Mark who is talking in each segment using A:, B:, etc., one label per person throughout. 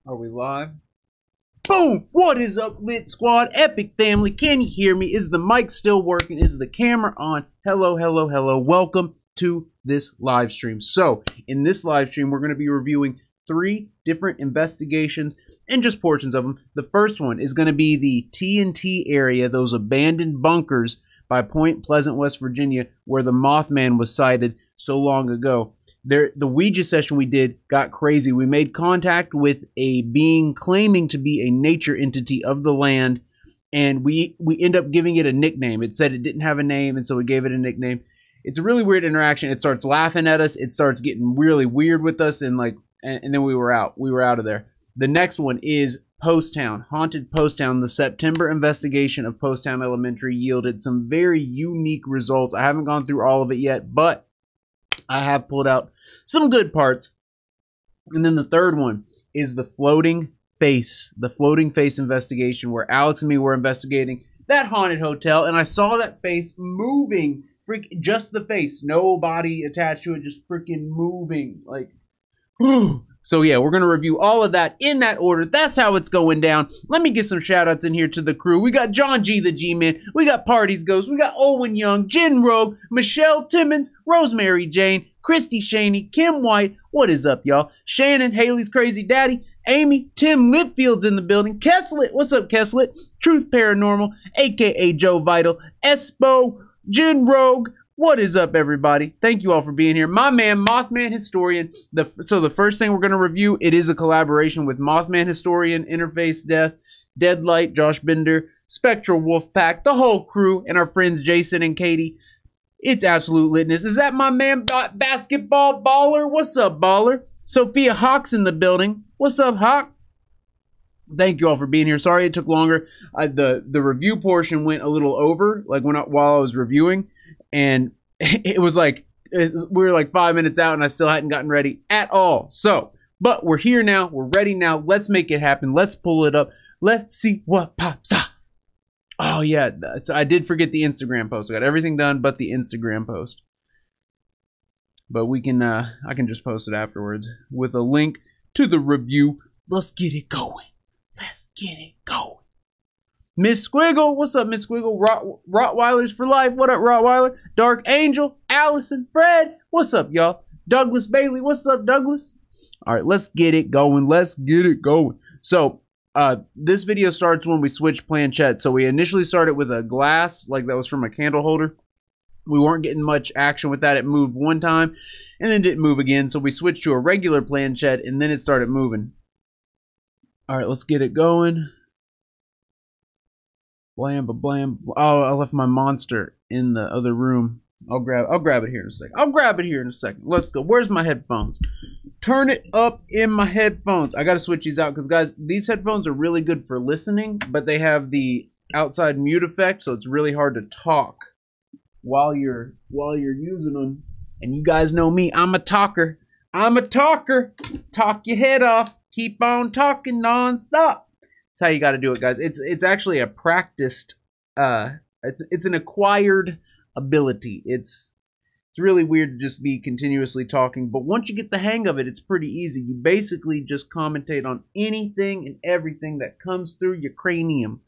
A: Are we live? Boom! What is up, Lit Squad? Epic family, can you hear me? Is the mic still working? Is the camera on? Hello, hello, hello. Welcome to this live stream. So, in this live stream, we're going to be reviewing 3 different investigations and just portions of them. The first one is going to be the TNT area, those abandoned bunkers by Point Pleasant, West Virginia, where the Mothman was sighted so long ago. The Ouija session we did got crazy. We made contact with a being claiming to be a nature entity of the land, and we end up giving it a nickname. It said it didn't have a name, and so we gave it a nickname. It's a really weird interaction. It starts laughing at us. It starts getting really weird with us, and then we were out. We were out of there. The next one is Poasttown, Haunted Poasttown. The September investigation of Poasttown Elementary yielded some very unique results. I haven't gone through all of it yet, but I have pulled out some good parts. And then the third one is the floating face investigation, where Alex and me were investigating that haunted hotel, and I saw that face moving, just the face, no body attached to it, just freaking moving, like, so yeah, we're going to review all of that in that order. That's how it's going down. Let me get some shout outs in here to the crew. We got John G, the G-Man. We got Parties Ghost. We got Owen Young, Jen Rogue, Michelle Timmons, Rosemary Jane, Christy Shaney, Kim White. What is up, y'all? Shannon, Haley's Crazy Daddy, Amy, Tim Litfield's in the building. Kesslet, what's up, Kesslet? Truth Paranormal, a.k.a. Joe Vital, Espo, Jen Rogue. What is up, everybody? Thank you all for being here. My man, Mothman Historian. So the first thing we're going to review, it is a collaboration with Mothman Historian, Interface Death, DEADLITE, Josh Bender, Spectral Wolfpack, the whole crew, and our friends Jason and Katie. It's absolute litness. Is that my man, Basketball Baller? What's up, Baller? Sophia Hawk's in the building. What's up, Hawk? Thank you all for being here. Sorry it took longer. The review portion went a little over, like while I was reviewing. And it was like, we were like 5 minutes out and I still hadn't gotten ready at all. So, but we're here now. We're ready now. Let's make it happen. Let's pull it up. Let's see what pops up. Oh, yeah. So I did forget the Instagram post. I got everything done but the Instagram post. But we can, I can just post it afterwards with a link to the review. Let's get it going. Let's get it going. Miss Squiggle, what's up, Miss Squiggle? Rottweilers for life, what up, Rottweiler? Dark Angel, Allison, Fred, what's up, y'all? Douglas Bailey, what's up, Douglas? All right, let's get it going. Let's get it going. So, this video starts when we switch planchettes. So we initially started with a glass, like that was from a candle holder. We weren't getting much action with that. It moved one time and then didn't move again. So we switched to a regular planchette and then it started moving. All right, let's get it going. Blam, blam. Oh, I left my monster in the other room. I'll grab it here in a second. I'll grab it here in a second. Let's go. Where's my headphones? Turn it up in my headphones. I got to switch these out because, guys, these headphones are really good for listening, but they have the outside mute effect, so it's really hard to talk while you're using them. And you guys know me. I'm a talker. I'm a talker. Talk your head off. Keep on talking nonstop. That's how you got to do it, guys. It's actually a practiced, it's an acquired ability. It's really weird to just be continuously talking, but once you get the hang of it, it's pretty easy. You basically just commentate on anything and everything that comes through your cranium.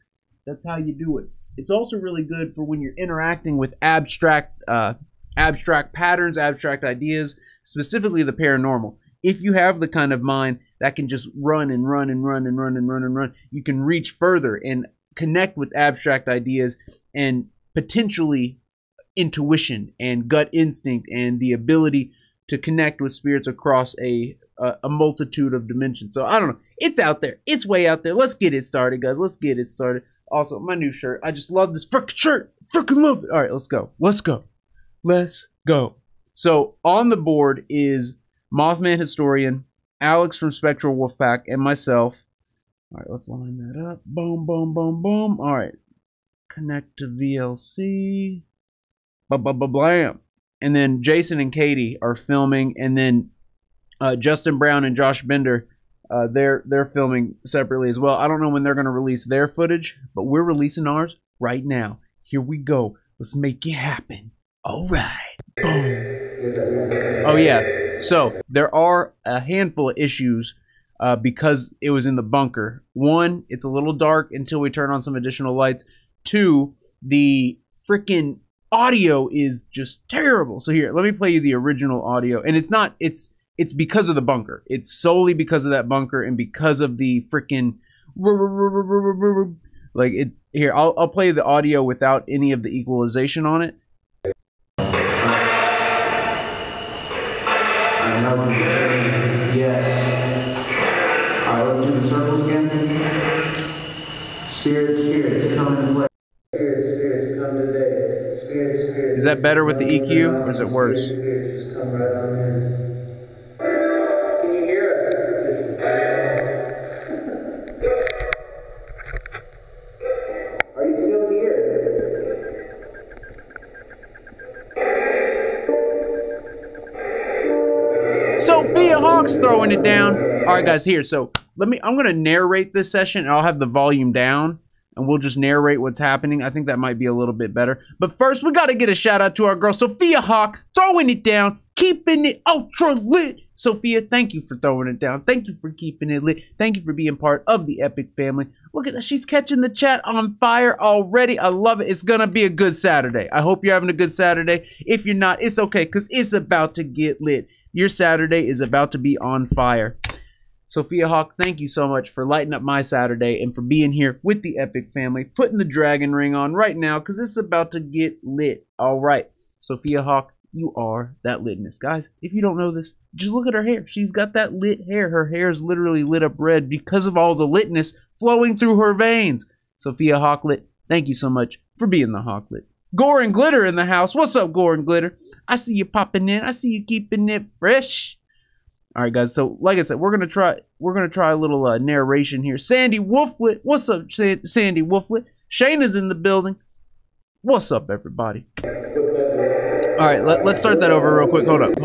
A: That's how you do it. It's also really good for when you're interacting with abstract patterns, abstract ideas, specifically the paranormal. If you have the kind of mind that can just run and run and run and run and run and run, you can reach further and connect with abstract ideas and potentially intuition and gut instinct and the ability to connect with spirits across a multitude of dimensions. So I don't know. It's out there. It's way out there. Let's get it started, guys. Let's get it started. Also, my new shirt. I just love this freaking shirt. Freaking love it. All right, let's go. Let's go. Let's go. So on the board is Mothman Historian, Alex from Spectral Wolfpack, and myself. All right, let's line that up. Boom, boom, boom, boom. All right. Connect to VLC. Blam. And then Jason and Katie are filming, and then Justin Brown and Josh Bender, they're filming separately as well. I don't know when they're going to release their footage, but we're releasing ours right now. Here we go. Let's make it happen. All right. Boom. Oh, yeah. So there are a handful of issues because it was in the bunker. One, it's a little dark until we turn on some additional lights. Two, the freaking audio is just terrible. So here, let me play you the original audio. And it's not, it's because of the bunker. It's solely because of that bunker and because of the freaking, like it. Here, I'll play the audio without any of the equalization on it.
B: Yes. Alright, let's do the circles again. Spirits, come into play. Spirits, come today. Spirits.
A: Is that better with the EQ, or is it worse?
B: Spirits, just come right on in. Can you hear us? Are you still here?
A: Sophia Hawk's throwing it down. All right, guys, here. So I'm going to narrate this session, and I'll have the volume down, and we'll just narrate what's happening. I think that might be a little bit better. But first, we got to get a shout out to our girl, Sophia Hawk, throwing it down, keeping it ultra lit. Sophia, thank you for throwing it down. Thank you for keeping it lit. Thank you for being part of the Epic family. Look at that. She's catching the chat on fire already. I love it. It's going to be a good Saturday. I hope you're having a good Saturday. If you're not, it's okay because it's about to get lit. Your Saturday is about to be on fire. Sophia Hawk, thank you so much for lighting up my Saturday and for being here with the Epic family, putting the dragon ring on right now because it's about to get lit. All right, Sophia Hawk, you are that litness. Guys, if you don't know this, just look at her hair. She's got that lit hair. Her hair is literally lit up red because of all the litness flowing through her veins. Sophia Hawklit, thank you so much for being the Hawklit. Gore and Glitter in the house. What's up, Gore and Glitter? I see you popping in. I see you keeping it fresh. All right, guys. So, like I said, we're gonna try a little narration here. Sandy Wolflet, what's up, Sandy Wolflet? Shayna's in the building. What's up, everybody? All right, let's start that over real quick. Hold up.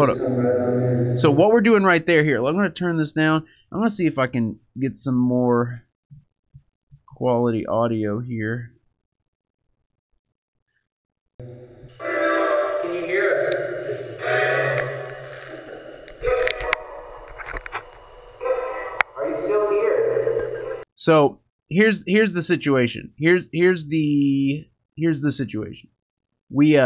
A: So, what we're doing right there here. I'm gonna turn this down. I'm gonna see if I can get some more quality audio here.
B: Can you hear us? Are you still here?
A: So here's the situation. Here's the situation. We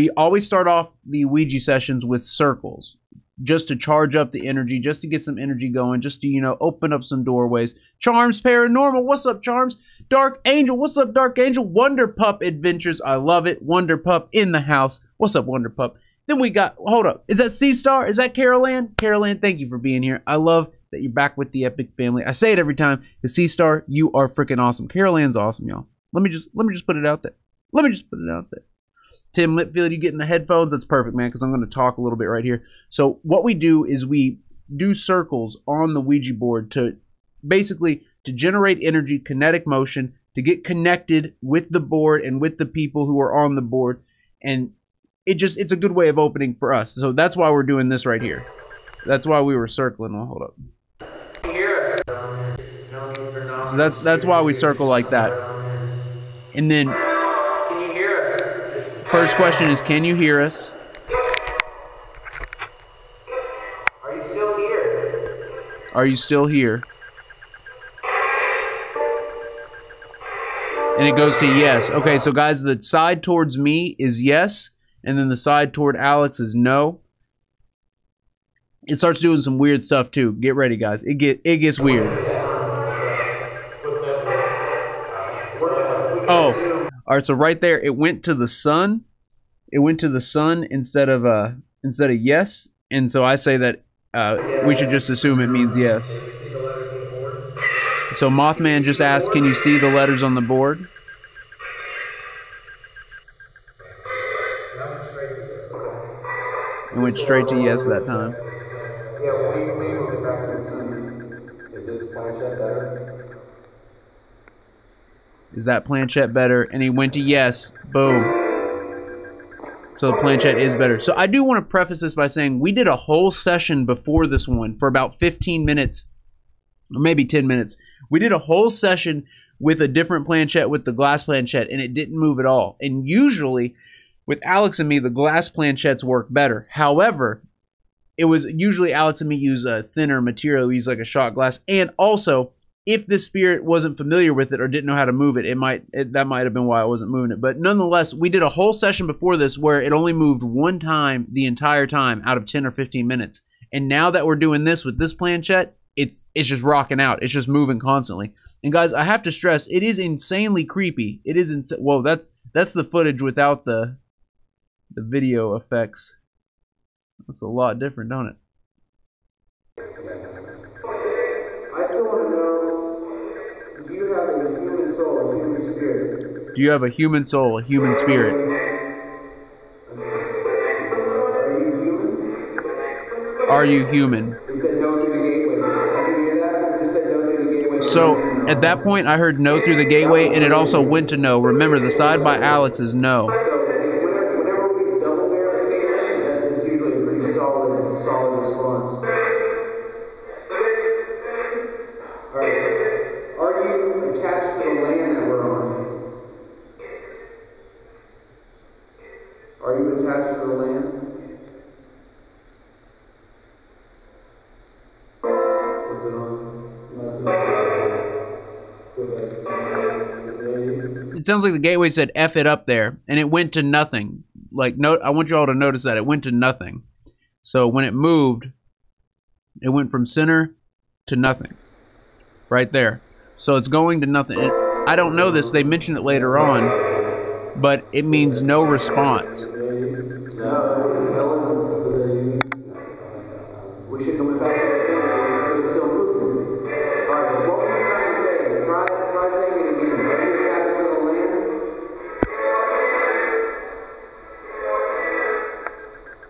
A: always start off the Ouija sessions with circles, just to charge up the energy, just to get some energy going, just to, you know, open up some doorways. Charms Paranormal, what's up, Charms? Dark Angel, what's up, Dark Angel? Wonder Pup Adventures, I love it. Wonder Pup in the house. What's up, Wonder Pup? Then we got, hold up, is that C-Star? Is that Carol Ann? Carol Ann, thank you for being here. I love that you're back with the Epic family. I say it every time. The C-Star, you are freaking awesome. Carol Ann's awesome, y'all. Let me just put it out there. Let me just put it out there. Tim Litfield, you getting the headphones? That's perfect, man, because I'm going to talk a little bit right here. So what we do is we do circles on the Ouija board to basically to generate energy, kinetic motion, to get connected with the board and with the people who are on the board. And it's a good way of opening for us. So that's why we're doing this right here. That's why we were circling. Well, hold up. So that's why we circle like that. And then first question is, can you hear us?
B: Are you still here?
A: Are you still here? And it goes to yes. Okay, so guys, the side towards me is yes, and then the side toward Alex is no. It starts doing some weird stuff too. Get ready, guys. It gets weird. Oh, all right. So right there, it went to the sun. It went to the sun instead of yes, and so I say that we should just assume it means yes. So Mothman just asked, "Can you see the letters on the board?" It went straight to yes that time.
B: Yeah, we move exactly the same. Is this planchette better?
A: Is that planchette better? And he went to yes. Boom. So the planchette is better. So I do want to preface this by saying we did a whole session before this one for about 15 minutes, or maybe 10 minutes. We did a whole session with a different planchette, with the glass planchette, and it didn't move at all. And usually, with Alex and me, the glass planchettes work better. However, it was usually Alex and me use a thinner material. We use like a shot glass. And also, if this spirit wasn't familiar with it or didn't know how to move it, that might have been why I wasn't moving it. But nonetheless, we did a whole session before this where it only moved one time the entire time out of 10 or 15 minutes. And now that we're doing this with this planchette, it's just rocking out. It's just moving constantly. And guys, I have to stress, it is insanely creepy. It is well, that's the footage without the video effects. Looks a lot different, don't it?
B: I still want to know, do you have a human soul, a human spirit?
A: Do you have a human soul, a human spirit? Are you human?
B: It said no through the gateway. Did you hear that? It just said no through the gateway.
A: So, at that point, I heard no through the gateway, and it also went to no. Remember, the side by Alex is no.
B: So, whenever we double verification, it's usually a pretty solid response. Alright. Are you attached to the land that we're on? Are you attached to the land? What's it on?
A: It sounds like the gateway said F it up there, and it went to nothing. Like, I want you all to notice that. It went to nothing. So when it moved, it went from center to nothing. Right there. So it's going to nothing. And I don't know this. They mention it later on. But it means no response.
B: We should go back to the center. It's still moving. Alright, what were you trying to say? Try saying it again. Are you attached to the land?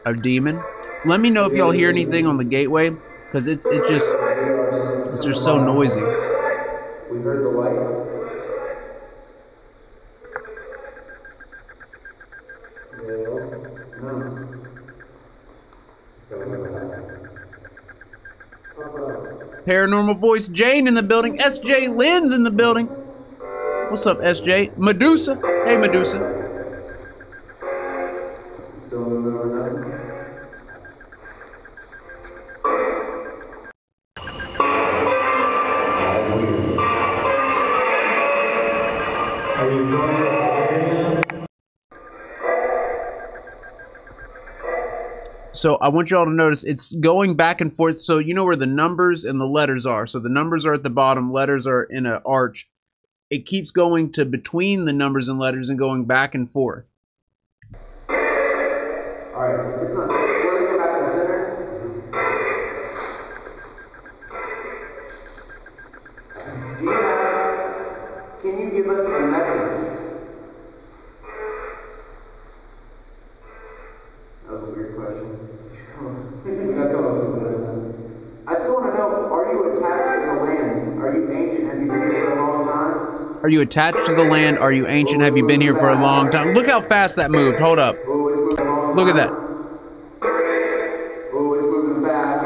A: A demon. Let me know if y'all hear anything on the gateway, because it's just so noisy.
B: We heard the light.
A: Paranormal voice Jane in the building. SJ Lynn's in the building. What's up, SJ? Medusa. Hey, Medusa.
B: Still moving or nothing? Are you enjoying this?
A: So I want you all to notice it's going back and forth. So you know where the numbers and the letters are. So the numbers are at the bottom, letters are in an arch. It keeps going to between the numbers and letters and going back and forth.
B: Alright, it's not. We're going to go back to center. Do you have. Can you give us a message? That was a weird question. We got to come up with something. I still want to know, are you attached to the land? Are you ancient? Have you been here for a long time?
A: Are you attached to the land? Are you ancient? Have you been here for a long time? Look how fast that moved. Hold up.
B: Oh, it's moving a long
A: Look at
B: time.
A: that.
B: Oh, it's moving fast.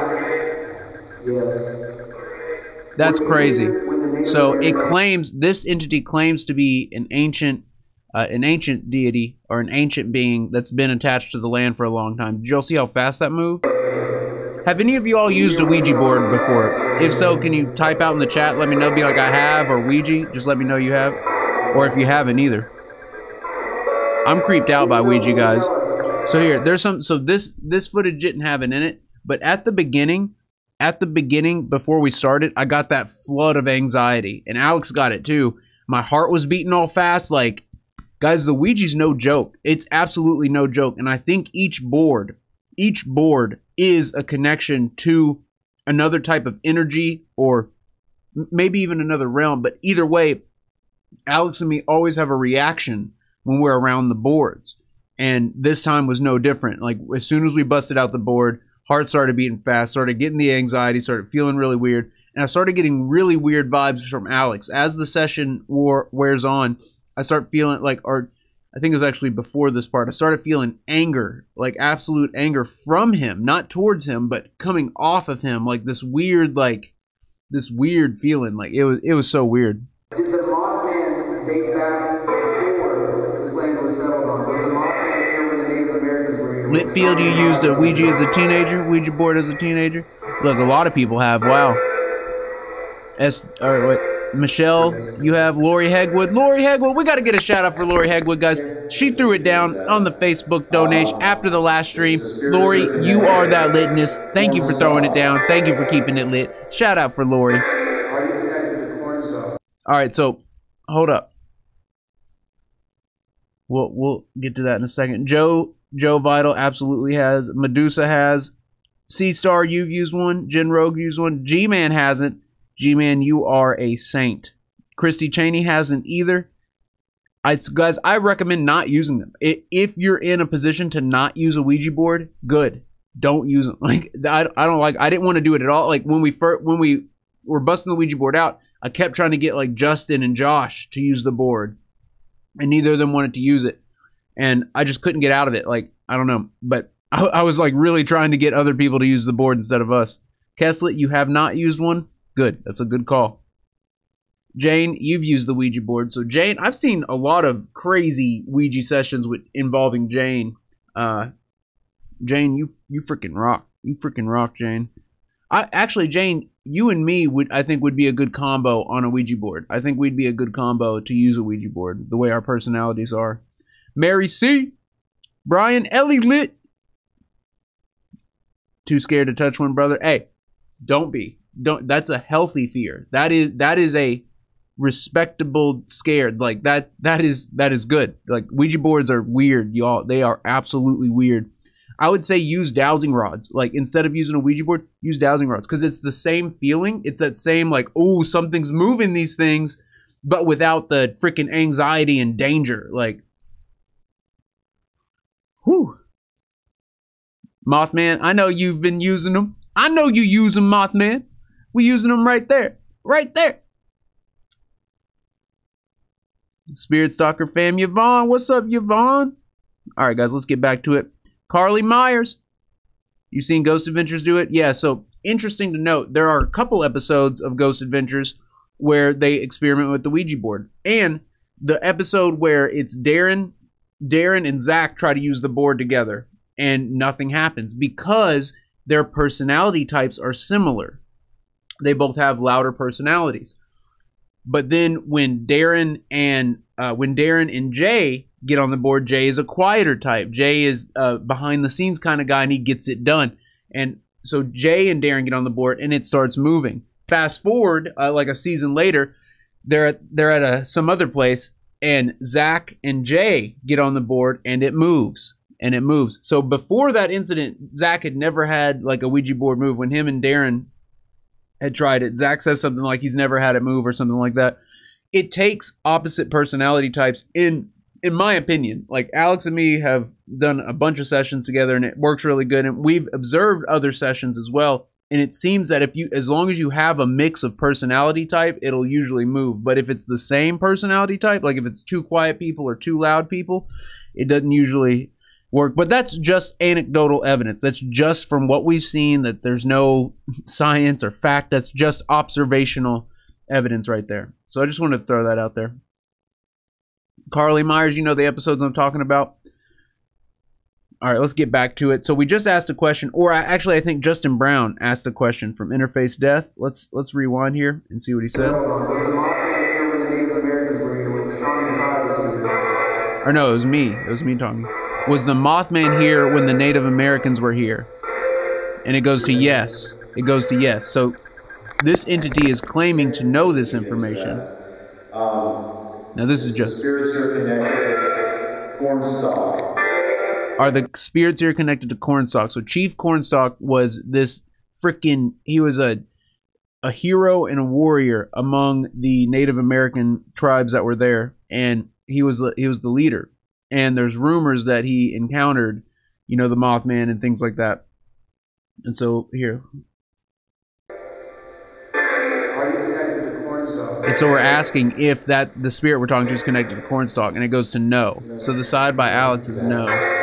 B: Yes.
A: That's crazy. So it claims, this entity claims to be an ancient deity or an ancient being that's been attached to the land for a long time. Did y'all see how fast that moved? Have any of you all used a Ouija board before? If so, can you type out in the chat? Let me know. Be like, I have, or Ouija. Just let me know you have. Or if you haven't either. I'm creeped out by Ouija, guys. So here, there's some. So this footage didn't have it in it, but at the beginning, before we started, I got that flood of anxiety, and Alex got it too. My heart was beating all fast. Like, guys, the Ouija's no joke. It's absolutely no joke, and I think each board is a connection to another type of energy, or maybe even another realm. But either way, Alex and me always have a reaction when we're around the boards. And this time was no different. Like, as soon as we busted out the board, heart started beating fast, started getting the anxiety, started feeling really weird. And I started getting really weird vibes from Alex. As the session wears on, I start feeling like, or I think it was actually before this part, I started feeling anger, like absolute anger from him, not towards him, but coming off of him, like this weird feeling. Like, it was so weird.
B: Did the Mothman date back before this land was settled on? Was the Mothman here when the Native Americans were here?
A: Litfield, you used a Ouija as a teenager? Ouija board as a teenager? Look, a lot of people have. Wow. Michelle, you have Lori Hegwood. Lori Hegwood, we got to get a shout out for Lori Hegwood, guys. She threw it down on the Facebook donation after the last stream. Lori, you are that litness. Thank you for throwing it down. Thank you for keeping it lit. Shout out for Lori. All right, so hold up. We'll get to that in a second. Joe Vital absolutely has. Medusa has. C-Star, you've used one. Jen Rogue used one. G-Man hasn't. G-Man, you are a saint. Christy Cheney hasn't either. Guys, I recommend not using them. If you're in a position to not use a Ouija board, good. Don't use them. Like I didn't want to do it at all. Like when we were busting the Ouija board out, I kept trying to get like Justin and Josh to use the board, and neither of them wanted to use it, and I just couldn't get out of it. Like I don't know, but I was like really trying to get other people to use the board instead of us. Kesslet, you have not used one. Good. That's a good call. Jane, you've used the Ouija board. So Jane, I've seen a lot of crazy Ouija sessions involving Jane. Jane, you freaking rock. You freaking rock, Jane. Actually, Jane, you and me I think would be a good combo on a Ouija board. I think we'd be a good combo to use a Ouija board, the way our personalities are. Mary C. Brian Ellie Lit. Too scared to touch one, brother. Hey, don't be. That's a healthy fear. That is a respectable scared. Like that is good. Like Ouija boards are weird, y'all. They are absolutely weird. I would say use dowsing rods. Like instead of using a Ouija board, use dowsing rods because it's the same feeling. It's that same like, oh, something's moving these things, but without the freaking anxiety and danger. Like, whew. Mothman, I know you've been using them. I know you use them, Mothman. We using them right there. Right there. Spirit Stalker fam, Yvonne. What's up, Yvonne? All right, guys, let's get back to it. Carly Myers. You seen Ghost Adventures do it? Yeah, so interesting to note, there are a couple episodes of Ghost Adventures where they experiment with the Ouija board. And the episode where it's Darren and Zach try to use the board together and nothing happens because their personality types are similar. They both have louder personalities. But then when Darren and Jay get on the board, Jay is a quieter type. Jay is behind the scenes kind of guy, and he gets it done. And so Jay and Darren get on the board, and it starts moving. Fast forward, like a season later, they're at some other place, and Zach and Jay get on the board, and it moves. And it moves. So before that incident, Zach had never had like a Ouija board move. When him and Darren had tried it, Zach says something like he's never had it move or something like that. It takes opposite personality types in my opinion. Like Alex and me have done a bunch of sessions together and it works really good. And we've observed other sessions as well. And it seems that as long as you have a mix of personality type, it'll usually move. But if it's the same personality type, like if it's two quiet people or two loud people, it doesn't usually work. But that's just anecdotal evidence. That's just from what we've seen, that there's no science or fact. That's just observational evidence right there. So I just wanted to throw that out there. Carly Myers, you know the episodes I'm talking about. All right, let's get back to it. So we just asked a question, or I think Justin Brown asked a question from Interface Death. Let's rewind here and see what he said.
B: Was the Mothman here when the Native Americans were here, when the Shawnee tribe was here?
A: Or no, it was me. It was me talking. Was the Mothman here when the Native Americans were here? And it goes to yes. It goes to yes. So this entity is claiming to know this information. Now this is just...
C: Spirits here connected to Cornstalk.
A: Are the spirits here connected to Cornstalk? So Chief Cornstalk was this freaking... He was a hero and a warrior among the Native American tribes that were there. And he was the leader. And there's rumors that he encountered, you know, the Mothman and things like that. And so here.
B: Are you connected to Cornstalk?
A: And so we're asking if the spirit we're talking to is connected to Cornstalk, and it goes to no. So the side by Alex is no.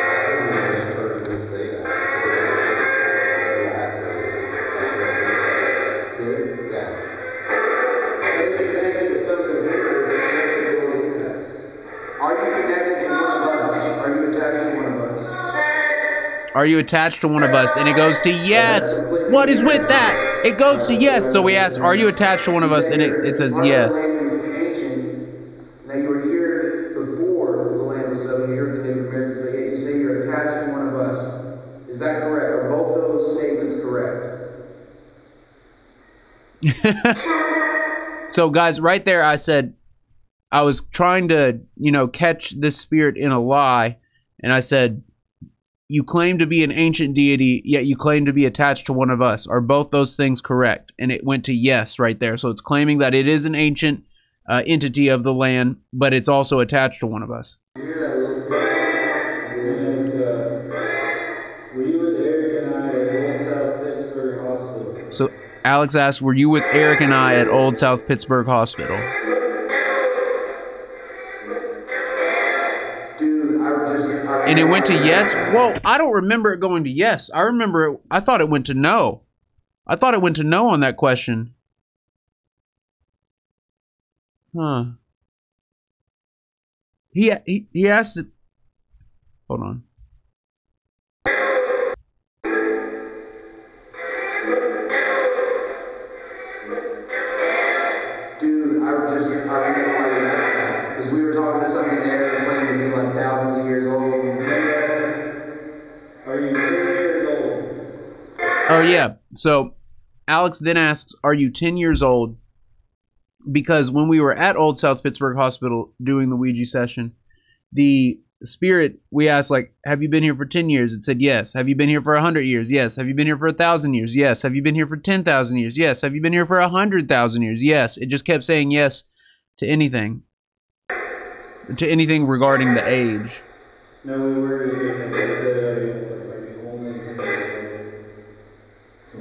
A: are you attached to one of us? And it goes to yes. What is with that? It goes to yes. So we ask, are you attached to one of us? And it says yes.
B: Now you were here before the land was settled here with the Native Americans, but yet you say you're attached to one of us. Is that correct? Are both those statements correct?
A: So guys, right there I said I was trying to, you know, catch this spirit in a lie, and I said, you claim to be an ancient deity, yet you claim to be attached to one of us. Are both those things correct? And it went to yes right there. So it's claiming that it is an ancient entity of the land, but it's also attached to one of us.
C: Were you with Eric and I at Old South Pittsburgh Hospital?
A: So Alex asked, were you with Eric and I at Old South Pittsburgh Hospital? And it went to yes? Well, I don't remember it going to yes. I remember it, I thought it went to no. I thought it went to no on that question. Huh. He asked it. Hold on.
B: Dude, I remember why you asked that. Because we were talking to something there that claimed to be like thousands of years old.
C: Are you 10 years old?
A: Oh, yeah. So Alex then asks, are you 10 years old? Because when we were at Old South Pittsburgh Hospital doing the Ouija session, the spirit, we asked, like, have you been here for 10 years? It said yes. Have you been here for 100 years? Yes. Have you been here for 1,000 years? Yes. Have you been here for 10,000 years? Yes. Have you been here for 100,000 years? Yes. It just kept saying yes to anything. To anything regarding the age.
C: No, we were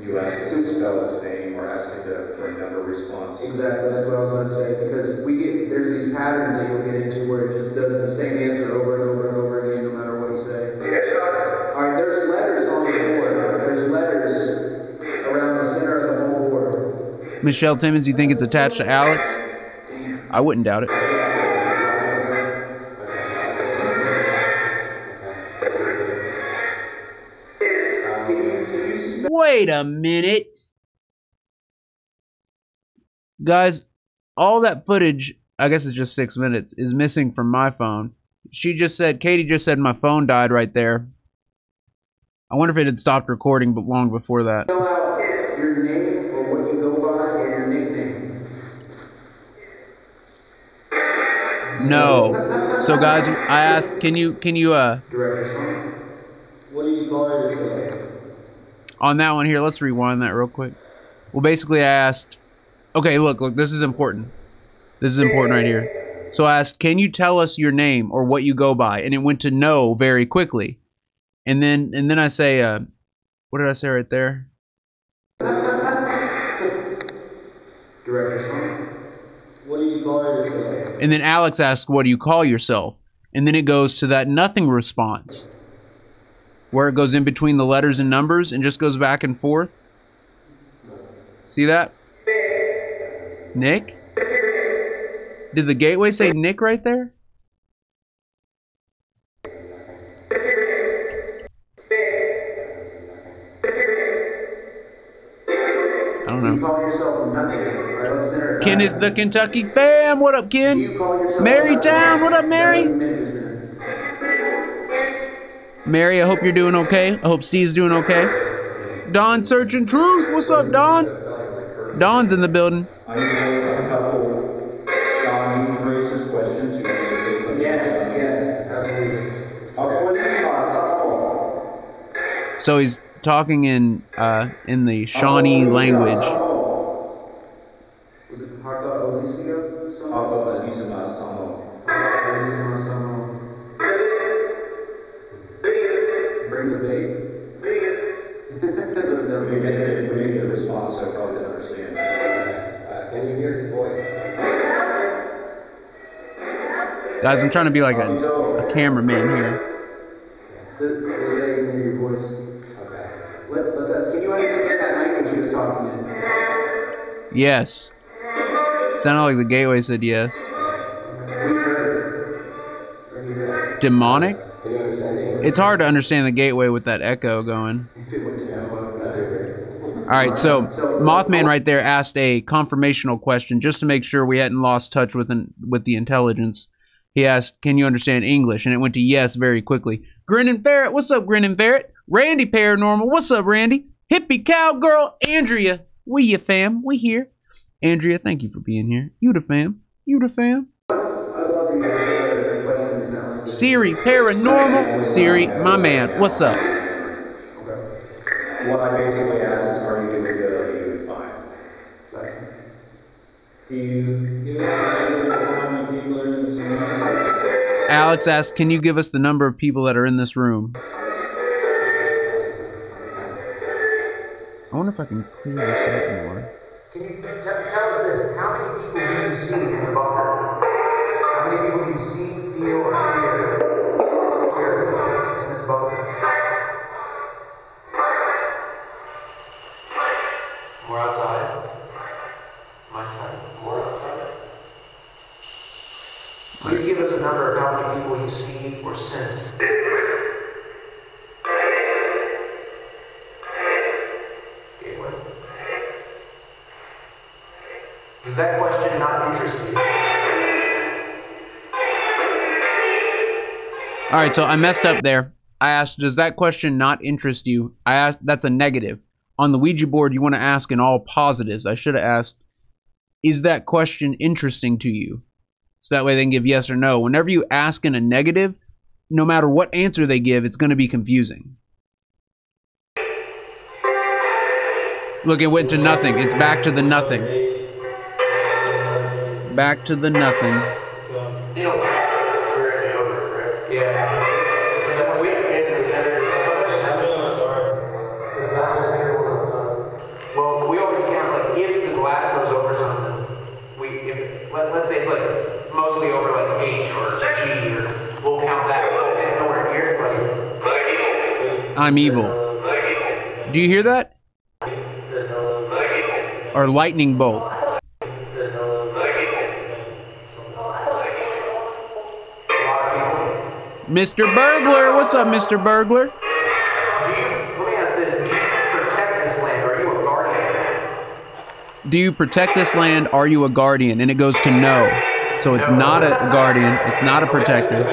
D: you ask it to spell its name or ask it for another response.
B: Exactly, that's what I was going to say. Because there's these patterns that you'll get into where it just does the same answer over and over and over again, no matter what you say. Alright, there's letters on the board. There's letters around the center of the whole board.
A: Michelle Timmons, you think it's attached to Alex? I wouldn't doubt it. Wait a minute. Guys, all that footage, I guess it's just 6 minutes, is missing from my phone. She just said, Katie just said my phone died right there. I wonder if it had stopped recording but long before that.
B: Fill out your name or what you go by and your nickname.
A: No. So guys, I asked, can you
B: Direct response.
C: What do you call yourself?
A: on that one here, let's rewind that real quick. Well, basically I asked, okay, look, this is important. This is important right here. So I asked, can you tell us your name or what you go by? And it went to no very quickly. And then I say, what did I say right there?
B: Direct response.
C: What do you call yourself?
A: And then Alex asks, what do you call yourself? And then it goes to that nothing response, where it goes in between the letters and numbers and just goes back and forth. See that? Nick? Did the gateway say Nick right there? I don't know.
B: You call yourself nothing. All right, let's center it.
A: Kenneth the Kentucky fam, what up, Ken?
B: You call yourself
A: Marytown, what up, Mary?
B: nothing.
A: Mary, I hope you're doing okay. I hope Steve's doing okay. Don Searching Truth, what's up, Don? Don's in the building.
D: I have a couple Shawnee phrases, questions. You want to say something?
B: Yes, absolutely.
D: Okay, what is the last?
A: So he's talking in the Shawnee language.
B: Was it Haka Odiseo? Bring the bait. That's what it does.
D: If we didn't get a response, I probably didn't understand.
B: Can you hear his voice?
A: Guys, I'm trying to be like a cameraman here.
B: This way you can hear your voice. Okay. Let's ask, can you understand that language he was talking in?
A: Yes. Sounded like the gateway said yes. Demonic?
B: Can you understand English?
A: It's hard to understand the gateway with that echo going. Alright, so Mothman right there asked a confirmational question just to make sure we hadn't lost touch with the intelligence. He asked, can you understand English? And it went to yes very quickly. Grinning Ferret, what's up, Grinning Ferret? Randy Paranormal, what's up, Randy? Hippie Cowgirl, Andrea, we ya fam, we here. Andrea, thank you for being here. You the fam, you the fam. Siri Paranormal, Siri, my man, what's up?
D: What I basically asked is, are you doing good or are you doing fine?
C: Do you give us how many people are in this room?
A: Alex asked, can you give us the number of people that are in this room? I wonder if I can clear this up more.
B: Can you tell us this? How many people do you see in the bunker? How many people do you see, feel, or hear in this bunker? More outside. My side. More outside. Please give us a number of how many people you see or sense. Gateway. Does that question not interest you?
A: Alright, so I messed up there. I asked, does that question not interest you? I asked, that's a negative. On the Ouija board, you want to ask in all positives. I should have asked, is that question interesting to you? So that way they can give yes or no. Whenever you ask in a negative, no matter what answer they give, it's going to be confusing. Look, it went to nothing. It's back to the nothing. Back to the nothing.
B: Well, we always count, like, if the glass goes over something, let's say it's like mostly over like H or G, or we'll count that. It's nowhere near, like,
A: I'm evil. Do you hear that? Or lightning bolt. Mr. Burglar, what's up, Mr. Burglar?
B: Let me ask this, do you protect this land? Are you a guardian?
A: Do you protect this land? Are you a guardian? And it goes to no. So it's not a guardian. It's not a protector.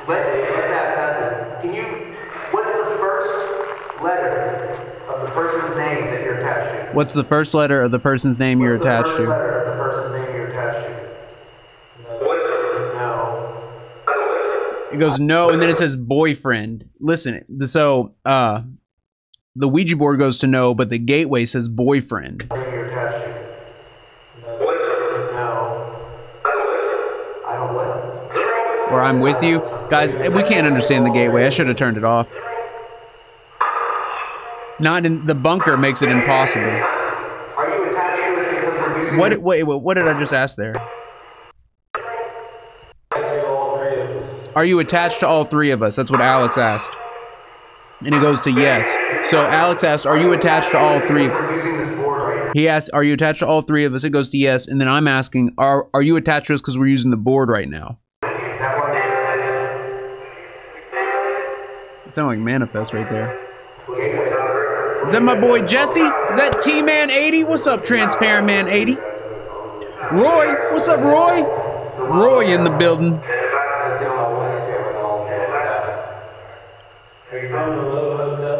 B: Let's ask that then. What's the first letter of the person's name that you're attached to?
A: What's the first letter of the person's name you're attached to?
B: What's the first letter of the person's name you're attached to? No.
A: It goes no, and then it says boyfriend. Listen, so the Ouija board goes to no, but the gateway says boyfriend.
B: You're attached to? No. I don't know.
A: Or I'm with you. Guys, we can't understand the gateway. I should have turned it off. Not in the bunker makes it impossible.
B: Are you attached to us because we're using
A: What did I just ask there? Are you attached to all three of us? That's what Alex asked. And it goes to yes. So Alex asked, are you attached to all three? He asked, are you attached to all three of us? It goes to yes. And then I'm asking, are you attached to us because we're using the board right now? It sounded like Manifest right there. Is that my boy Jesse? Is that T-Man 80? What's up, Transparent Man 80? Roy, what's up, Roy? Roy in the building.
C: Are you from the Low Hotel?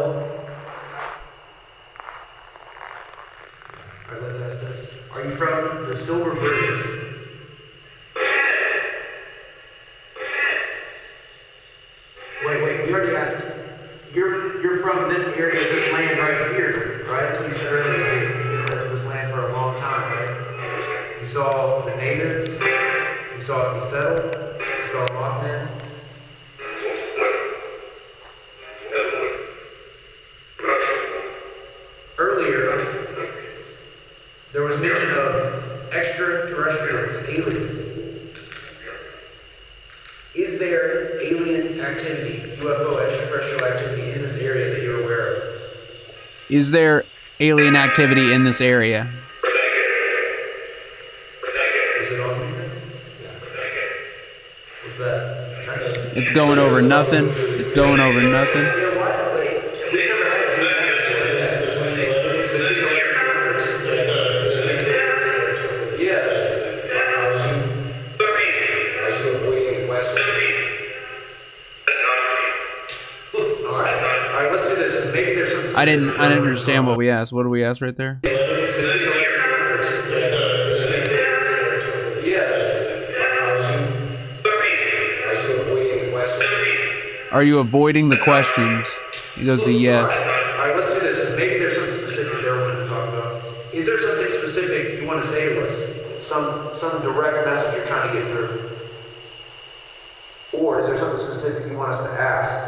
B: Alright, let's ask this. Are you from the Silver Bridge? Wait, we already asked. You're from this area, this land right here, right? That's what you said earlier. You've been in this land for a long time, right? You saw the natives, you saw it be settled, you saw Mothman. Earlier, there was mention of extraterrestrials, aliens. Is there alien activity, UFO extraterrestrial activity in this area that you're aware of?
A: Is there alien activity in this area?
B: Is it on?
A: It's going over nothing. It's going over nothing. I didn't understand what we asked. What did we ask right there? Are you avoiding the questions? He goes to yes.
B: Alright, let's do this. Maybe there's something specific there we want to talk about. Is there something specific you want to say to us? Some direct message you're trying to get through? Or is there something specific you want us to ask?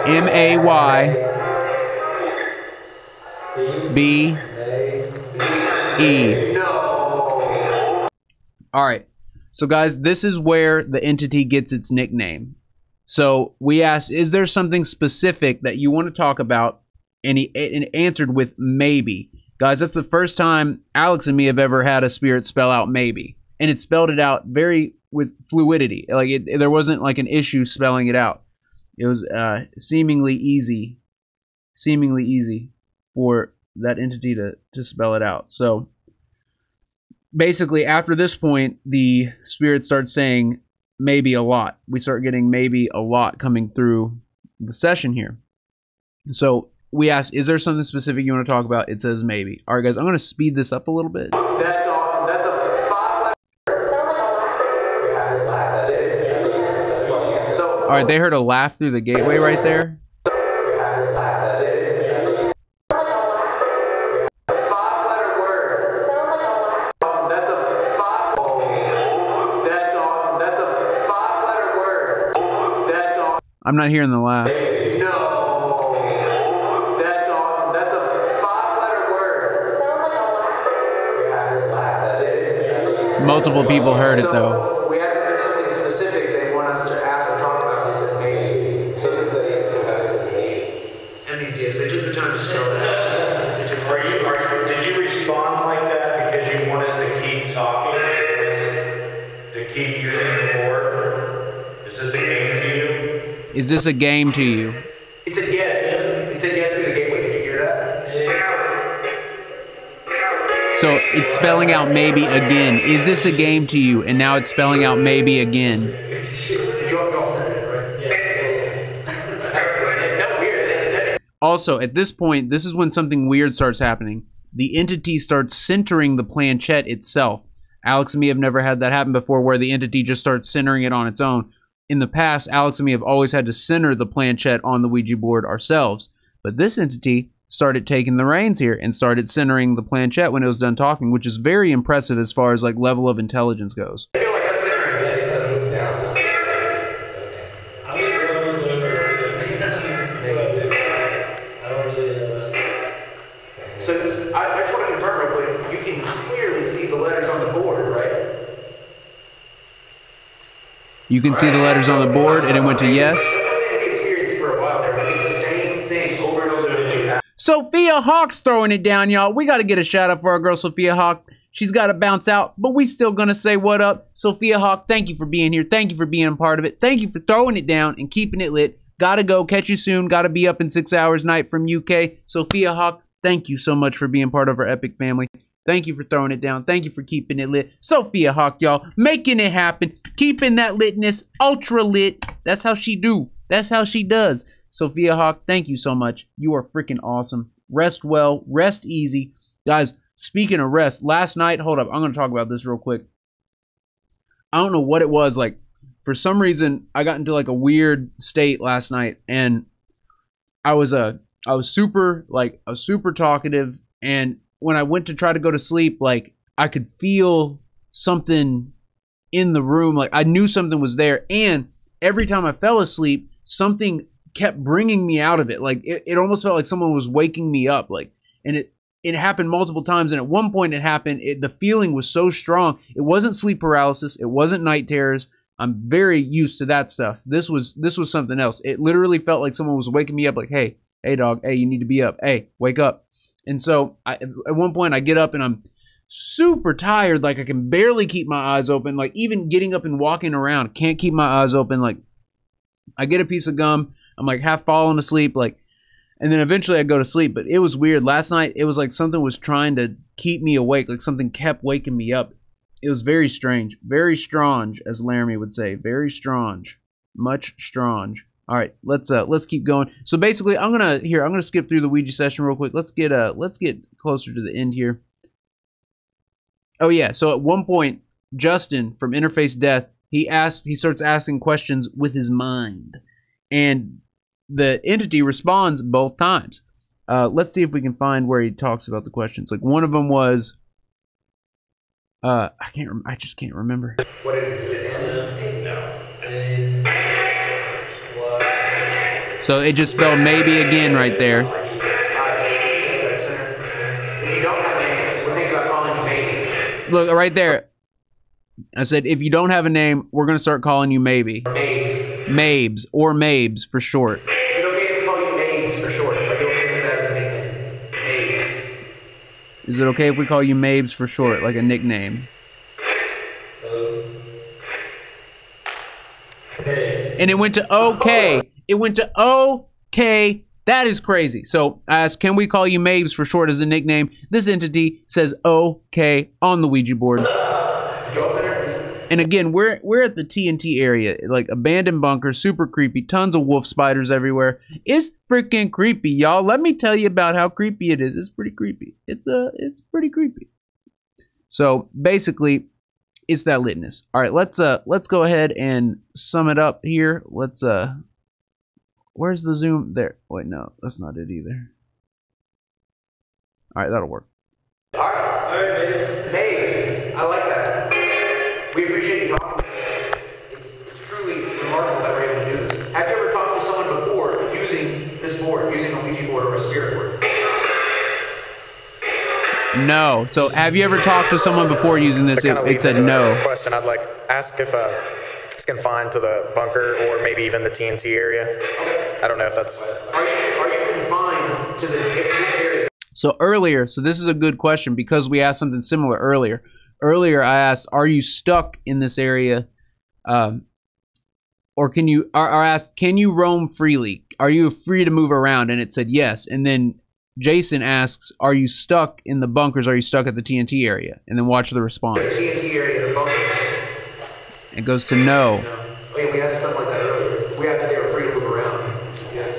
A: M-A-Y-B-E. Alright, so guys, this is where the entity gets its nickname. So we asked, is there something specific that you want to talk about? And he answered with maybe. Guys, that's the first time Alex and me have ever had a spirit spell out maybe. And it spelled it out very with fluidity. Like there wasn't like an issue spelling it out. It was seemingly easy for that entity to spell it out. So basically, after this point, the spirit starts saying maybe a lot. We start getting maybe a lot coming through the session here. So we asked, is there something specific you want to talk about? It says maybe. All right, guys, I'm going to speed this up a little bit.
B: That's awesome. That's a 5-letter. So,
A: all right, they heard a laugh through the gateway right there. I'm not hearing the laugh.
B: No. That's awesome. That's a 5-letter word.
A: Multiple people heard it though.
B: We asked if there's something specific they want us to ask or talk about. They said maybe. So they said yes. So that is maybe. That means yes. They took the time to spell it out.
D: Did you respond like that because you want us to keep talking? To keep using the board? Is this a game to you?
A: Is this a game to you?
B: It's a yes. It's a yes through the gateway. Did you hear that?
A: So it's spelling out maybe again. Is this a game to you? And now it's spelling out maybe again. Also, at this point, this is when something weird starts happening. The entity starts centering the planchette itself. Alex and me have never had that happen before, where the entity just starts centering it on its own. In the past, Alex and me have always had to center the planchette on the Ouija board ourselves. But this entity started taking the reins here and started centering the planchette when it was done talking, which is very impressive as far as like level of intelligence goes.
B: I feel like that's centering. So I just want to confirm real quick. You can clearly see the letters on the board, right?
A: You can see the letters on the board, and it went to yes. Sophia Hawk's throwing it down, y'all. We got to get a shout out for our girl, Sophia Hawk. She's got to bounce out, but we still going to say what up. Sophia Hawk, thank you for being here. Thank you for being a part of it. Thank you for throwing it down and keeping it lit. Got to go. Catch you soon. Got to be up in 6 hours night from UK. Sophia Hawk, thank you so much for being part of our epic family. Thank you for throwing it down. Thank you for keeping it lit. Sophia Hawk, y'all, making it happen. Keeping that litness ultra lit. That's how she do. That's how she does. Sophia Hawk, thank you so much. You are freaking awesome. Rest well. Rest easy. Guys, speaking of rest, last night, hold up. I'm going to talk about this real quick. I don't know what it was. Like, for some reason, I got into like a weird state last night. And I was super talkative. And when I went to try to go to sleep, like, I could feel something in the room. Like, I knew something was there. And every time I fell asleep, something kept bringing me out of it. Like, it almost felt like someone was waking me up. Like, and it happened multiple times. And at one point it happened, the feeling was so strong. It wasn't sleep paralysis. It wasn't night terrors. I'm very used to that stuff. This was something else. It literally felt like someone was waking me up like, hey dog, hey, you need to be up. Hey, wake up. And so at one point I get up and I'm super tired. Like I can barely keep my eyes open. Like even getting up and walking around, can't keep my eyes open. Like I get a piece of gum. I'm like half falling asleep. Like, and then eventually I go to sleep. But it was weird. Last night it was like something was trying to keep me awake. Like something kept waking me up. It was very strange. Very strange, as Laramie would say. Very strange. Much strange. All right, let's keep going. So basically, I'm gonna skip through the Ouija session real quick. Let's get closer to the end here. Oh yeah, so at one point, Justin from Interface Death, he starts asking questions with his mind, and the entity responds both times. Let's see if we can find where he talks about the questions. Like one of them was, I just can't remember.
D: What did it end? No.
A: So it just spelled maybe again right there.
B: If you don't have a name, we're thinking about calling you maybe.
A: Look, right there. I said, if you don't have a name, we're going to start calling you maybe.
B: Mabes.
A: Mabes, or Mabes for short.
B: Is it okay if we call you Mabes for short? Are you okay with that as a nickname? Mabes.
A: Is it okay if we call you Mabes for short, like a nickname?
C: Okay.
A: And it went to okay. It went to okay. That is crazy. So I asked, can we call you Mabes for short as a nickname? This entity says okay on the Ouija board. And again, we're at the TNT area, like abandoned bunker, super creepy, tons of wolf spiders everywhere. It's freaking creepy, y'all. Let me tell you about how creepy it is. It's pretty creepy. It's pretty creepy. So basically, it's that litness. All right, let's go ahead and sum it up here. Where's the zoom? There. Wait, no, that's not it either. All right, that'll work.
B: All right, Mabes. I like that. We appreciate you talking to us. It's truly remarkable that we're able to do this. Have you ever talked to someone before using this board, using a Ouija board or a spirit board?
A: No. So have you ever talked to someone before using this? It said no.
E: Question I'd like ask if it's confined to the bunker or maybe even the TNT area. I don't know if that's.
B: Are you confined to this area?
A: So earlier, so this is a good question because we asked something similar earlier. Earlier, I asked, "Are you stuck in this area?" Or can you? Or asked, "Can you roam freely? Are you free to move around?" And it said yes. And then Jason asks, "Are you stuck in the bunkers? Are you stuck at the TNT area?" And then watch the response.
B: The TNT area, the bunkers.
A: It goes to no.
B: Oh yeah, we asked stuff like that earlier. We asked if they were free to move around. Yeah.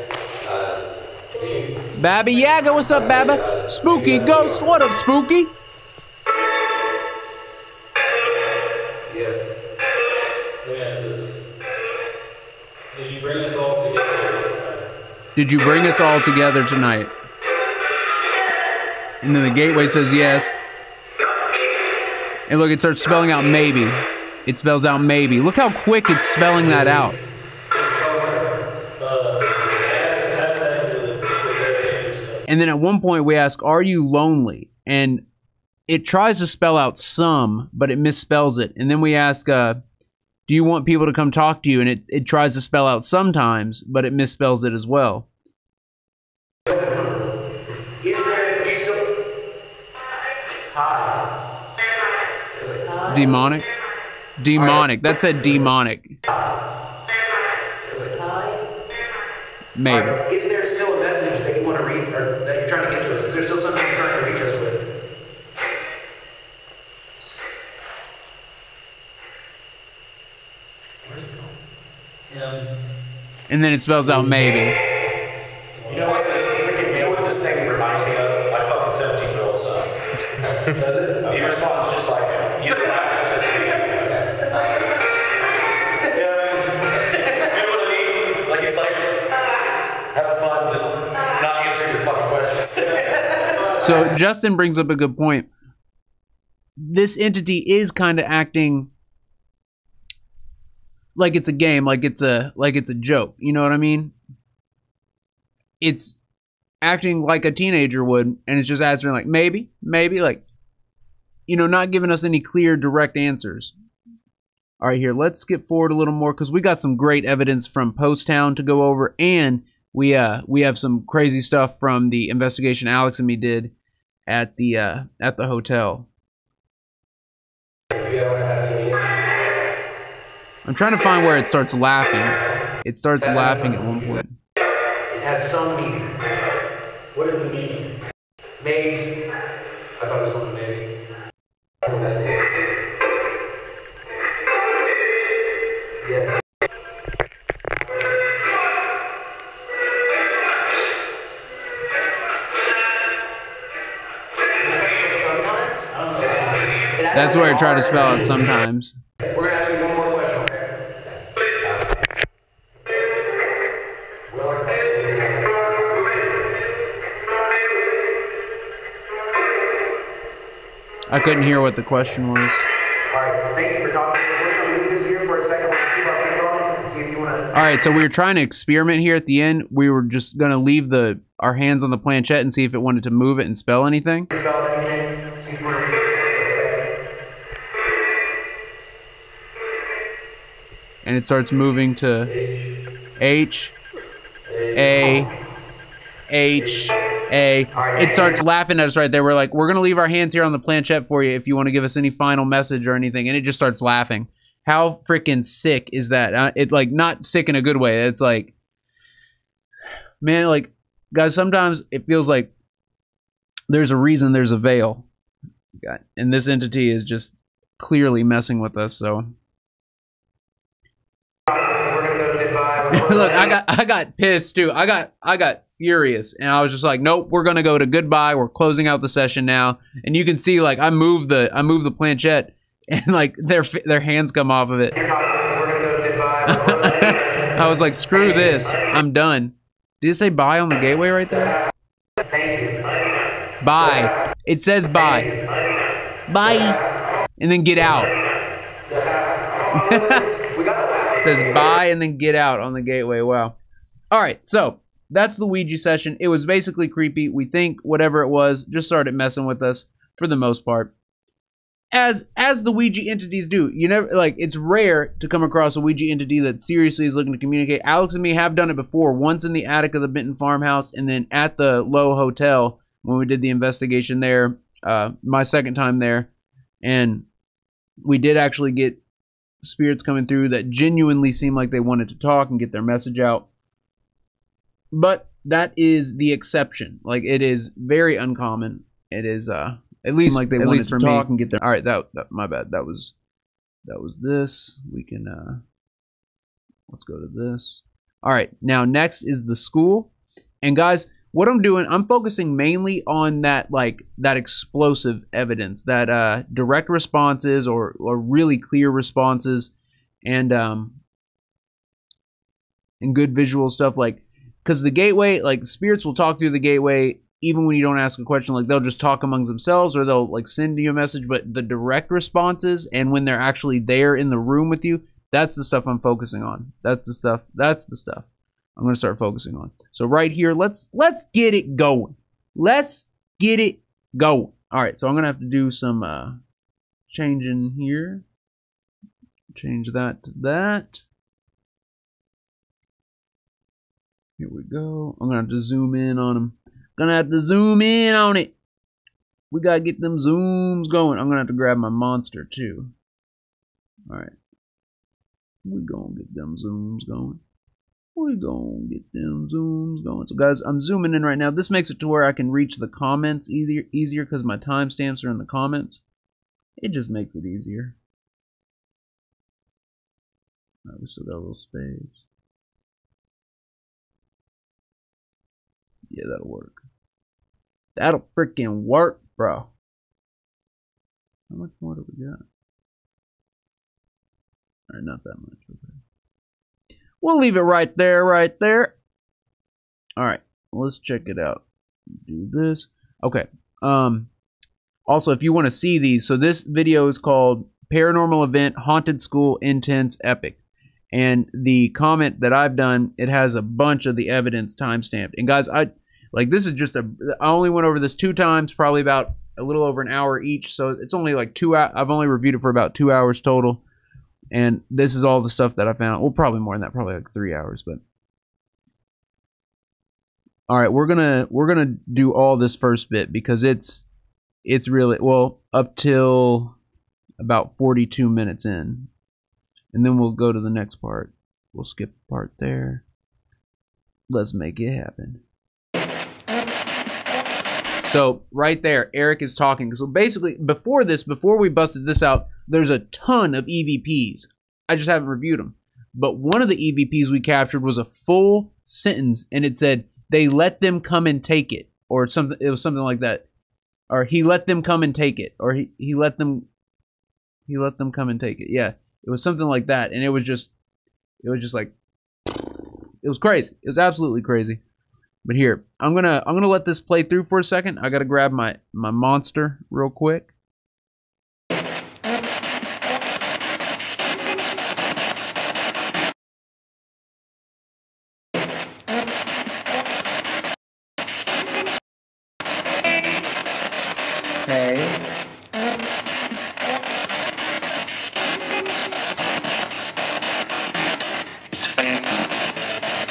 A: Babby Yaga, what's up, Baba? Spooky Ghost, what up, Spooky?
B: Yes.
C: Let me ask this. Did you bring us all together?
A: Did you bring us all together tonight? And then the gateway says yes. And look, it starts spelling out maybe. It spells out maybe. Look how quick it's spelling that out. And then at one point we ask, are you lonely? And it tries to spell out some, but it misspells it. And then we ask, do you want people to come talk to you? And it tries to spell out sometimes, but it misspells it as well. Demonic? Demonic. That said demonic. Maybe.
B: Is there still a message that you want to read, or that you're trying to get to us? Is there still something you're trying to reach us with? Where's it going?
A: And then it spells out maybe.
D: You know what this thing reminds me of? My fucking 17-year-old son. Does it? He responds just like him. You know what I mean? Like he's like having fun, just not answering your fucking questions.
A: So Justin brings up a good point. This entity is kind of acting like it's a game, like it's a joke. You know what I mean? It's acting like a teenager would, and it's just answering like maybe, like, you know, not giving us any clear, direct answers. All right, here, let's skip forward a little more because we got some great evidence from Poasttown to go over, and we have some crazy stuff from the investigation Alex and me did at the hotel. I'm trying to find where it starts laughing. It starts laughing at one point.
B: It has some meaning. What is the meaning? Maybe. I thought it was going to maybe. Yes.
A: That's where I try to spell it sometimes.
B: We're going to ask you one more question, okay?
A: I couldn't hear what the question was.
B: Alright, thank you for talking. We're going to leave this here for a second. We'll keep our hands on it and see if you want to...
A: Alright, so we were trying to experiment here at the end. We were just going to leave our hands on the planchette and see if it wanted to move it and spell anything.
B: Spell anything. See if you want to read it.
A: And it starts moving to H, A, H, A. It starts laughing at us right there. We're like, we're going to leave our hands here on the planchette for you if you want to give us any final message or anything. And it just starts laughing. How freaking sick is that? It like, not sick in a good way. It's like, man, like, guys, sometimes it feels like there's a reason there's a veil. And this entity is just clearly messing with us, so... Look, I got pissed too. I got furious, and I was just like, nope, we're gonna go to goodbye. We're closing out the session now. And you can see, like, I moved the planchette, and like their hands come off of it. I was like, screw this, I'm done. Did it say bye on the gateway right there? Bye. It says bye. Bye, and then get out. It says bye and then get out on the gateway. Wow. All right, so that's the Ouija session. It was basically creepy. We think whatever it was just started messing with us for the most part. As the Ouija entities do. You never, like, it's rare to come across a Ouija entity that seriously is looking to communicate. Alex and me have done it before, once in the attic of the Benton farmhouse and then at the Low Hotel when we did the investigation there, my second time there. And we did actually get spirits coming through that genuinely seem like they wanted to talk and get their message out. But that is the exception. Like, it is very uncommon. It is at least like they wanted to talk and get their... All right, that my bad. That was this. We can let's go to this. All right, now next is the school. And guys, what I'm doing, I'm focusing mainly on that, like, that explosive evidence, that direct responses or really clear responses, and good visual stuff, like, because the gateway, like, spirits will talk through the gateway even when you don't ask a question. Like, they'll just talk amongst themselves, or they'll, like, send you a message. But the direct responses, and when they're actually there in the room with you, that's the stuff I'm focusing on. That's the stuff I'm going to start focusing on. So right here, let's get it going. Let's get it going. All right, so I'm going to have to do some changing here. Change that to that. Here we go. I'm going to have to zoom in on them. Going to have to zoom in on it. We got to get them zooms going. I'm going to have to grab my monster too. All right. We're going to get them zooms going. We're gonna get them zooms going. So guys, I'm zooming in right now. This makes it to where I can reach the comments easier because my timestamps are in the comments. It just makes it easier. All right, we still got a little space. Yeah, that'll work. That'll freaking work, bro. How much more do we got? All right, not that much. Okay. We'll leave it right there, right there. All right, let's check it out. Do this. Okay. Also, if you want to see these, so this video is called Paranormal Event, Haunted School, Intense, Epic. And the comment that I've done, it has a bunch of the evidence timestamped. And guys, this is just I only went over this 2 times, probably about a little over an hour each. So it's only like 2 hours. I've only reviewed it for about 2 hours total. And this is all the stuff that I found. Well, probably more than that, probably like 3 hours, but all right, we're gonna do all this first bit because it's really, well, up till about 42 minutes in, and then we'll go to the next part. We'll skip the part there. Let's make it happen. So right there, Eric is talking. So basically, before we busted this out, there's a ton of EVPs. I just haven't reviewed them. But one of the EVPs we captured was a full sentence, and it said, "They let them come and take it," or something. It was something like that, or "He let them come and take it," or he let them come and take it. Yeah, it was something like that, and it was just like, it was crazy. It was absolutely crazy. But here, I'm gonna let this play through for a second. I gotta grab my monster real quick.
B: Okay.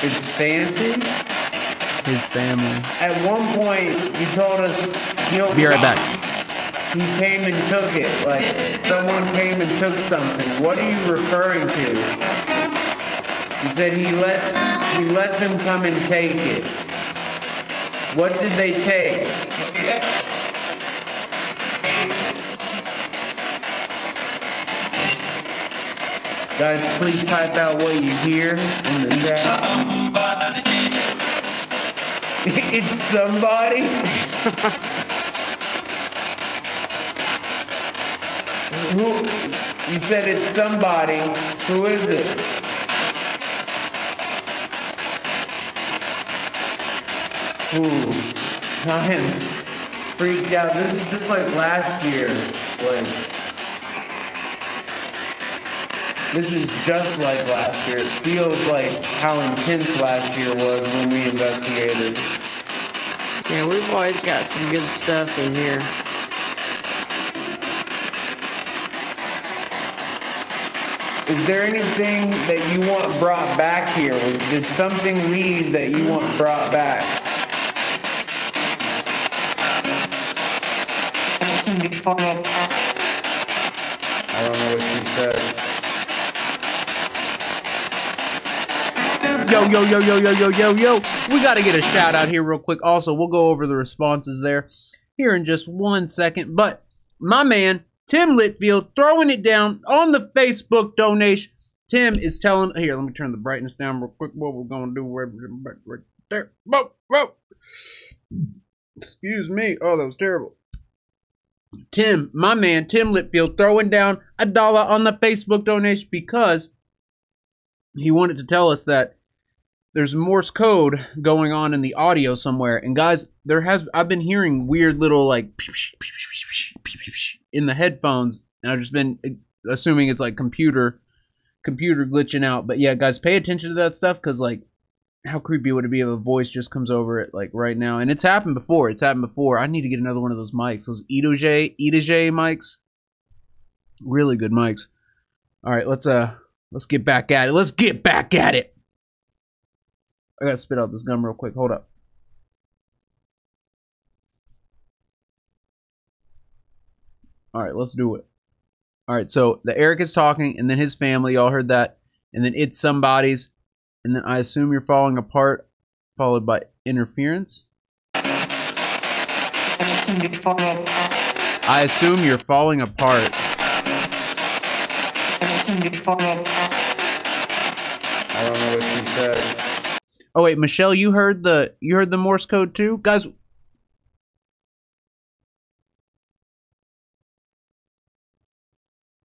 B: It's fancy.
A: His family.
B: At one point, you told us
A: Be right back.
B: he came and took it. Like someone came and took something. What are you referring to? You said he let them come and take it. What did they take? Guys, please type out what you hear in the chat. It's somebody? Who? You said it's somebody. Who is it? Ooh, I am freaked out. This is just like last year. Like, this is just like last year. It feels like how intense last year was when we investigated.
F: Yeah, we've always got some good stuff in here.
B: Is there anything that you want brought back here? Did something leave that you want brought back? I don't know what you said.
A: Yo. We got to get a shout out here real quick. Also, we'll go over the responses there here in just 1 second. But my man, Tim Litfield, throwing it down on the Facebook donation. Tim is telling, here, let me turn the brightness down real quick. What we're going to do right there. Whoa. Excuse me. Oh, that was terrible. Tim, my man, Tim Litfield, throwing down $1 on the Facebook donation because he wanted to tell us that there's Morse code going on in the audio somewhere. And guys, I've been hearing weird little like in the headphones, and I've just been assuming it's like computer glitching out. But yeah, guys, pay attention to that stuff, because like, how creepy would it be if a voice just comes over it like right now? And it's happened before. I need to get another one of those mics, those EDJ mics. Really good mics. All right, let's get back at it. I gotta spit out this gum real quick. Hold up. All right, let's do it. All right, so the Eric is talking, and then his family. Y'all heard that, and then it's somebody's, and then I assume you're falling apart, followed by interference. I assume you're falling apart.
B: I don't know what you said.
A: Oh wait, Michelle, you heard the Morse code too, guys.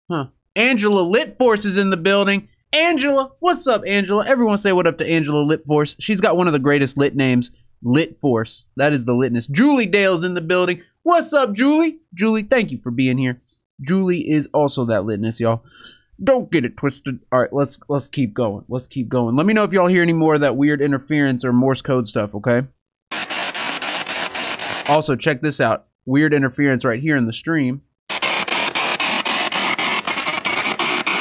A: Huh? Angela Litforce is in the building. Angela, what's up, Angela? Everyone say what up to Angela Litforce. She's got one of the greatest lit names, Litforce. That is the litness. Julie Dale's in the building. What's up, Julie? Julie, thank you for being here. Julie is also that litness, y'all. Don't get it twisted. All right, let's keep going. Let's keep going. Let me know if y'all hear any more of that weird interference or Morse code stuff, okay? Also, check this out. Weird interference right here in the stream.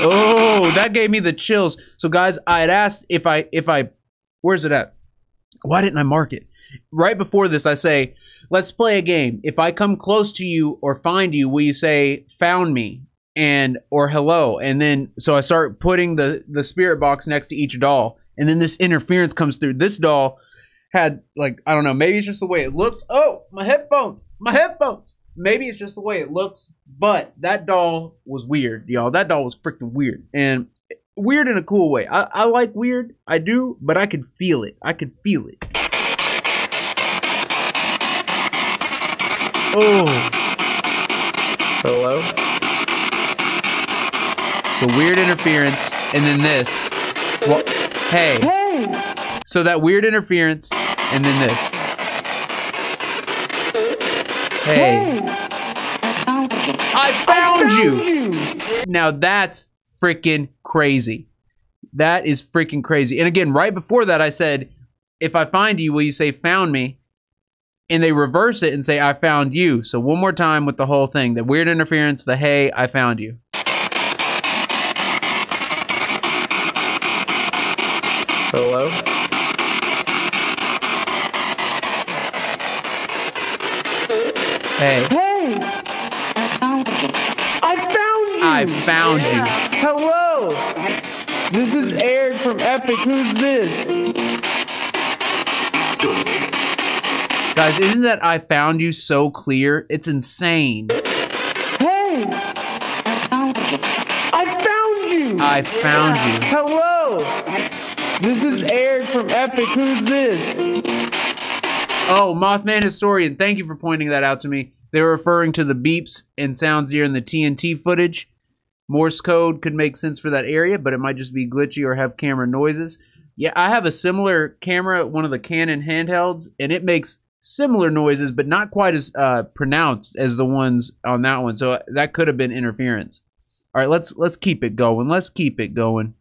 A: Oh, that gave me the chills. So guys, I had asked if I where's it at? Why didn't I mark it? Right before this, I say, let's play a game. If I come close to you or find you, will you say found me and or hello? And then so I start putting the spirit box next to each doll, and then this interference comes through. This doll had, like, I don't know, maybe it's just the way it looks. Oh, my headphones. Maybe it's just the way it looks, but that doll was weird, y'all. That doll was freaking weird, and weird in a cool way. I like weird, I do, but I could feel it. Oh.
F: Hello?
A: So weird interference, and then this. Well, hey. So that weird interference, and then this. Hey. I found you. Now that's freaking crazy. That is freaking crazy. And again, right before that, I said, if I find you, will you say found me? And they reverse it and say, I found you. So one more time with the whole thing. The weird interference, the hey, I found you.
F: Hello?
A: Hey. I found you.
F: Hello! This is Eric from Epic. Who's this?
A: Guys, isn't that I found you so clear? It's insane.
F: Hey! I found you!
A: I found you.
F: Hello! This is Eric from Epic. Who's this?
A: Oh, Mothman Historian, thank you for pointing that out to me. They were referring to the beeps and sounds here in the TNT footage. Morse code could make sense for that area, but it might just be glitchy or have camera noises. Yeah, I have a similar camera, one of the Canon handhelds, and it makes similar noises, but not quite as pronounced as the ones on that one. So that could have been interference. All right, let's keep it going. Let's keep it going.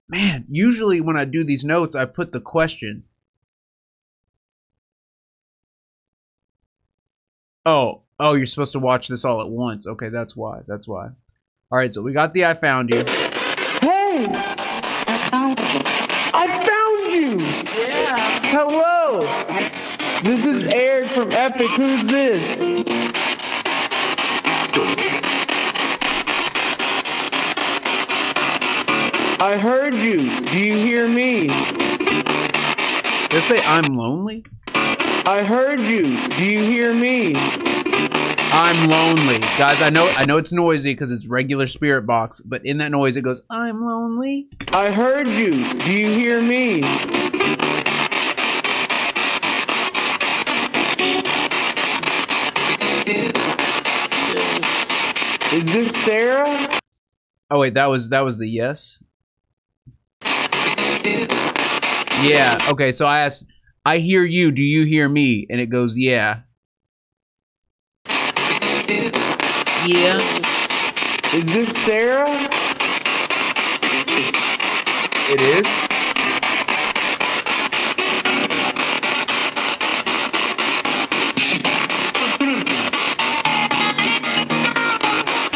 A: Man, usually when I do these notes, I put the question. Oh, you're supposed to watch this all at once. Okay, that's why. All right, so we got the I found you.
F: Hey! I found you! Yeah. Hello! This is Eric from Epic. Who's this? I heard you. Do you hear me?
A: Let's say I'm lonely.
F: I heard you. Do you hear me?
A: I'm lonely. Guys, I know it's noisy because it's regular spirit box, but in that noise it goes, I'm lonely.
F: I heard you. Do you hear me? Is this Sarah?
A: Oh wait, that was the yes. Yeah, okay, so I asked, I hear you, do you hear me? And it goes, yeah. Yeah.
F: Is this Sarah?
A: It is.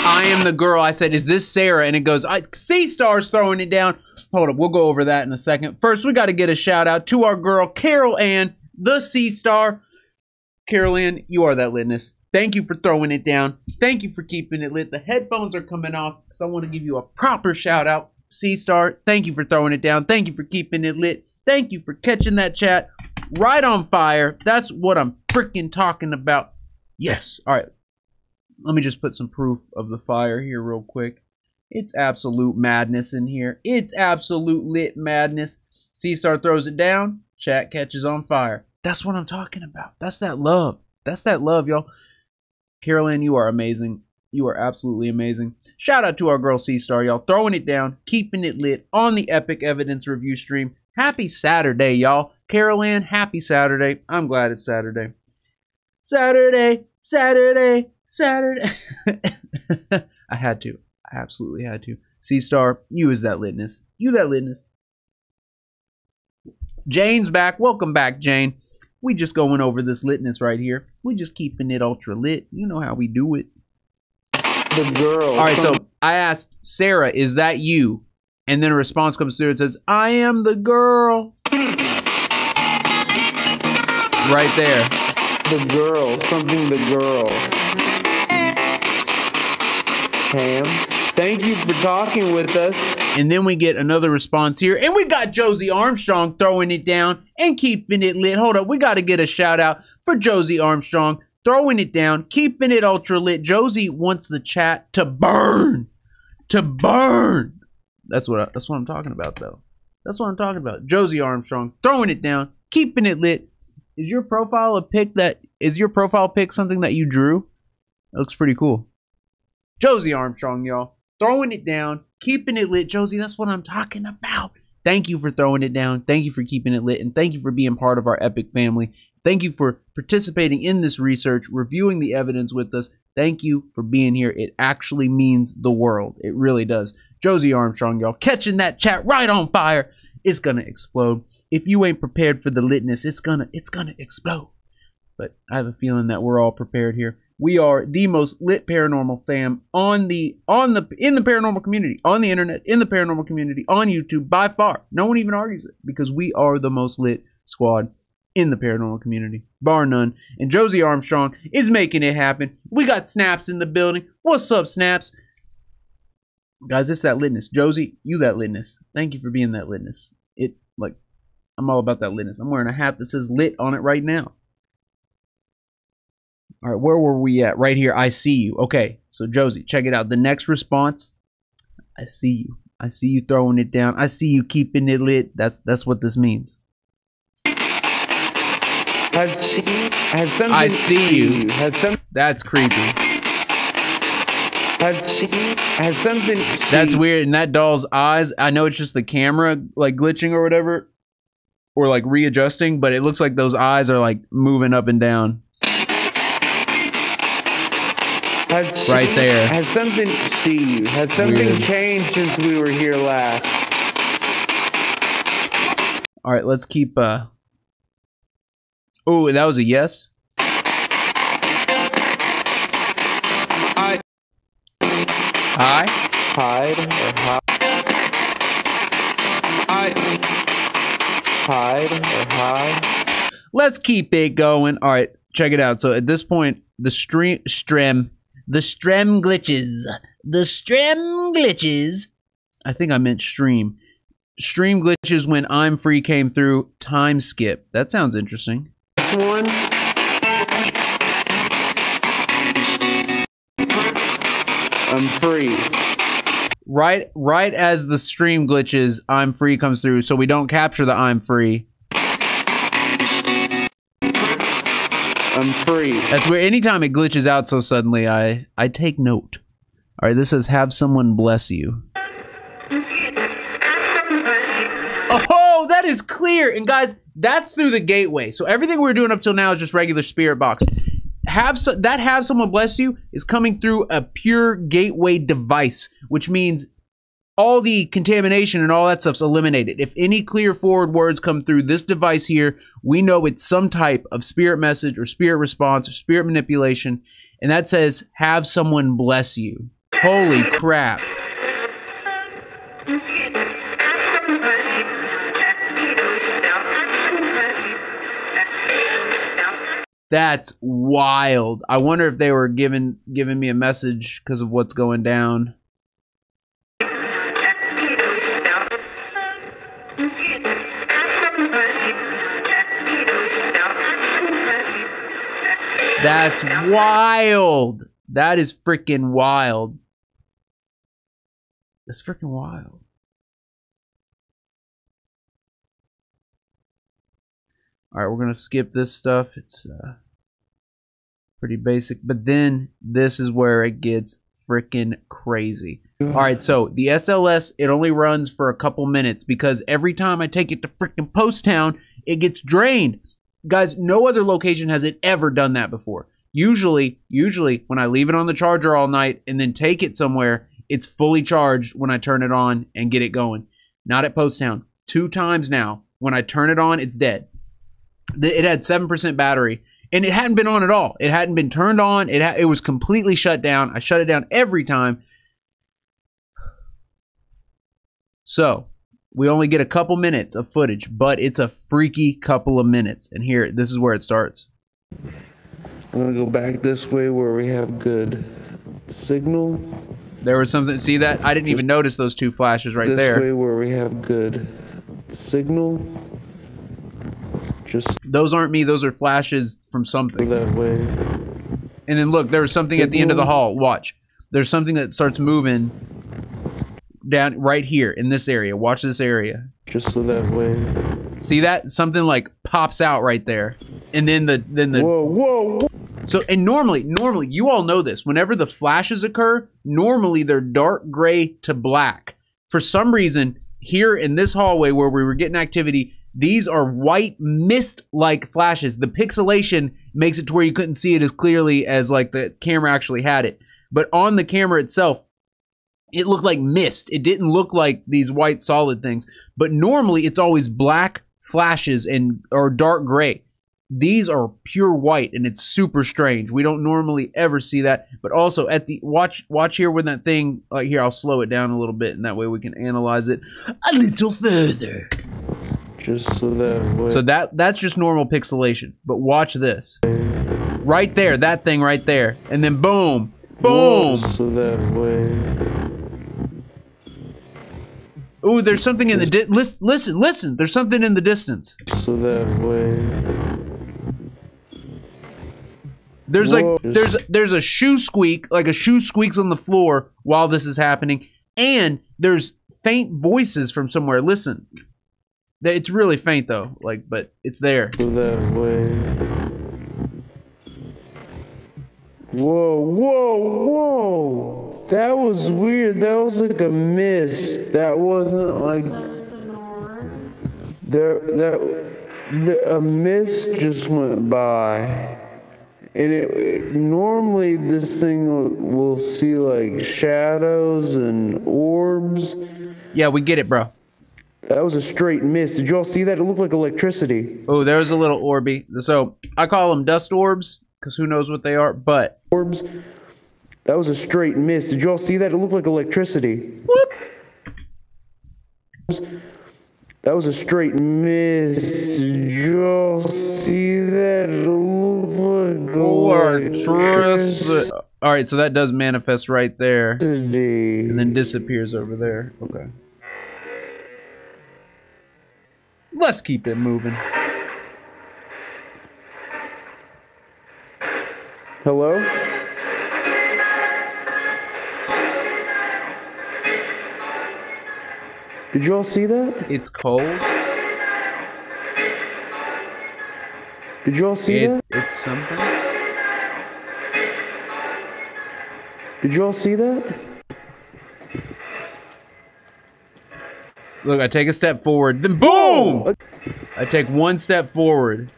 A: I am the girl. I said, is this Sarah? And it goes, C-Star's throwing it down. Hold up, we'll go over that in a second. First, we got to get a shout out to our girl, Carol Ann, the C-Star. Carol Ann, you are that litness. Thank you for throwing it down. Thank you for keeping it lit. The headphones are coming off, so I want to give you a proper shout out. C-Star, thank you for throwing it down. Thank you for keeping it lit. Thank you for catching that chat right on fire. That's what I'm freaking talking about. Yes. All right. Let me just put some proof of the fire here real quick. It's absolute madness in here. It's absolute lit madness. C-Star throws it down. Chat catches on fire. That's what I'm talking about. That's that love. That's that love, y'all. Carolyn, you are amazing. You are absolutely amazing. Shout out to our girl C-Star, y'all. Throwing it down, keeping it lit on the Epic Evidence Review stream. Happy Saturday, y'all. Carolyn, happy Saturday. I'm glad it's Saturday. Saturday. I had to. I absolutely had to. C-Star, you is that litness. You that litness. Jane's back. Welcome back, Jane. We just going over this litness right here. We just keeping it ultra lit. You know how we do it.
F: The girl.
A: All right, so I asked Sarah, is that you? And then a response comes through and says, I am the girl. Right there.
F: The girl. Something the girl. Pam, thank you for talking with us.
A: And then we get another response here. And we got Josie Armstrong throwing it down and keeping it lit. Hold up, we got to get a shout out for Josie Armstrong throwing it down, keeping it ultra lit. Josie wants the chat to burn. To burn. That's what I'm talking about, though. That's what I'm talking about. Josie Armstrong throwing it down, keeping it lit. Is your profile a pic that is your profile pic something that you drew? It looks pretty cool. Josie Armstrong, y'all. Throwing it down, keeping it lit. Josie, that's what I'm talking about. Thank you for throwing it down. Thank you for keeping it lit. And thank you for being part of our epic family. Thank you for participating in this research, reviewing the evidence with us. Thank you for being here. It actually means the world. It really does. Josie Armstrong, y'all. Catching that chat right on fire. It's going to explode. If you ain't prepared for the litness, it's gonna explode. But I have a feeling that we're all prepared here. We are the most lit paranormal fam in the paranormal community, on the internet, in the paranormal community, on YouTube, by far. No one even argues it, because we are the most lit squad in the paranormal community, bar none. And Josie Armstrong is making it happen. We got Snaps in the building. What's up, Snaps? Guys, it's that litness. Josie, you that litness. Thank you for being that litness. I'm all about that litness. I'm wearing a hat that says lit on it right now. All right, where were we at? Right here. I see you. Okay, so Josie, check it out. The next response, I see you. I see you throwing it down. I see you keeping it lit. That's what this means.
F: Has something
A: I see you.
F: Has some.
A: That's creepy.
F: Has something.
A: That's weird. And that doll's eyes, I know it's just the camera like glitching or whatever, or like readjusting, but it looks like those eyes are like moving up and down. Right there.
F: Has something
A: Weird.
F: changed since we were here last?
A: All right, let's keep. Oh, that was a yes. Hi.
F: Hide or hide.
A: Let's keep it going. All right, check it out. So at this point, the strem glitches. I think I meant stream. Stream glitches when I'm free came through. Time skip. That sounds interesting.
F: This one. I'm free.
A: Right as the stream glitches, I'm free comes through, so we don't capture the I'm free.
F: I'm free.
A: That's where anytime it glitches out so suddenly, I take note. All right, this says have someone bless you. Oh, that is clear. And guys, that's through the gateway. So everything we're doing up till now is just regular spirit box. Have someone bless you is coming through a pure gateway device, which means all the contamination and all that stuff's eliminated. If any clear forward words come through this device here, we know it's some type of spirit message or spirit response or spirit manipulation. And that says, have someone bless you. Holy crap. That's wild. I wonder if they were giving me a message because of what's going down. That's wild. That is freaking wild. That's freaking wild. All right, we're going to skip this stuff. It's pretty basic. But then this is where it gets freaking crazy. All right, so the SLS, it only runs for a couple minutes because every time I take it to freaking Poasttown, it gets drained. Guys, no other location has it ever done that before. Usually, when I leave it on the charger all night and then take it somewhere, it's fully charged when I turn it on and get it going. Not at Poasttown. 2 times now. When I turn it on, it's dead. It had 7% battery, And it hadn't been on at all. It hadn't been turned on. It was completely shut down. I shut it down every time. So, we only get a couple minutes of footage, but it's a freaky couple of minutes. And here, this is where it starts.
F: I'm gonna go back this way where we have good signal.
A: There was something, see that? I didn't even notice those two flashes right there.
F: This way where we have good signal. Just
A: those aren't me, those are flashes from something.
F: That way.
A: And then look, there was something at the end of the hall. Watch. There's something that starts moving down right here in this area. Watch this area.
F: Just so that way.
A: See that? Something like pops out right there. And then the
F: whoa.
A: So, and normally, you all know this. Whenever the flashes occur, normally they're dark gray to black. For some reason, here in this hallway where we were getting activity, these are white mist-like flashes. The pixelation makes it to where you couldn't see it as clearly as like the camera actually had it. But on the camera itself, it looked like mist. It didn't look like these white solid things. But normally it's always black flashes or dark gray. These are pure white, and it's super strange. We don't normally ever see that. But also at the watch here when that thing here, I'll slow it down a little bit, and that way we can analyze it a little further.
F: Just so that way.
A: So that's just normal pixelation. But watch this. Right there, that thing right there. And then boom. Boom.
F: Whoa, so that way.
A: Ooh, there's something in the listen. There's something in the distance.
F: So that way.
A: There's like there's a shoe squeak, like a shoe squeaks on the floor while this is happening, and there's faint voices from somewhere. Listen. It's really faint though, like, but it's there.
F: So that way. Whoa. That was weird. That was like a mist. That wasn't like a mist just went by. And normally this thing will see like shadows and orbs.
A: Yeah, we get it, bro.
F: That was a straight mist. Did y'all see that? It looked like electricity.
A: Oh, there was a little orby. So I call them dust orbs because who knows what they are, but
F: orbs. That was a straight mist. Did y'all see that? It looked like electricity.
A: Whoop.
F: That was a straight mist. Did y'all see that? It looked like electricity.
A: All right, so that does manifest right there, and then disappears over there. Okay. Let's keep it moving.
F: Hello? Did you all see that?
A: It's cold.
F: Did you all see that?
A: It's something.
F: Did you all see that?
A: Look, I take a step forward, then boom! I take one step forward.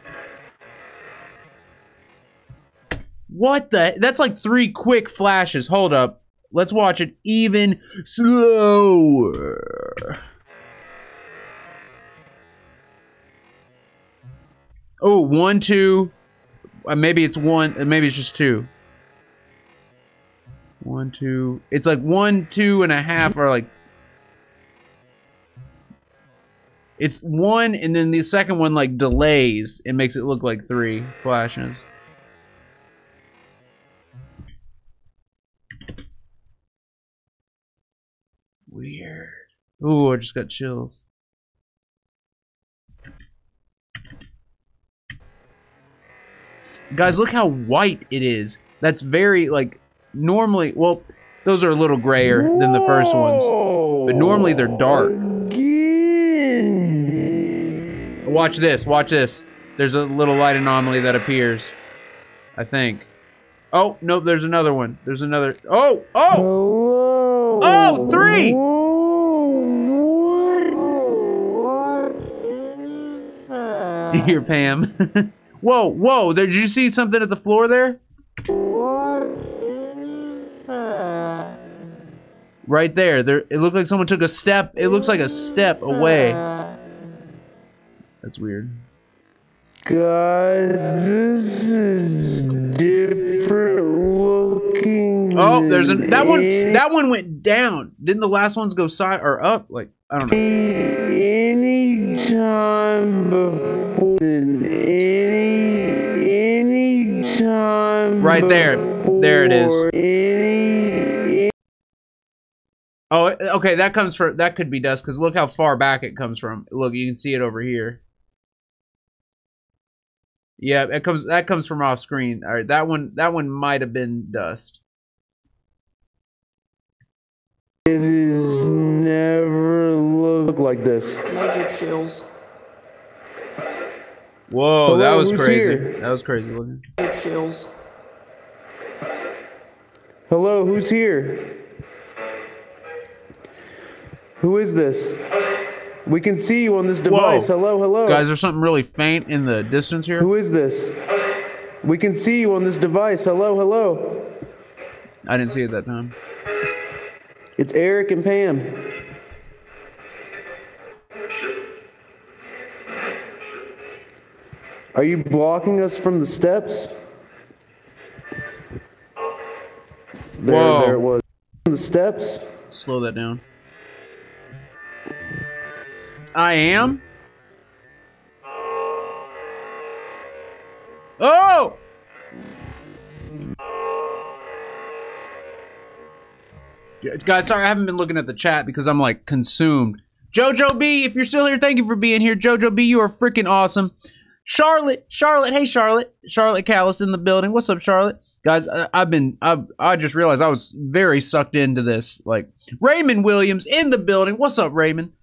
A: What the? That's like 3 quick flashes. Hold up. Let's watch it even slower. Oh, 1, 2. Maybe it's 1. Maybe it's just 2. 1, 2. It's like 1, 2.5 or like. It's 1, and then the second one like delays. It makes it look like 3 flashes. Weird. Ooh, I just got chills. Guys, look how white it is. That's very, like, normally, well, those are a little grayer than the first ones. But normally they're dark. Watch this, watch this. There's a little light anomaly that appears. I think. Oh, nope, there's another one. There's another. Oh! Oh! Oh, 3! Here, Pam. Whoa, whoa, did you see something at the floor there? Right there. It looked like someone took a step. It looks like a step away. That's weird.
F: Guys, this is different looking.
A: Oh, there's that one went down. Didn't the last ones go side or up? Like, I don't know.
F: Any time before. Any time.
A: Right there. There it is. Oh, okay. That could be dust because look how far back it comes from. Look, you can see it over here. Yeah, that comes from off screen. All right, that one might have been dust.
F: It has never looked like this.
G: Major chills.
A: Whoa,
F: Hello,
A: that was
F: who's
A: crazy.
F: here?
A: That was crazy looking.
G: Major chills.
F: Hello, who's here? Who is this? We can see you on this device.
A: Whoa.
F: Hello, hello.
A: Guys, there's something really faint in the distance here.
F: Who is this? We can see you on this device. Hello, hello.
A: I didn't see it that time.
F: It's Eric and Pam. Are you blocking us from the steps?
A: Whoa.
F: There it was. The steps?
A: Slow that down. I am? Oh! Guys, sorry I haven't been looking at the chat because I'm like consumed. Jojo B, if you're still here, thank you for being here. Jojo B, you are freaking awesome. Charlotte, hey Charlotte. Charlotte Callis in the building. What's up, Charlotte? Guys, I just realized I was very sucked into this. Like, Raymond Williams in the building. What's up, Raymond?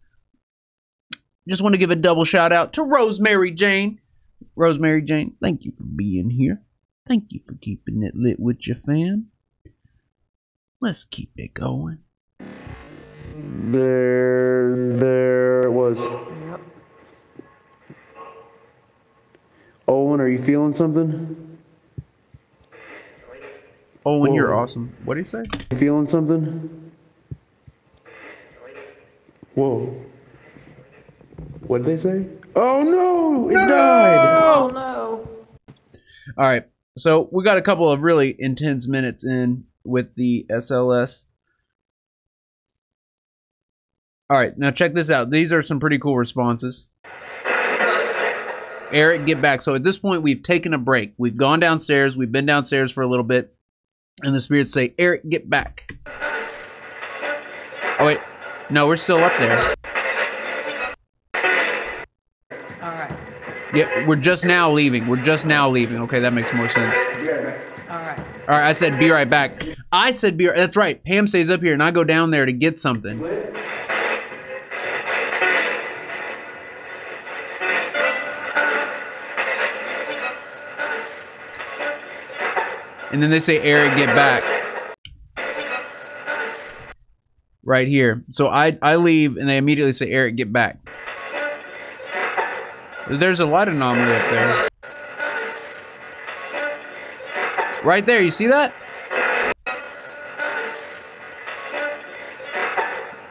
A: Just want to give a double shout out to Rosemary Jane. Rosemary Jane, thank you for being here. Thank you for keeping it lit with your fam. Let's keep it going.
F: There it was.
G: Yep.
F: Owen, are you feeling something?
A: Owen, you're
F: Whoa.
A: awesome. What do you say?
F: You feeling something? Whoa. What did they say? Oh no! It died!
G: Oh no.
A: All right, so we got a couple of really intense minutes in with the SLS. All right, now check this out. These are some pretty cool responses. Eric, get back. So at this point, we've taken a break. We've gone downstairs. We've been downstairs for a little bit. And the spirits say, Eric, get back. Oh, wait. No, we're still up there.
G: Alright.
A: Yep, we're just now leaving. We're just now leaving. Okay, that makes more sense.
G: Alright.
A: All right, I said be right back. I said be right. That's right. Pam stays up here, and I go down there to get something. And then they say, Eric, get back. Right here. So I leave, and they immediately say, Eric, get back. There's a light anomaly up there. Right there, you see that?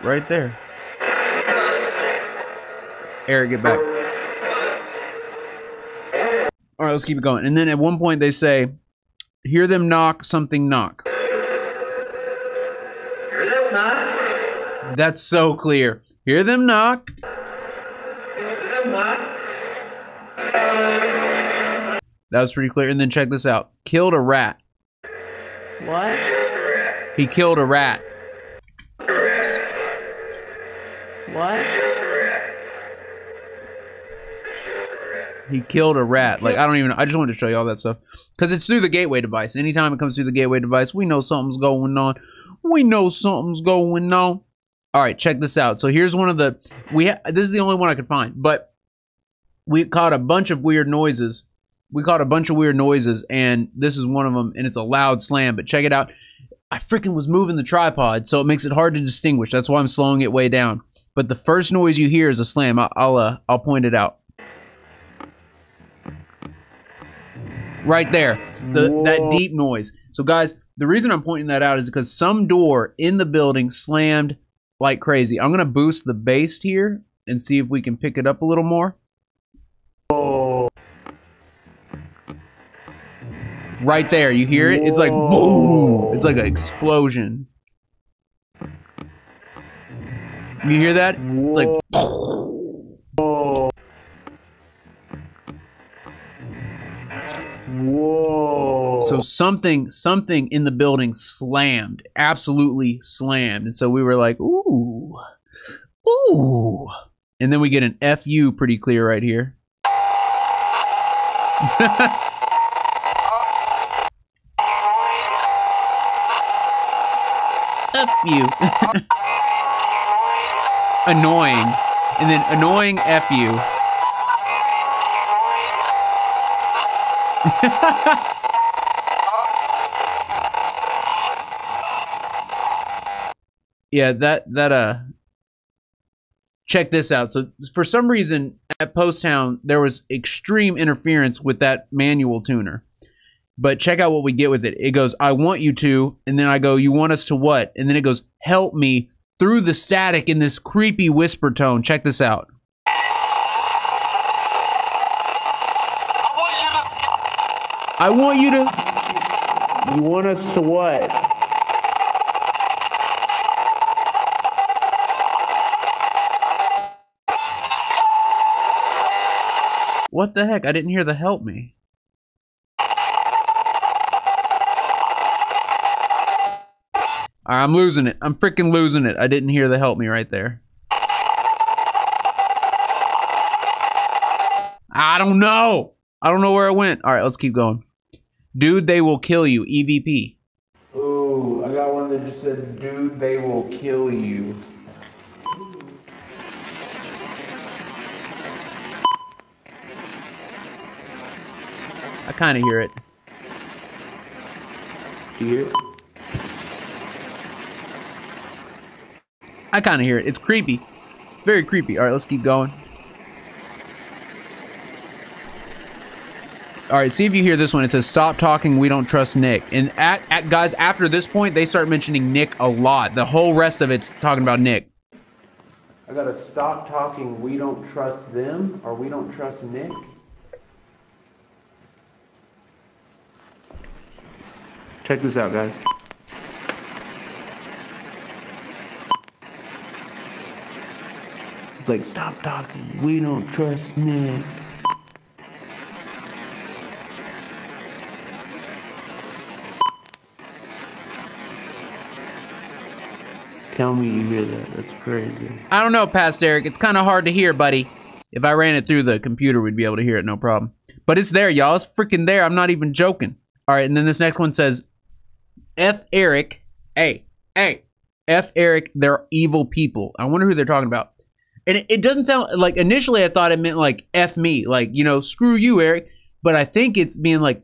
A: Right there. Eric, get back. Alright, let's keep it going. And then at one point they say, hear them knock, something knock.
H: Hear them knock?
A: That's so clear. Hear them knock.
H: Hear them knock?
A: That was pretty clear. And then check this out. Killed a rat.
G: What?
A: He killed a rat.
G: What?
A: He killed a rat. Like, I don't even know. I just wanted to show you all that stuff. Because it's through the gateway device. Anytime it comes through the gateway device, we know something's going on. We know something's going on. All right, check this out. So here's one of the... This is the only one I could find. But we caught a bunch of weird noises. And this is one of them. And it's a loud slam. But check it out. I freaking was moving the tripod, so it makes it hard to distinguish. That's why I'm slowing it way down. But the first noise you hear is a slam. I'll point it out. Right there, that deep noise. So guys, the reason I'm pointing that out is because some door in the building slammed like crazy. I'm gonna boost the bass here and see if we can pick it up a little more. right there. You hear it? It's like boom. It's like an explosion. You hear that? It's like.
F: Whoa.
A: So something in the building slammed, absolutely slammed. And so we were like, ooh, ooh. And then we get an FU pretty clear right here. FU. Annoying. And then annoying FU. Yeah, check this out. So for some reason at Poasttown there was extreme interference with that manual tuner. But check out what we get with it. It goes, I want you to, and then I go, you want us to what? And then it goes, help me, through the static in this creepy whisper tone. Check this out. I want you to.
F: You want us to what?
A: What the heck? I didn't hear the help me. Alright, I'm losing it. I'm freaking losing it. I didn't hear the help me right there. I don't know. I don't know where it went. Alright, let's keep going. Dude, they will kill you. EVP.
F: Ooh, I got one that just said, dude, they will kill you.
A: I kind of hear it.
F: Do you hear it?
A: I kind of hear it. It's creepy. Very creepy. Alright, let's keep going. Alright, see if you hear this one. It says, stop talking, we don't trust Nick. And guys, after this point, they start mentioning Nick a lot. The whole rest of it's talking about Nick.
F: I gotta stop talking, we don't trust them, or we don't trust Nick. Check this out, guys. It's like, stop talking, we don't trust Nick. Tell me you hear that. That's crazy.
A: I don't know, Past Eric. It's kind of hard to hear, buddy. If I ran it through the computer, we'd be able to hear it, no problem. But it's there, y'all. It's freaking there. I'm not even joking. All right, and then this next one says, F. Eric. Hey. F. Eric, they're evil people. I wonder who they're talking about. And it doesn't sound like, initially I thought it meant like F me. Like, you know, screw you, Eric. But I think it's being like,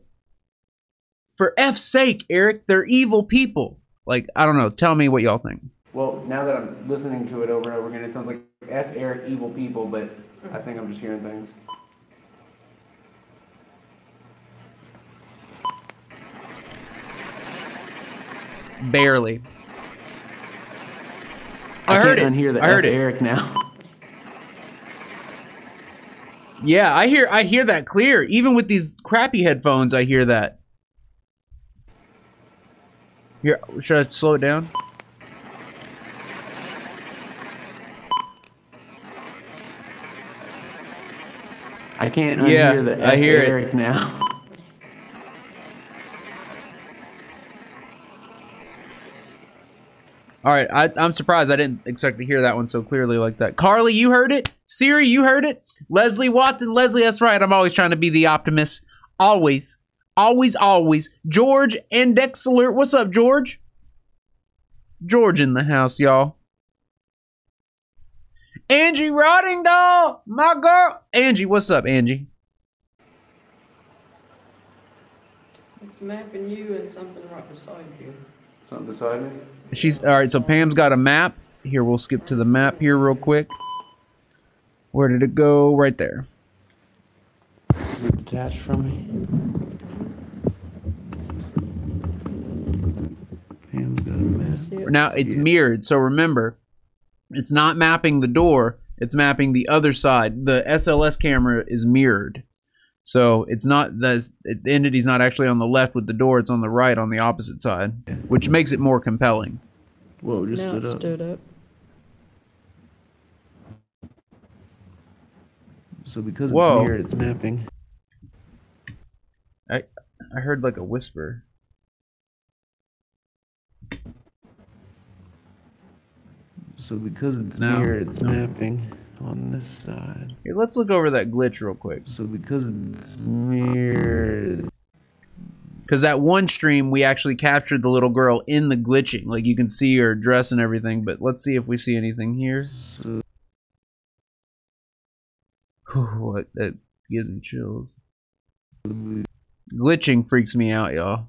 A: for F's sake, Eric, they're evil people. Like, I don't know. Tell me what y'all think.
F: Well, now that I'm listening to it over and over again, it sounds like F. Eric, evil people, but I think I'm just hearing things.
A: Barely. I heard it.
F: Unhear the
A: I heard
F: F.
A: it.
F: Eric now.
A: Yeah, I hear that clear. Even with these crappy headphones, I hear that. Here, should I slow it down?
F: I can't unhear the F.
A: I hear
F: Eric
A: it
F: now.
A: All right, I'm surprised. I didn't expect to hear that one so clearly like that. Carly, you heard it. Siri, you heard it. Leslie Watson, Leslie, that's right. I'm always trying to be the optimist. Always. Always, always. George and Dex Alert. What's up, George? George in the house, y'all. Angie Roddingdahl, my girl. Angie, what's up, Angie?
G: It's mapping you and something right beside you.
F: Something beside me?
A: She's all right. So Pam's got a map. Here, we'll skip to the map here real quick. Where did it go? Right there.
F: Is it detached from me? Pam's got a map.
A: Now it's mirrored. So remember, it's not mapping the door. It's mapping the other side. The SLS camera is mirrored. So it's not the entity's not actually on the left with the door, it's on the right on the opposite side, which makes it more compelling.
F: Whoa, just
G: Now it stood up.
F: So because it's
A: Whoa.
F: weird, it's mapping.
A: I heard like a whisper.
F: So because it's
A: No.
F: weird, it's mapping on this side.
A: Here, let's look over that glitch real quick.
F: So because it's weird.
A: Because that one stream, we actually captured the little girl in the glitching. Like, you can see her dress and everything, but let's see if we see anything here.
F: So
A: What? That gives me chills. Glitching freaks me out, y'all.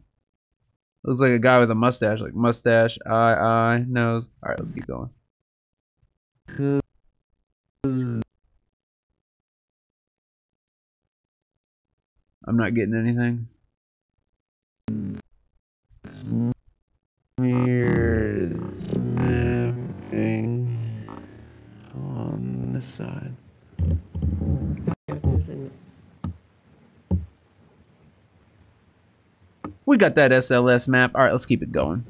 A: Looks like a guy with a mustache. Like, mustache, eye, nose. Alright, let's keep going. I'm not getting anything.
F: weird mapping on this side.
A: We got that SLS map. Alright, let's keep it going.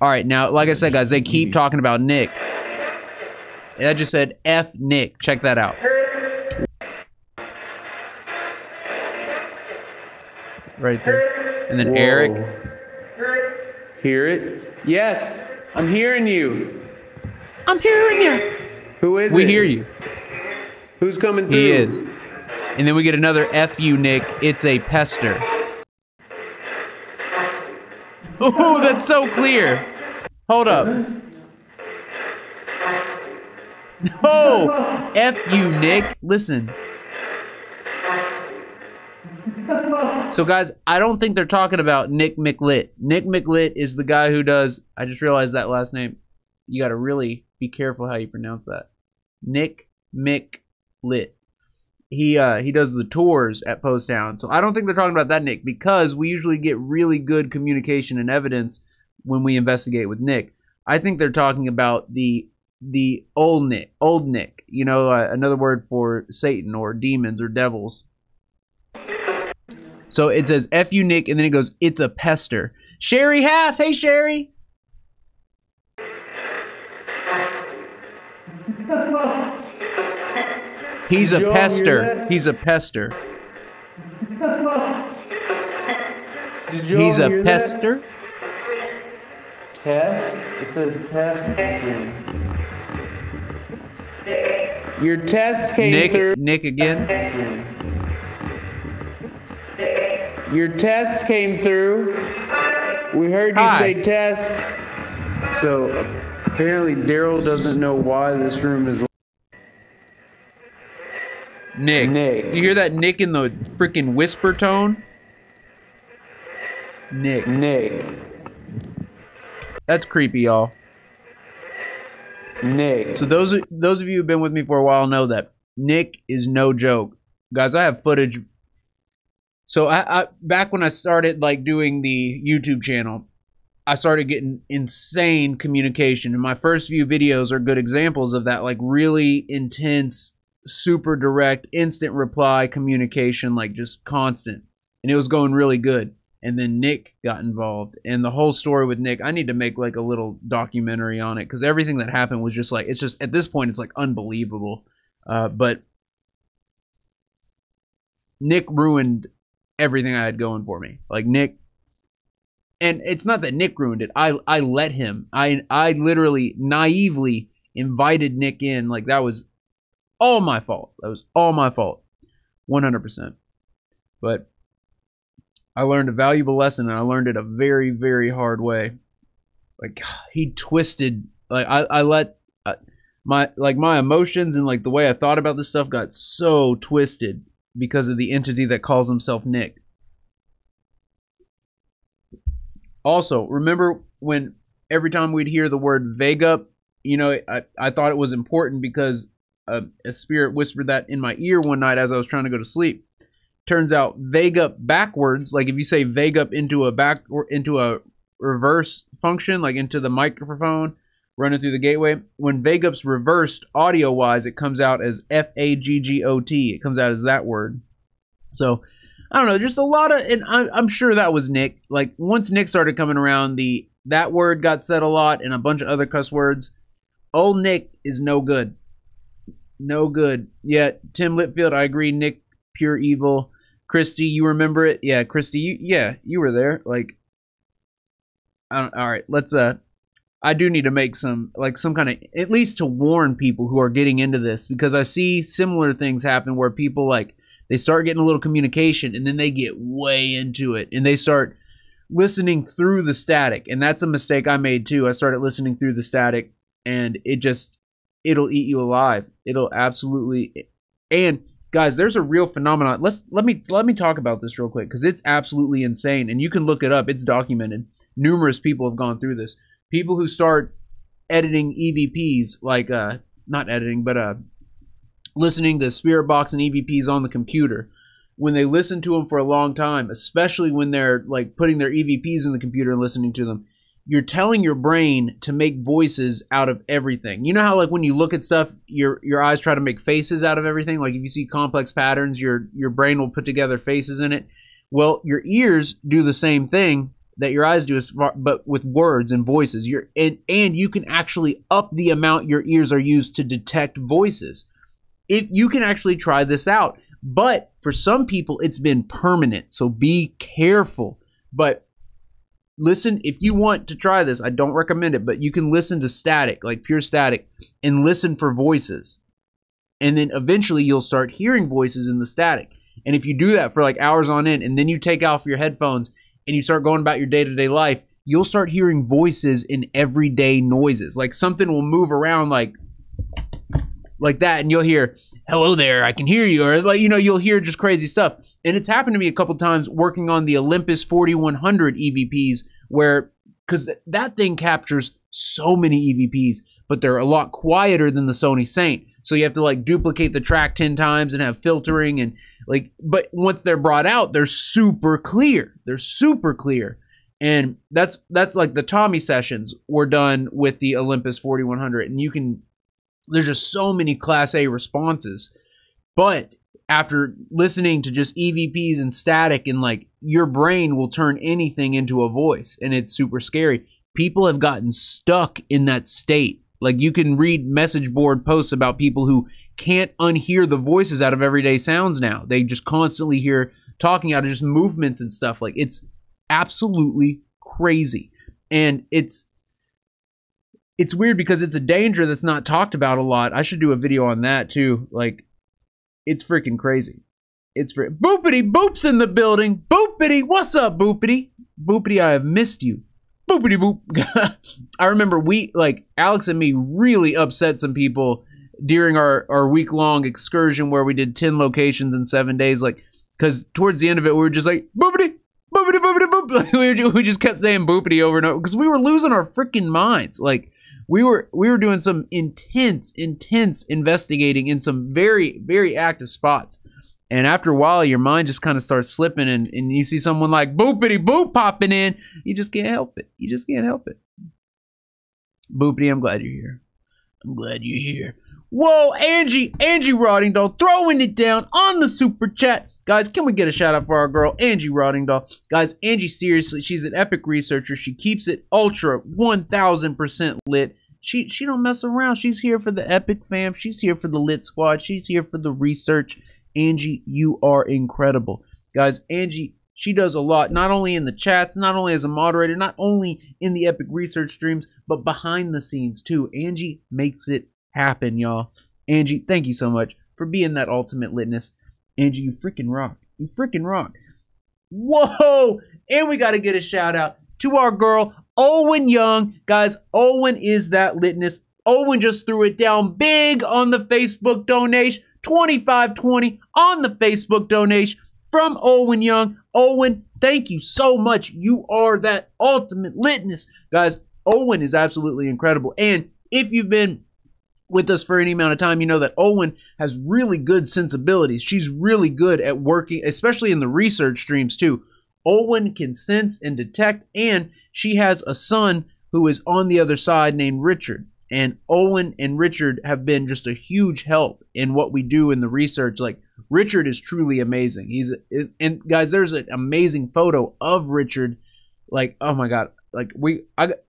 A: Alright, now, like I said, guys, they keep talking about Nick. I just said F Nick. Check that out. Right there. And then
F: Whoa.
A: Eric.
F: Hear it? Yes, I'm hearing you.
A: I'm hearing you.
F: Who is it?
A: We hear you.
F: Who's coming through?
A: He is. And then we get another F you, Nick. It's a pester. Oh, that's so clear. Hold up. Oh, F you, Nick. Listen. So, guys, I don't think they're talking about Nick McLit. Nick McLit is the guy who does... I just realized that last name. You got to really be careful how you pronounce that. Nick McLit. He does the tours at Poasttown. So I don't think they're talking about that Nick, because we usually get really good communication and evidence when we investigate with Nick. I think they're talking about the old Nick. You know, another word for Satan or demons or devils. So it says F you Nick, and then it goes, it's a pester. Sherry Half, hey Sherry. He's a pester. He's a pester. He's a pester.
F: Test? It's a test stream. Your test came through.
A: Nick again.
F: Your test came through. We heard you say test. So apparently Daryl doesn't know why this room is.
A: Nick. You hear that Nick in the freaking whisper tone? Nick. That's creepy, y'all.
F: Nick.
A: So those of you who've been with me for a while know that Nick is no joke. Guys, I have footage. So I back when I started like doing the YouTube channel, I started getting insane communication. And my first few videos are good examples of that, like really intense, super direct, instant reply communication, like just constant. And it was going really good. And then Nick got involved. And the whole story with Nick, I need to make like a little documentary on it, because everything that happened was just like, it's just, at this point, it's like unbelievable. But Nick ruined everything I had going for me. Like Nick, and it's not that Nick ruined it. I let him. I literally naively invited Nick in. Like that was all my fault. That was all my fault. 100%. But I learned a valuable lesson, and I learned it a very, very hard way. Like he twisted, like I let my emotions and like the way I thought about this stuff got so twisted because of the entity that calls himself Nick. Also, remember when every time we'd hear the word Vega, you know, I thought it was important because a spirit whispered that in my ear one night as I was trying to go to sleep. Turns out Vega backwards, like if you say Vega into a reverse function, like into the microphone running through the gateway, when Vegap's reversed audio wise, it comes out as Faggot. It comes out as that word. So I don't know, just a lot of, and I'm sure that was Nick. Like once Nick started coming around, that word got said a lot and a bunch of other cuss words. Old Nick is no good. No good. Yeah, Tim Litfield, I agree. Nick, pure evil. Christy, you remember it? Yeah, Christy, you were there. Like, all right, let's, I do need to make some kind of, at least to warn people who are getting into this, because I see similar things happen where people, like, they start getting a little communication and then they get way into it and they start listening through the static. And that's a mistake I made too. I started listening through the static and it'll eat you alive. It'll absolutely. And guys, there's a real phenomenon. Let me talk about this real quick because it's absolutely insane and you can look it up. It's documented. Numerous people have gone through this. People who start editing EVPs, like not editing, but listening to Spirit Box and EVPs on the computer, when they listen to them for a long time, especially when they're like putting their EVPs in the computer and listening to them, you're telling your brain to make voices out of everything. You know how like when you look at stuff, your eyes try to make faces out of everything? Like if you see complex patterns, your brain will put together faces in it. Well, your ears do the same thing that your eyes do, but with words and voices. And you can actually up the amount your ears are used to detect voices. If you can actually try this out, but for some people it's been permanent, so be careful. But listen, if you want to try this, I don't recommend it, but you can listen to static, like pure static, and listen for voices, and then eventually you'll start hearing voices in the static. And if you do that for like hours on end, and then you take off your headphones and you start going about your day-to-day life, you'll start hearing voices in everyday noises. Like something will move around like that, and you'll hear, "Hello there, I can hear you," or like, you know, you'll hear just crazy stuff. And it's happened to me a couple times working on the Olympus 4100 EVPs, where, because that thing captures so many EVPs, but they're a lot quieter than the Sony Saint. So you have to like duplicate the track 10 times and have filtering and like, but once they're brought out, they're super clear. They're super clear. And that's like the Tommy sessions were done with the Olympus 4100, and you can, there's just so many Class A responses. But after listening to just EVPs and static, and like your brain will turn anything into a voice, and it's super scary. People have gotten stuck in that state. Like you can read message board posts about people who can't unhear the voices out of everyday sounds now. They just constantly hear talking out of just movements and stuff. Like it's absolutely crazy. And it's weird because it's a danger that's not talked about a lot. I should do a video on that too. Like, it's freaking crazy. It's Boopity Boop's in the building. Boopity, what's up, Boopity? Boopity, I have missed you. Boopity Boop. I remember Alex and me really upset some people during our week-long excursion where we did 10 locations in 7 days. Like, because towards the end of it, we were just like, Boopity, Boopity, Boopity, Boop. We just kept saying Boopity over and over because we were losing our freaking minds. Like, we were doing some intense investigating in some very, very active spots. And after a while, your mind just kind of starts slipping, and you see someone like Boopity Boop popping in. You just can't help it. You just can't help it. Boopity, I'm glad you're here. I'm glad you're here. Whoa, Angie Roddingdahl throwing it down on the super chat. Guys, can we get a shout out for our girl, Angie Roddingdahl? Guys, Angie, seriously, she's an epic researcher. She keeps it ultra 1000% lit. She don't mess around. She's here for the epic fam. She's here for the lit squad. She's here for the research. Angie, you are incredible. Guys, Angie, she does a lot, not only in the chats, not only as a moderator, not only in the epic research streams, but behind the scenes too. Angie makes it happen, y'all. Angie, thank you so much for being that ultimate litness. Angie, you freaking rock. You freaking rock. Whoa! And we got to get a shout out to our girl, Owen Young. Guys, Owen is that litness. Owen just threw it down big on the Facebook donation. $25.20 on the Facebook donation from Owen Young. Owen, thank you so much. You are that ultimate litness. Guys, Owen is absolutely incredible. And if you've been with us for any amount of time, you know that Owen has really good sensibilities. She's really good at working, especially in the research streams too. Owen can sense and detect, and she has a son who is on the other side named Richard. And Owen and Richard have been just a huge help in what we do in the research. Like, Richard is truly amazing. And guys, there's an amazing photo of Richard. Like, oh my God. Like,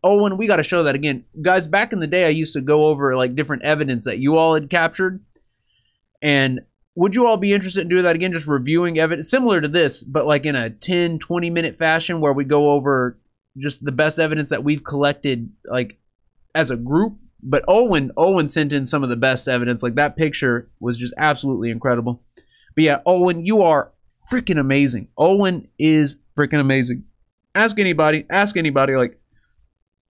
A: Owen, we got to show that again. Guys, back in the day, I used to go over like different evidence that you all had captured. And would you all be interested in doing that again? Just reviewing evidence similar to this, but like in a 10, 20-minute fashion where we go over just the best evidence that we've collected, like as a group. But Owen sent in some of the best evidence. Like, that picture was just absolutely incredible. But yeah, Owen, you are freaking amazing. Owen is freaking amazing. Ask anybody, like,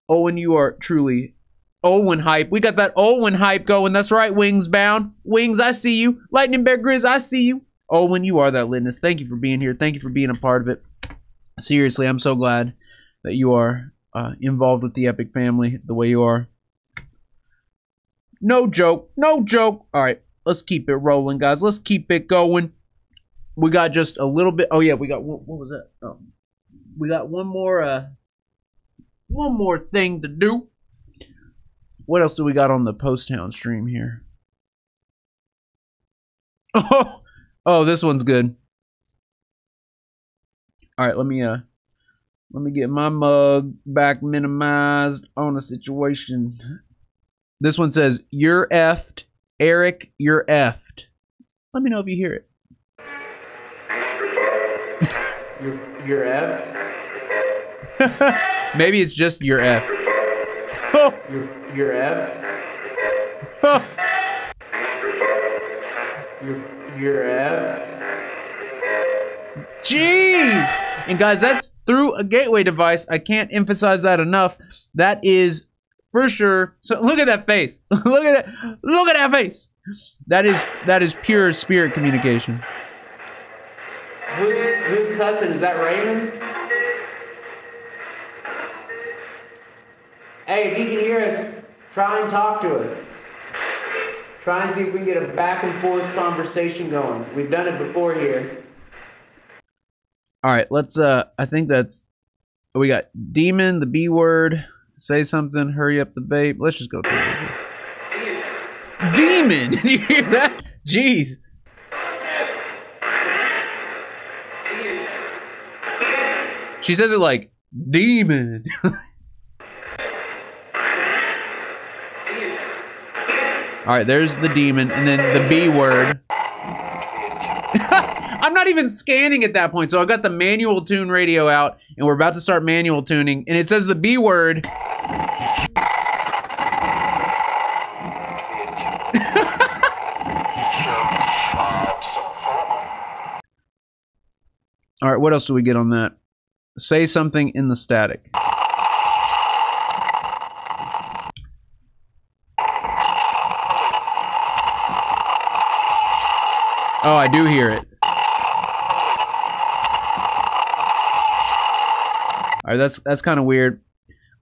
A: Owen, you are truly Owen hype. We got that Owen hype going. That's right, Wings Bound. Wings, I see you. Lightning Bear Grizz, I see you. Owen, you are that litness. Thank you for being here. Thank you for being a part of it. Seriously, I'm so glad that you are involved with the Epic family the way you are. No joke. No joke. All right, let's keep it rolling, guys. Let's keep it going. We got just a little bit. Oh, yeah, we got, what was that? Oh, we got one more thing to do. What else do we got on the Poasttown stream here? Oh, this one's good. All right, let me get my mug back minimized on the situation. This one says, "You're effed, Eric. You're effed." Let me know if you hear it.
F: You're effed.
A: Maybe it's just "you're effed." Oh.
F: You're effed.
A: Oh.
F: You're effed.
A: Jeez! And guys, that's through a gateway device. I can't emphasize that enough. That is for sure. So look at that face. Look at that face. That is pure spirit communication.
F: Who's cussing? Is that Raymond? Hey, if you can hear us, try and talk to us. Try and see if we can get a back and forth conversation going. We've done it before here.
A: All right, let's, I think that's, we got Demon, the B word, say something, hurry up the vape. Let's just go through it. Demon! Did you hear that? Jeez. She says it like, demon. All right, there's the demon, and then the B word. I'm not even scanning at that point, so I've got the manual tune radio out, and we're about to start manual tuning, and it says the B word. All right, what else do we get on that? Say something in the static. Oh, I do hear it. All right, that's kind of weird.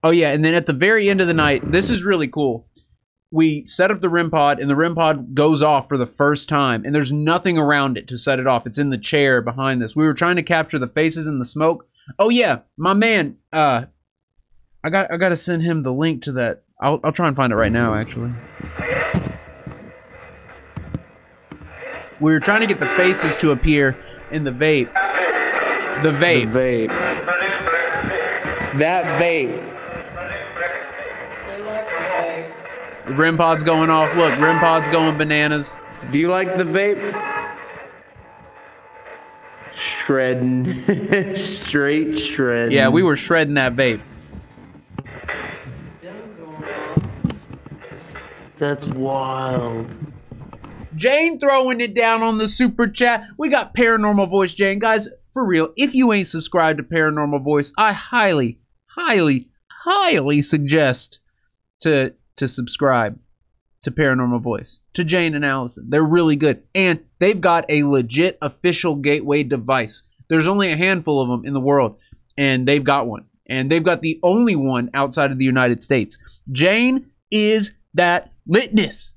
A: Oh yeah, and then at the very end of the night, this is really cool. We set up the REM pod, and the REM pod goes off for the first time, and there's nothing around it to set it off. It's in the chair behind this. We were trying to capture the faces in the smoke. Oh yeah, my man. I got to send him the link to that. I'll try and find it right now, actually. We were trying to get the faces to appear in the vape. The vape.
F: The vape. That vape.
G: They like the vape.
A: The REM pod's going off. Look, REM pod's going bananas.
F: Do you like the vape? Shredding. Straight shredding.
A: Yeah, we were shredding that vape.
G: Still going on.
F: That's wild.
A: Jane throwing it down on the super chat. We got Paranormal Voice, Jane. Guys, for real, if you ain't subscribed to Paranormal Voice, I highly, highly, highly suggest to subscribe to Paranormal Voice, to Jane and Allison. They're really good. And they've got a legit official gateway device. There's only a handful of them in the world, and they've got one. And they've got the only one outside of the United States. Jane is that litness.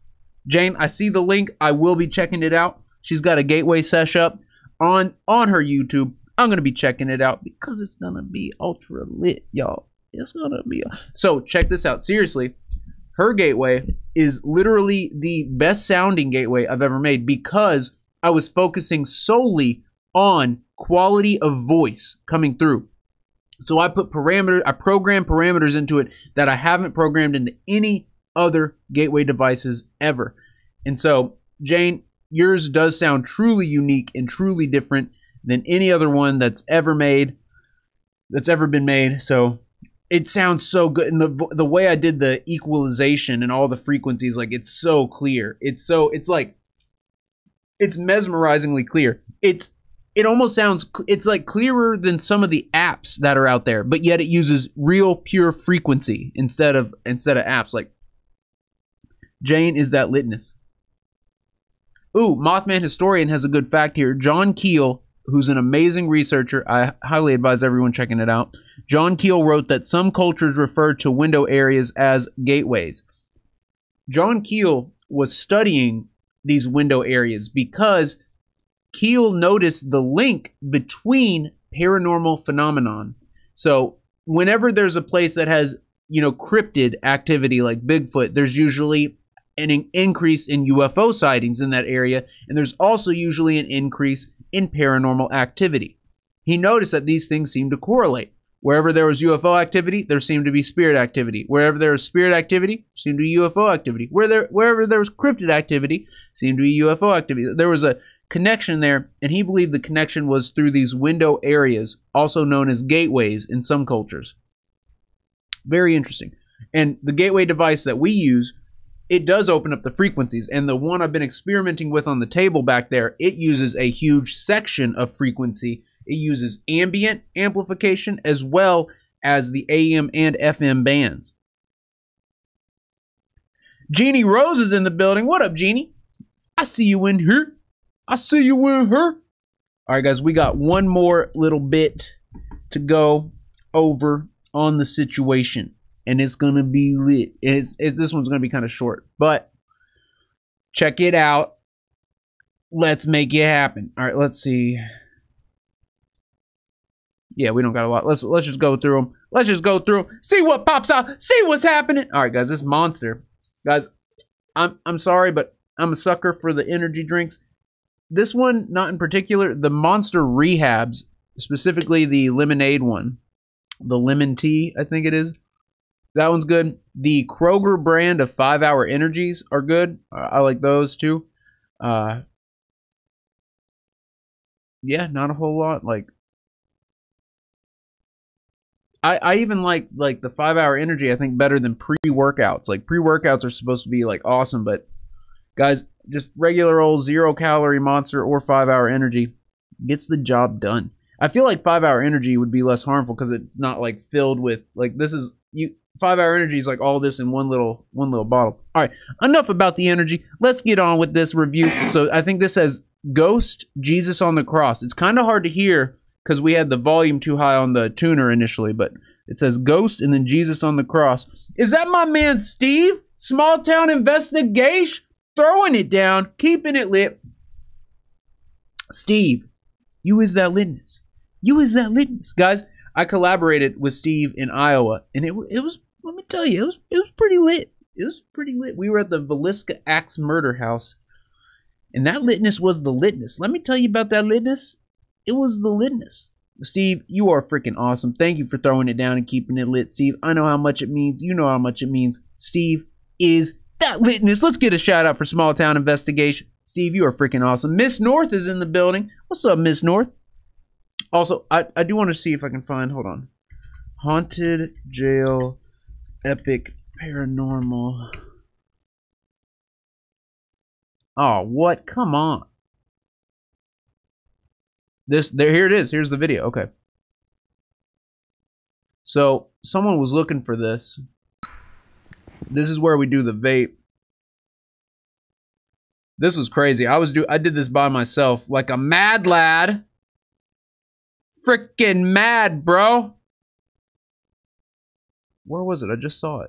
A: Jane, I see the link. I will be checking it out. She's got a gateway sesh up on her YouTube. I'm going to be checking it out because it's going to be ultra lit, y'all. It's going to be... So, check this out. Seriously, her gateway is literally the best sounding gateway I've ever made because I was focusing solely on quality of voice coming through. So I programmed parameters into it that I haven't programmed into any other gateway devices ever. And so, Jane, yours does sound truly unique and truly different than any other one that's ever been made. So it sounds so good. And the way I did the equalization and all the frequencies, like, it's so clear. It's mesmerizingly clear. It almost sounds, it's like clearer than some of the apps that are out there, but yet it uses real pure frequency instead of apps. Like, Jane is that litness. Ooh, Mothman Historian has a good fact here. John Keel, who's an amazing researcher, I highly advise everyone checking it out. John Keel wrote that some cultures refer to window areas as gateways. John Keel was studying these window areas because Keel noticed the link between paranormal phenomenon. So whenever there's a place that has, cryptid activity like Bigfoot, there's usually an increase in UFO sightings in that area, and there's also usually an increase in paranormal activity. He noticed that these things seem to correlate. Wherever there was UFO activity, there seemed to be spirit activity. Wherever there was spirit activity, there seemed to be UFO activity. Wherever there was cryptid activity, seemed to be UFO activity. There was a connection there, and he believed the connection was through these window areas, also known as gateways in some cultures. Very interesting. And the gateway device that we use, it does open up the frequencies, and the one I've been experimenting with on the table back there, it uses a huge section of frequency. It uses ambient amplification as well as the AM and FM bands. Jeannie Rose is in the building. What up, Jeannie? I see you in here. I see you in here. All right, guys, we got one more little bit to go over on the situation, and it's going to be lit. This one's going to be kind of short, but check it out. Let's make it happen. All right, let's see. Yeah, we don't got a lot. Let's just go through them. Let's just go through them. See what pops out. See what's happening. All right, guys, this monster. Guys, I'm sorry, but I'm a sucker for the energy drinks. This one, not in particular, the Monster Rehabs, specifically the lemonade one. The lemon tea, I think it is. That one's good. The Kroger brand of 5-hour energies are good. I like those too. Yeah, not a whole lot. Like, I even like the 5-hour energy, I think, better than pre-workouts. Like, pre-workouts are supposed to be like awesome, but guys, just regular old 0-calorie Monster or 5-hour energy gets the job done. I feel like 5-hour energy would be less harmful because it's not like filled with, like, this is 5-hour energy is like all this in one little bottle. All right, enough about the energy. Let's get on with this review. So I think this says Ghost Jesus on the Cross. It's kind of hard to hear because we had the volume too high on the tuner initially, but it says Ghost and then Jesus on the Cross. Is that my man Steve? Small Town Investigation? Throwing it down, keeping it lit. Steve, you is that litness. You is that litness. Guys, I collaborated with Steve in Iowa, and it was, let me tell you, it was pretty lit. It was pretty lit. We were at the Villisca Axe Murder House, and that litness was the litness. Let me tell you about that litness. It was the litness. Steve, you are freaking awesome. Thank you for throwing it down and keeping it lit, Steve. I know how much it means. You know how much it means. Steve is that litness. Let's get a shout out for Small Town Investigation. Steve, you are freaking awesome. Miss North is in the building. What's up, Miss North? Also, I do want to see if I can find, hold on. Haunted Jail Epic Paranormal. Oh, what? Come on. Here it is. Here's the video. Okay. So, someone was looking for this. This is where we do the vape. This was crazy. I did this by myself like a mad lad. Freaking mad, bro. Where was it? I just saw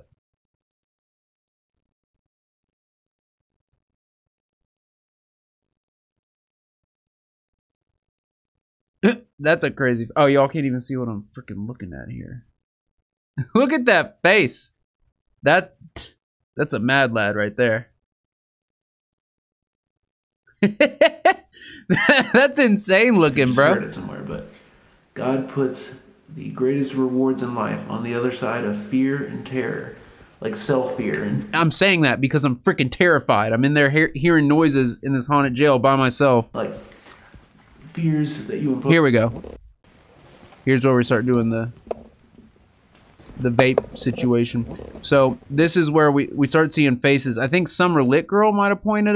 A: it. That's a crazy... Oh, y'all can't even see what I'm freaking looking at here. Look at that face. That That's a mad lad right there. That's insane looking, bro.
I: I heard it somewhere, but God puts the greatest rewards in life on the other side of fear and terror, like self-fear. And
A: I'm saying that because I'm freaking terrified. I'm in there hearing noises in this haunted jail by myself.
I: Like fears that you impose.
A: Here we go. Here's where we start doing the vape situation. So this is where we start seeing faces. I think Summer Lit Girl might have pointed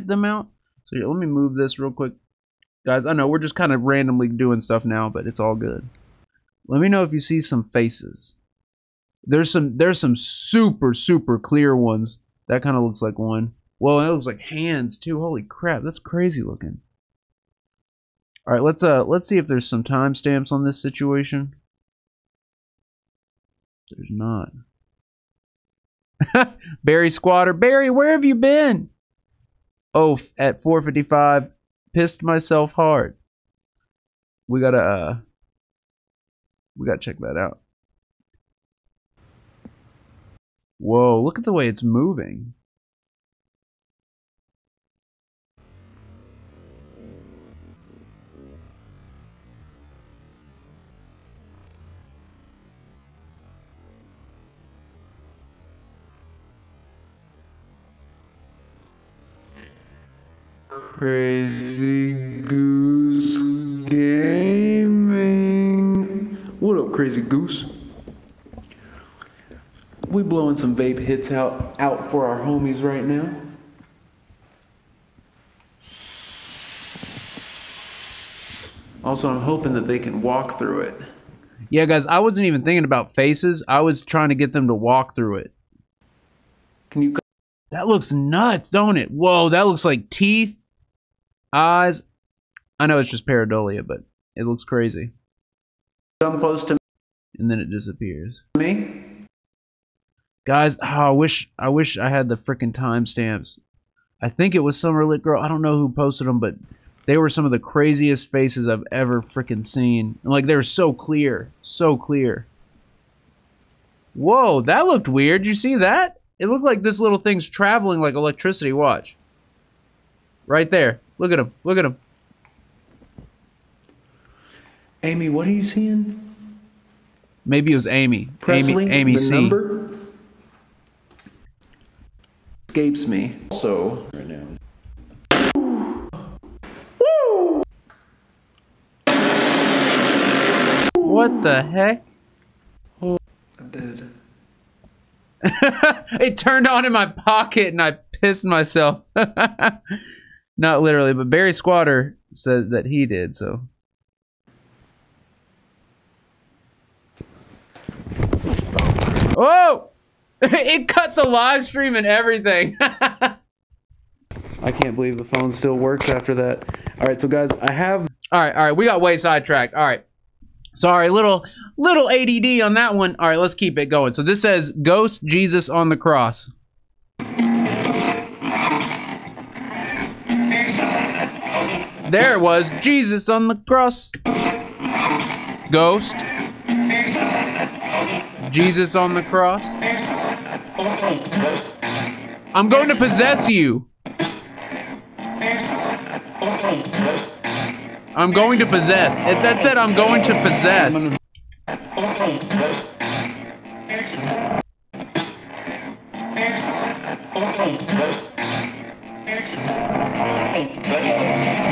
A: them out. So let me move this real quick. Guys, I know we're just kind of randomly doing stuff now, but it's all good. Let me know if you see some faces. There's some super clear ones. That kind of looks like one. Well, it looks like hands too. Holy crap, that's crazy looking. All right, let's see if there's some timestamps on this situation. There's not. Barry Squatter. Barry, where have you been? Oh, at 4:55, pissed myself hard. We gotta check that out. Whoa, look at the way it's moving.
F: Crazy Goose Gaming. What up, Crazy Goose? We blowing some vape hits out for our homies right now. Also, I'm hoping that they can walk through it.
A: Yeah, guys, I wasn't even thinking about faces. I was trying to get them to walk through it.
F: Can you?
A: That looks nuts, don't it? Whoa, that looks like teeth, eyes. I know it's just pareidolia, but it looks crazy.
F: Come close to me.
A: And then it disappears.
F: Me?
A: Guys, oh, I wish I had the freaking timestamps. I think it was Summer Lit Girl. I don't know who posted them, but they were some of the craziest faces I've ever freaking seen. And like, they were so clear. So clear. Whoa, that looked weird. Did you see that? It looked like this little thing's traveling like electricity. Watch. Right there. Look at him. Look at him.
F: Amy, what are you seeing?
A: Maybe it was Amy.
F: Presley,
A: Amy
F: the
A: C.
F: number escapes me. Also, right now.
A: What the heck?
F: Oh, I'm dead.
A: It turned on in my pocket and I pissed myself. Not literally, but Barry Squatter said that he did, so. Oh! It cut the live stream and everything.
F: I can't believe the phone still works after that. All right, so guys, I have...
A: All right, we got way sidetracked. All right. Sorry, little ADD on that one. All right, let's keep it going. So this says, Ghost Jesus on the cross. There it was, Jesus on the cross. Ghost. Jesus on the cross. I'm going to possess you. I'm going to possess. That said, I'm going to possess.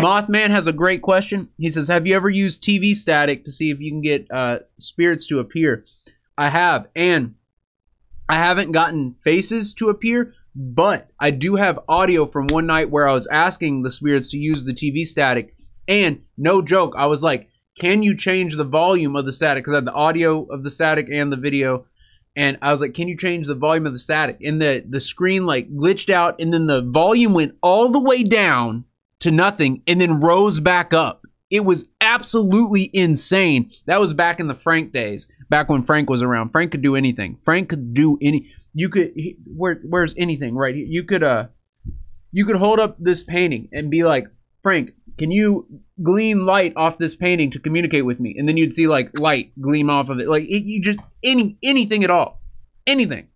A: Mothman has a great question. He says, have you ever used TV static to see if you can get spirits to appear? I have, and I haven't gotten faces to appear, but I do have audio from one night where I was asking the spirits to use the TV static, and no joke, I was like, can you change the volume of the static? Because I had the audio of the static and the video, and I was like, can you change the volume of the static? And the screen like glitched out, and then the volume went all the way down to nothing, and then rose back up. It was absolutely insane. That was back in the Frank days, back when Frank was around. Frank could do anything. Frank could do any. You could. Where's anything? Right? You could hold up this painting and be like, Frank, can you gleam light off this painting to communicate with me? And then you'd see like light gleam off of it. Like you just anything at all, anything.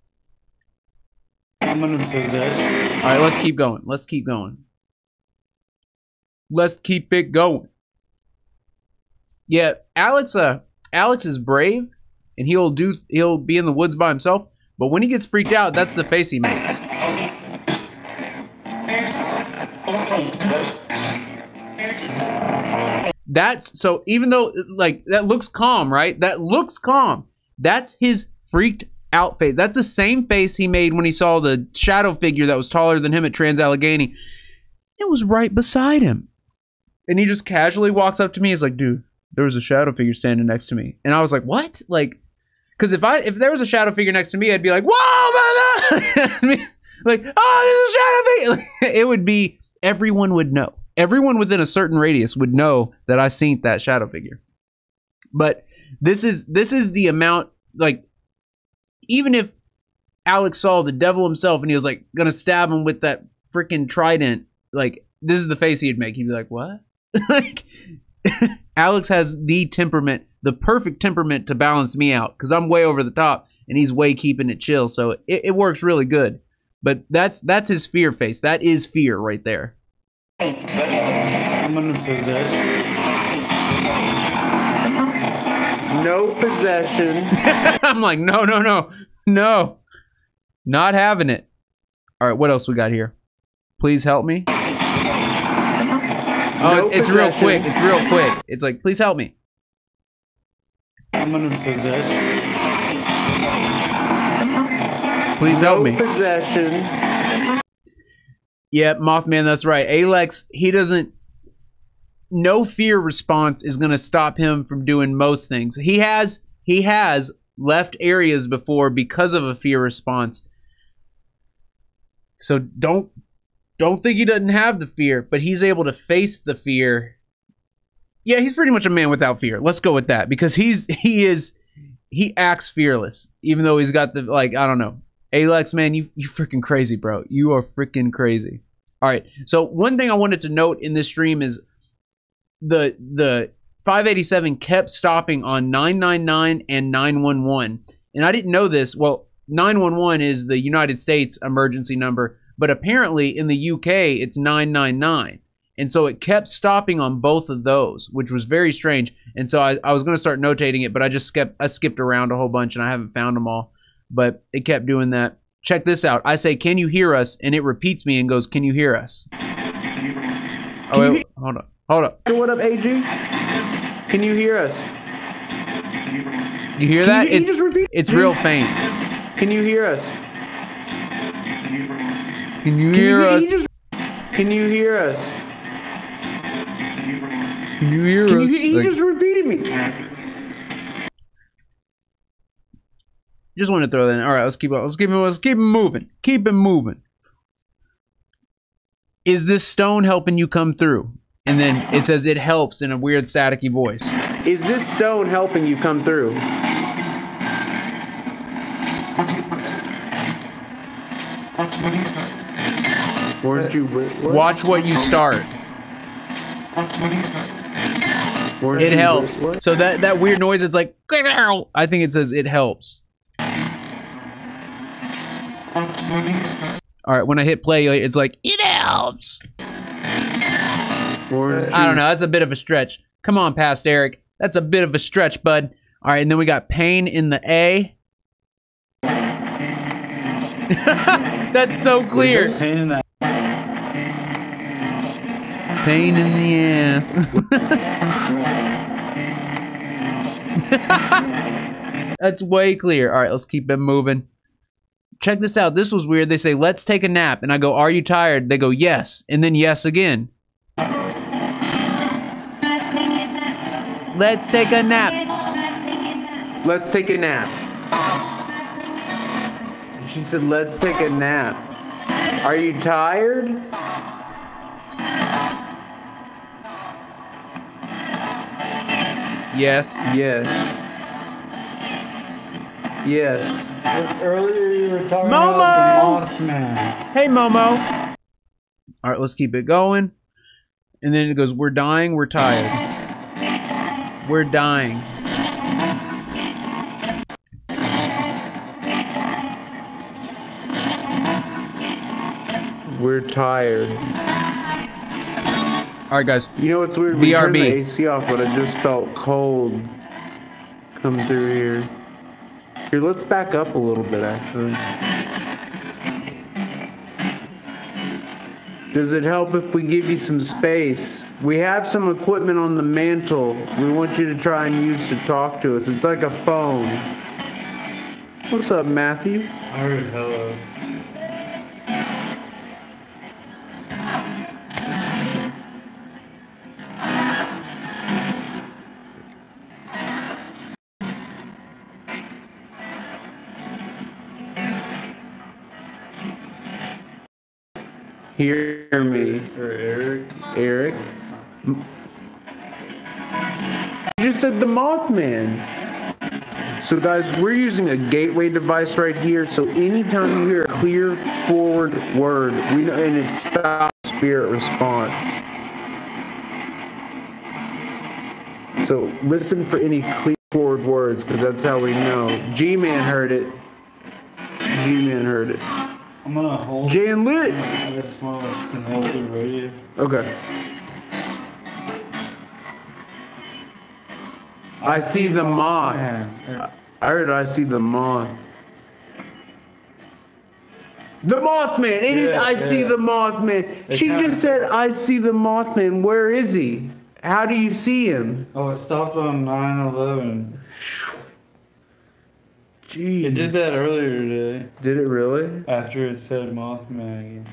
F: I'm gonna possess you.
A: All right, let's keep going. Let's keep going. Let's keep it going. Yeah, Alex is brave, and he'll be in the woods by himself. But when he gets freaked out, that's the face he makes. That's so. Even though like that looks calm, right? That looks calm. That's his freaked out face. That's the same face he made when he saw the shadow figure that was taller than him at Trans-Allegheny. It was right beside him. And he just casually walks up to me. He's like, dude, there was a shadow figure standing next to me. And I was like, what? Like, because if there was a shadow figure next to me, I'd be like, whoa, man! Like, oh, there's a shadow figure! It would be, everyone would know. Everyone within a certain radius would know that I seen that shadow figure. But this is the amount, like, even if Alex saw the devil himself and he was like gonna stab him with that freaking trident, like, this is the face he'd make. He'd be like, what? Like, Alex has the temperament, the perfect temperament to balance me out, because I'm way over the top and he's way keeping it chill. So it works really good. But that's his fear face. That is fear right there.
F: I'm gonna possess you.
A: No possession. I'm like, no. Not having it. All right, what else we got here? Please help me. Oh, it's real quick. It's real quick. It's like, please help me.
F: I'm gonna possess you.
A: Please help me.
F: No possession.
A: Yep, Mothman, that's right. Alex, he doesn't... No fear response is going to stop him from doing most things. He has left areas before because of a fear response. So don't think he doesn't have the fear, but he's able to face the fear. Yeah, he's pretty much a man without fear. Let's go with that, because he acts fearless, even though he's got the, like, I don't know. Alex, man, you freaking crazy, bro. You are freaking crazy. All right. So one thing I wanted to note in this stream is the 587 kept stopping on 999 and 911. And I didn't know this. Well, 911 is the United States emergency number, but apparently in the UK it's 999. And so it kept stopping on both of those, which was very strange. And so I was going to start notating it, but I skipped around a whole bunch and I haven't found them all. But it kept doing that. Check this out. I say, can you hear us? And it repeats me and goes, can you hear us? Oh, wait, hold up.
F: What up, AG? Can you hear us?
A: You hear that? It's real faint.
F: Can you hear us?
A: Can you hear us?
F: Can you hear us?
A: Can you hear us?
F: He just repeated me.
A: Just want to throw that in. All right, let's keep it moving. Keep it moving. Is this stone helping you come through? And then it says it helps in a weird staticky voice.
F: Is this stone helping you come through?
A: Watch what you start. It helps. So that weird noise, it's like, I think it says it helps. Alright, when I hit play, it's like, it helps! I don't know, that's a bit of a stretch. Come on, past Eric. That's a bit of a stretch, bud. Alright, and then we got pain in the A. That's so clear.
F: Pain in the
A: Pain in the ass. That's way clear. Alright, let's keep it moving. Check this out. This was weird. They say, let's take a nap. And I go, are you tired? They go, yes. And then yes again. Let's take a nap.
F: Let's take a nap. She said, let's take a nap. Are you tired?
A: Yes.
F: Yes. Yes.
J: Earlier you were talking
A: Momo!
J: about the Mothman.
A: Hey, Momo. All right, let's keep it going. And then it goes, we're dying, we're tired. We're dying.
F: We're tired.
A: All right, guys.
F: You know what's weird? We turned the
A: BRB.
F: AC off, but I just felt cold come through here. Here, let's back up a little bit, actually. Does it help if we give you some space? We have some equipment on the mantle we want you to try and use to talk to us. It's like a phone. What's up, Matthew?
J: I heard hello.
F: Hear me.
J: Or Eric.
F: Eric? You just said the Mothman. So guys, we're using a gateway device right here, so anytime you hear a clear forward word, we know, and it stops spirit response. So listen for any clear forward words, because that's how we know. G-Man heard it. G-Man heard it.
J: I'm gonna hold.
F: Jan Lit.
J: I just want us to hold the radio.
F: Okay. I see the moth. I heard I see the moth. The Mothman! It is I see the Mothman. She just said I see the Mothman. Where is he? How do you see him?
J: Oh, it stopped on 9/11.
F: Jeez.
J: It did that earlier today.
F: Did it really?
J: After it said Mothman again.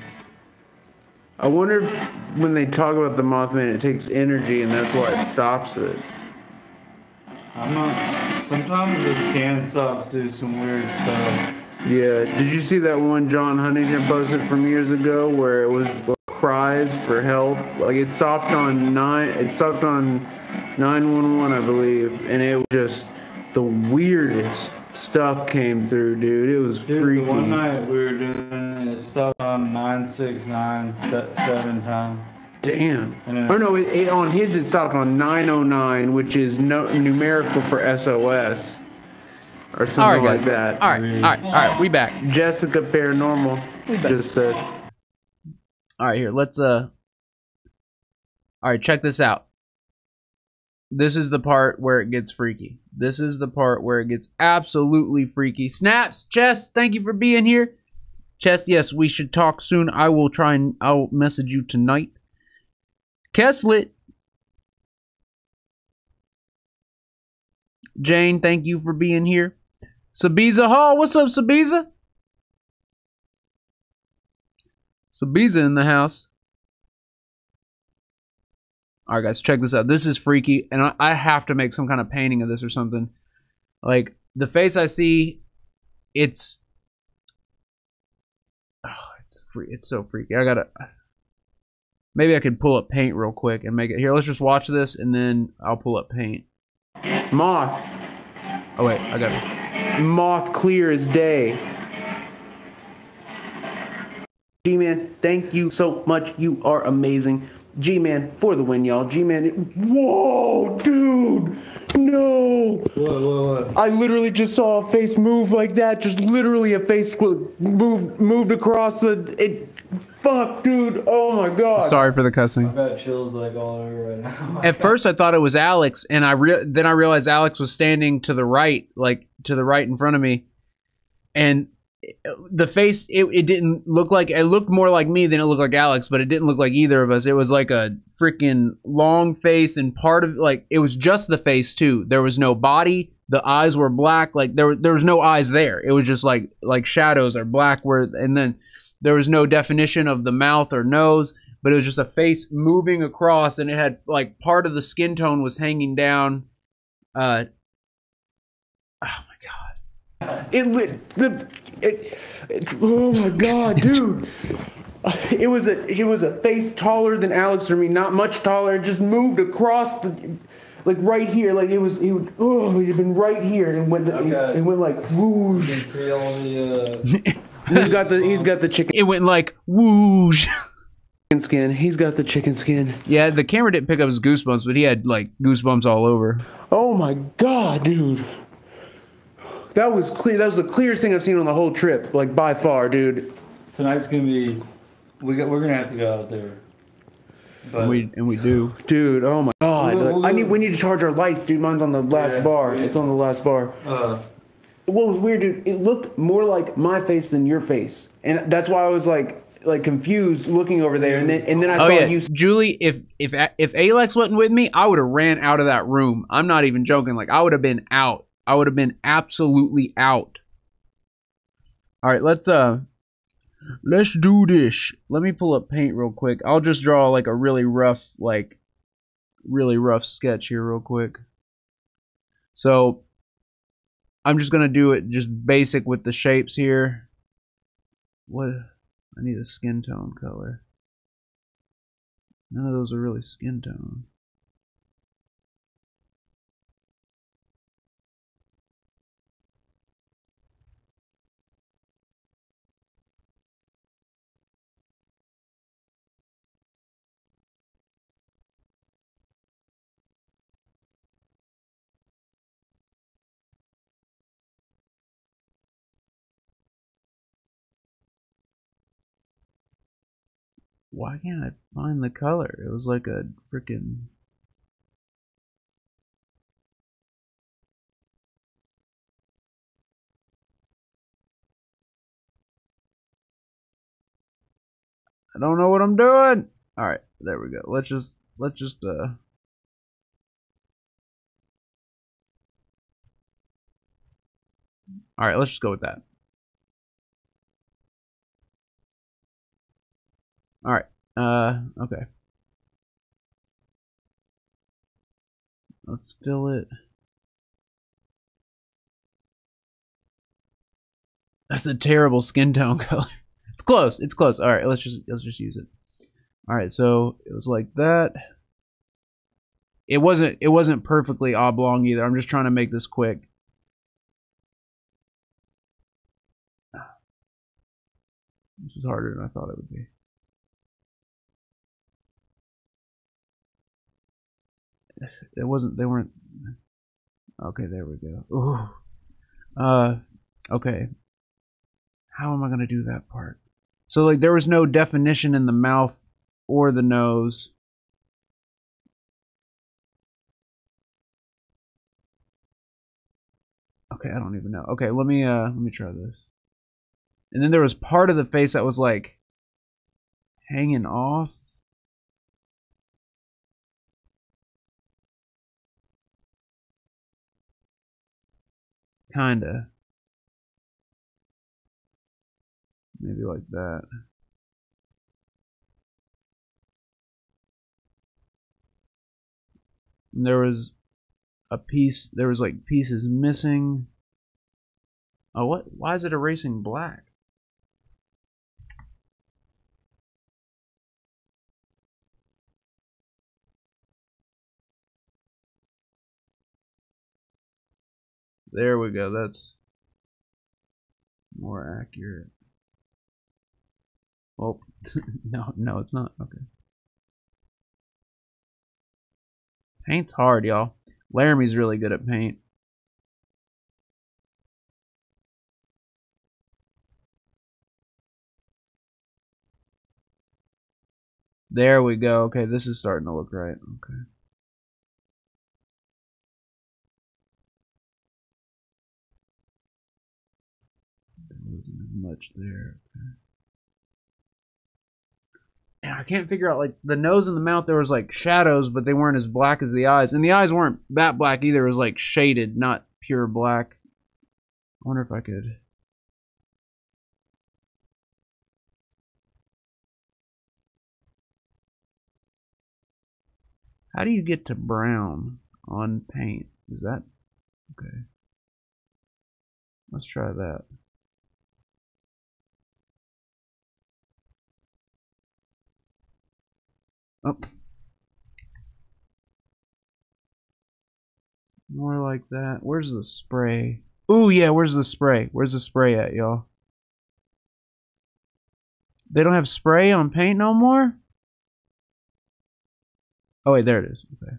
F: I wonder if when they talk about the Mothman, it takes energy and that's why it stops it.
J: I'm not. Sometimes the scan stops do some weird stuff.
F: Yeah. Did you see that one John Huntington posted from years ago where it was cries for help? Like it stopped on 911, I believe, and it was just the weirdest stuff came through, dude. It was freaky.
J: The one night we were doing it stopped on 969 7 times.
F: Damn. Oh no, on his it stopped on 909, which is numerical for SOS. Or something like that.
A: All right, we back.
F: Jessica Paranormal just said.
A: All right, here, let's, all right, check this out. This is the part where it gets freaky. This is the part where it gets absolutely freaky. Snaps, Chess, thank you for being here. Chess, yes, we should talk soon. I'll message you tonight. Kesslet. Jane, thank you for being here. Sabiza Hall, what's up, Sabiza? Sabiza in the house. Alright guys, check this out. This is freaky, and I have to make some kind of painting of this or something. Like, the face I see, it's so freaky. I gotta... Maybe I could pull up paint real quick and make it... Here, let's just watch this, and then I'll pull up paint.
F: Moth.
A: Oh wait, I got it.
F: Moth clear as day. G-Man, thank you so much. You are amazing. G-Man for the win, y'all. G-Man, whoa, dude, no.
J: What?
F: I literally just saw a face move like that. Just literally a face moved across the. Fuck, dude. Oh my god.
A: Sorry for the cussing.
J: I've got chills like all over right now.
A: At first, I thought it was Alex, and then I realized Alex was standing to the right, like to the right in front of me, and the face, it didn't look like, it looked more like me than it looked like Alex, but it didn't look like either of us. It was like a freaking long face, and part of, like, it was just the face too. There was no body. The eyes were black. Like there was no eyes there. It was just like shadows or black, and then there was no definition of the mouth or nose, but it was just a face moving across, and it had like part of the skin tone was hanging down. Oh my god!
F: Oh my god, dude! It was a face taller than Alex or me, not much taller. It just moved across the, like right here, like it had been right here and went like whoosh.
J: You can see all the.
F: He's got the chicken.
A: It went like whoosh.
F: Skin. He's got the chicken skin.
A: Yeah, the camera didn't pick up his goosebumps, but he had like goosebumps all over.
F: Oh my god, dude! That was clear. That was the clearest thing I've seen on the whole trip, like by far, dude.
J: Tonight's gonna be we're gonna have to go out there. But
A: And we do.
F: Dude, oh my god. We need to charge our lights, dude. Mine's on the last bar.
J: Yeah.
F: It's on the last bar. What was weird, dude, it looked more like my face than your face. And that's why I was like confused looking over there, and then I saw you.
A: Julie, if Alex wasn't with me, I would have ran out of that room. I'm not even joking. Like, I would have been out. I would have been absolutely out. All right, let's do this. Let me pull up paint real quick. I'll just draw like a really rough sketch here real quick. So I'm just gonna do it just basic with the shapes here. What? I need a skin tone color. None of those are really skin tone. Why can't I find the color? It was like a freaking... I don't know what I'm doing. All right, there we go. Let's just all right, let's just go with that. All right. Okay. Let's fill it. That's a terrible skin tone color. It's close. It's close. All right, let's just use it. All right, so it was like that. It wasn't perfectly oblong either. I'm just trying to make this quick. This is harder than I thought it would be. It wasn't. They weren't. Okay, there we go. Ooh. Okay. How am I gonna do that part? So like there was no definition in the mouth or the nose. Okay, I don't even know. Okay, let me try this. And then there was part of the face that was like hanging off. Kinda. Maybe like that. And there was a piece, there was like pieces missing. Oh, what? Why is it erasing black? There we go. That's more accurate. Oh, no, it's not. Okay. Paint's hard, y'all. Laramie's really good at paint. There we go. Okay, this is starting to look right. Okay. There wasn't as much there. Okay. And I can't figure out, like, the nose and the mouth, there was, like, shadows, but they weren't as black as the eyes. And the eyes weren't that black either. It was, like, shaded, not pure black. I wonder if I could... How do you get to brown on paint? Is that... Okay. Let's try that. Oh. More like that. Where's the spray? Ooh, yeah, where's the spray? Where's the spray at, y'all? They don't have spray on paint no more? Oh, wait, there it is. Okay.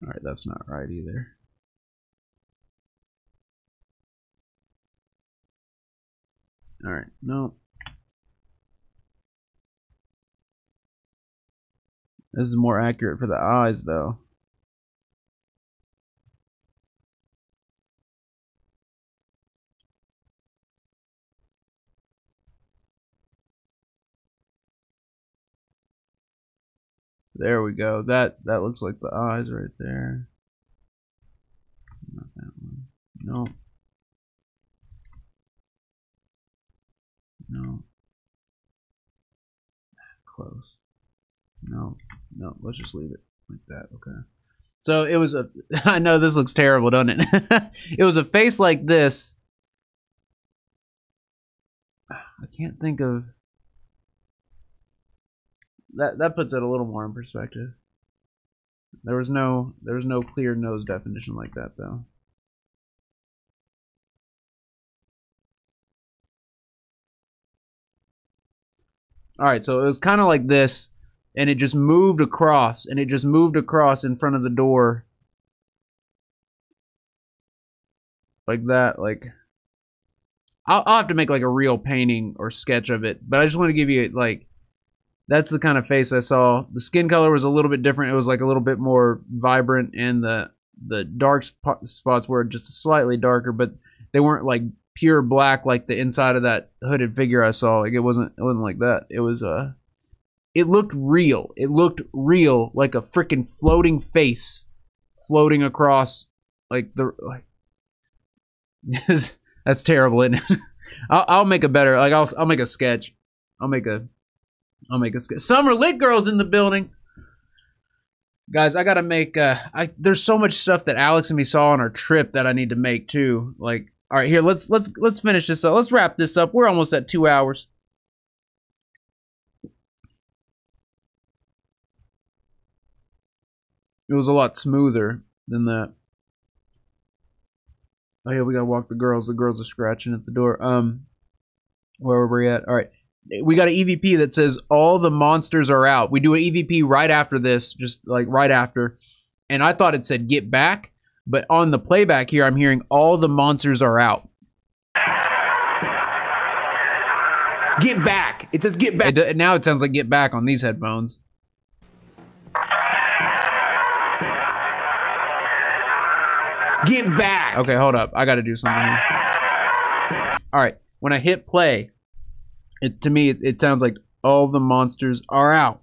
A: Alright, that's not right either. Alright, no. This is more accurate for the eyes, though. There we go. That looks like the eyes right there. Not that one. No. No. Close. No. No. Let's just leave it like that. Okay. So it was a. I know this looks terrible, doesn't it? It was a face like this. I can't think of. That puts it a little more in perspective. There was no clear nose definition like that though. All right, so it was kind of like this, and it just moved across, and it just moved across in front of the door, like that. Like, I'll have to make like a real painting or sketch of it, but I just want to give you like. That's the kind of face I saw. The skin color was a little bit different. It was like a little bit more vibrant, and the dark spots were just slightly darker, but they weren't like pure black like the inside of that hooded figure I saw. Like it wasn't like that. It was it looked real. It looked real, like a freaking floating face floating across like the that's terrible, isn't it? I'll make a better, like I'll make a sketch. I'll make a sketch. Summer Lit Girl's in the building. Guys, I gotta make there's so much stuff that Alex and me saw on our trip that I need to make too. Like, all right, here, let's finish this up. Let's wrap this up. We're almost at 2 hours. It was a lot smoother than that. Oh yeah, we gotta walk the girls. The girls are scratching at the door. Where were we at? All right. We got an EVP that says all the monsters are out. We do an EVP right after this, just like right after. And I thought it said get back, but on the playback here, I'm hearing all the monsters are out.
F: Get back. It says get back.
A: Now it sounds like get back on these headphones.
F: Get back.
A: Okay, hold up. I got to do something here. All right. When I hit play, to me, it sounds like all the monsters are out.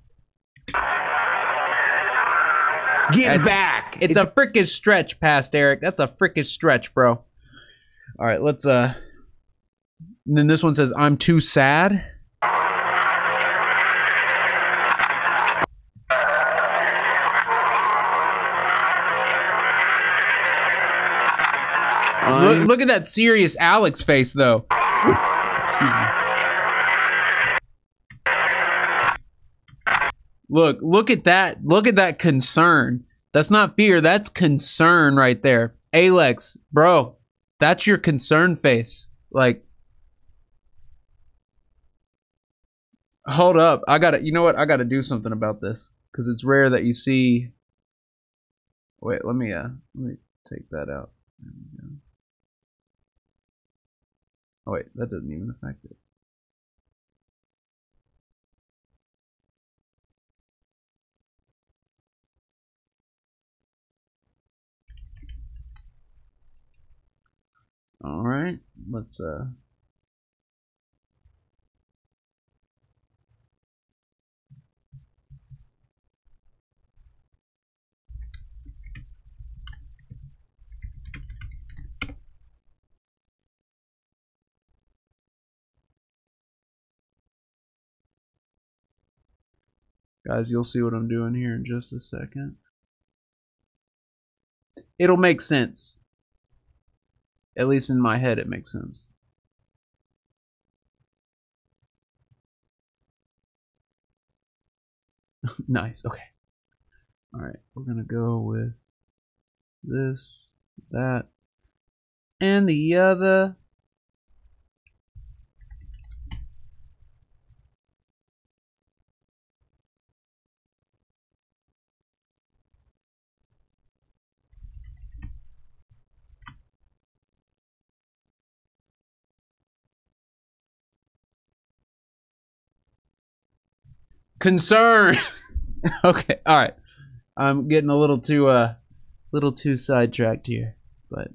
F: Get back.
A: It's a frickin' stretch, past Eric. That's a frickin' stretch, bro. All right, let's and then this one says I'm too sad. Look at that serious Alex face, though. Excuse me. Look at that. Look at that concern. That's not fear. That's concern right there. Alex, bro, that's your concern face. Like, hold up. You know what? I gotta do something about this because it's rare that you see. Wait, let me take that out. There we go. Oh wait, that doesn't even affect it. All right, let's guys, you'll see what I'm doing here in just a second. It'll make sense. At least in my head, it makes sense. Nice, okay. Alright, we're gonna go with this, that, and the other. concerned. Okay, all right. I'm getting a little too sidetracked here, but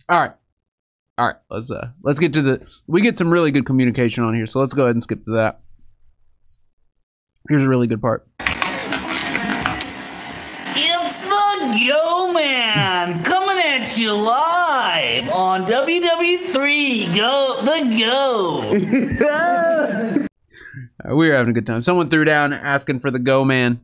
A: all right, let's get to we get some really good communication on here, so let's go ahead and skip to that. Here's a really good part.
K: It's the Go Man coming at you live on WW3 Go.
A: We were having a good time. Someone threw down asking for the Go Man.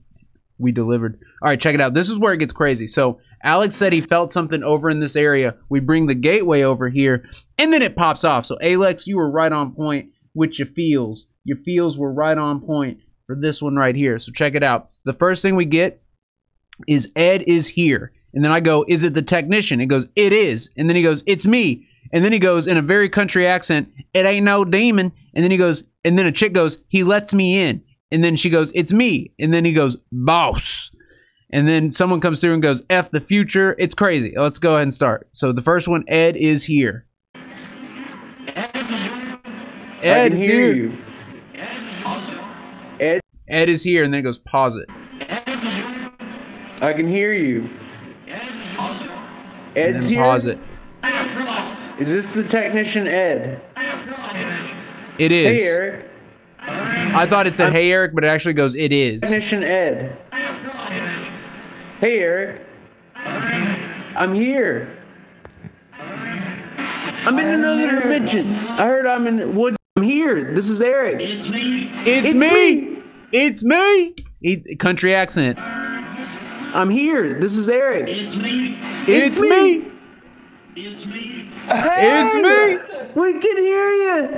A: We delivered. All right, check it out. This is where it gets crazy. So Alex said he felt something over in this area. We bring the gateway over here, and then it pops off. So Alex, you were right on point with your feels. Your feels were right on point for this one right here. So check it out. The first thing we get is Ed is here. And then I go, is it the technician? He goes, it is. And then he goes, it's me. And then he goes in a very country accent, it ain't no demon. And then he goes, and then a chick goes, he lets me in. And then she goes, it's me. And then he goes, boss. And then someone comes through and goes, F the future. It's crazy. Let's go ahead and start. So the first one, Ed is here. Ed is here. You. Ed is here. And then it goes, pause it.
F: I can hear you. Ed's here.
A: Pause it.
F: Is this the technician Ed?
A: It is.
F: Hey, Eric.
A: I thought it said, hey, Eric, but it actually goes, it is.
F: Technician Ed. Hey, Eric. I'm here. I'm in another dimension. I heard I'm in wood. I'm here. This is Eric.
K: It's me.
A: It's me. It's me. Country accent.
F: I'm here. This is Eric.
K: It's me.
A: It's me.
K: It's me.
F: Hey,
A: it's me.
F: We can hear you.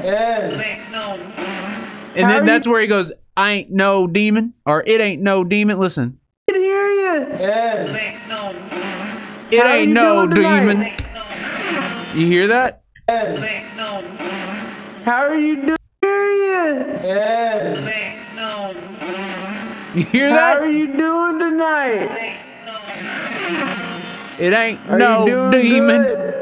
A: And then that's where he goes, I ain't no demon, or it ain't no demon. Listen.
F: We can hear you.
A: It ain't no demon. You hear that?
F: How are you doing?
A: You hear
F: How
A: that?
F: are you doing tonight?
A: It ain't no demon.
F: Good?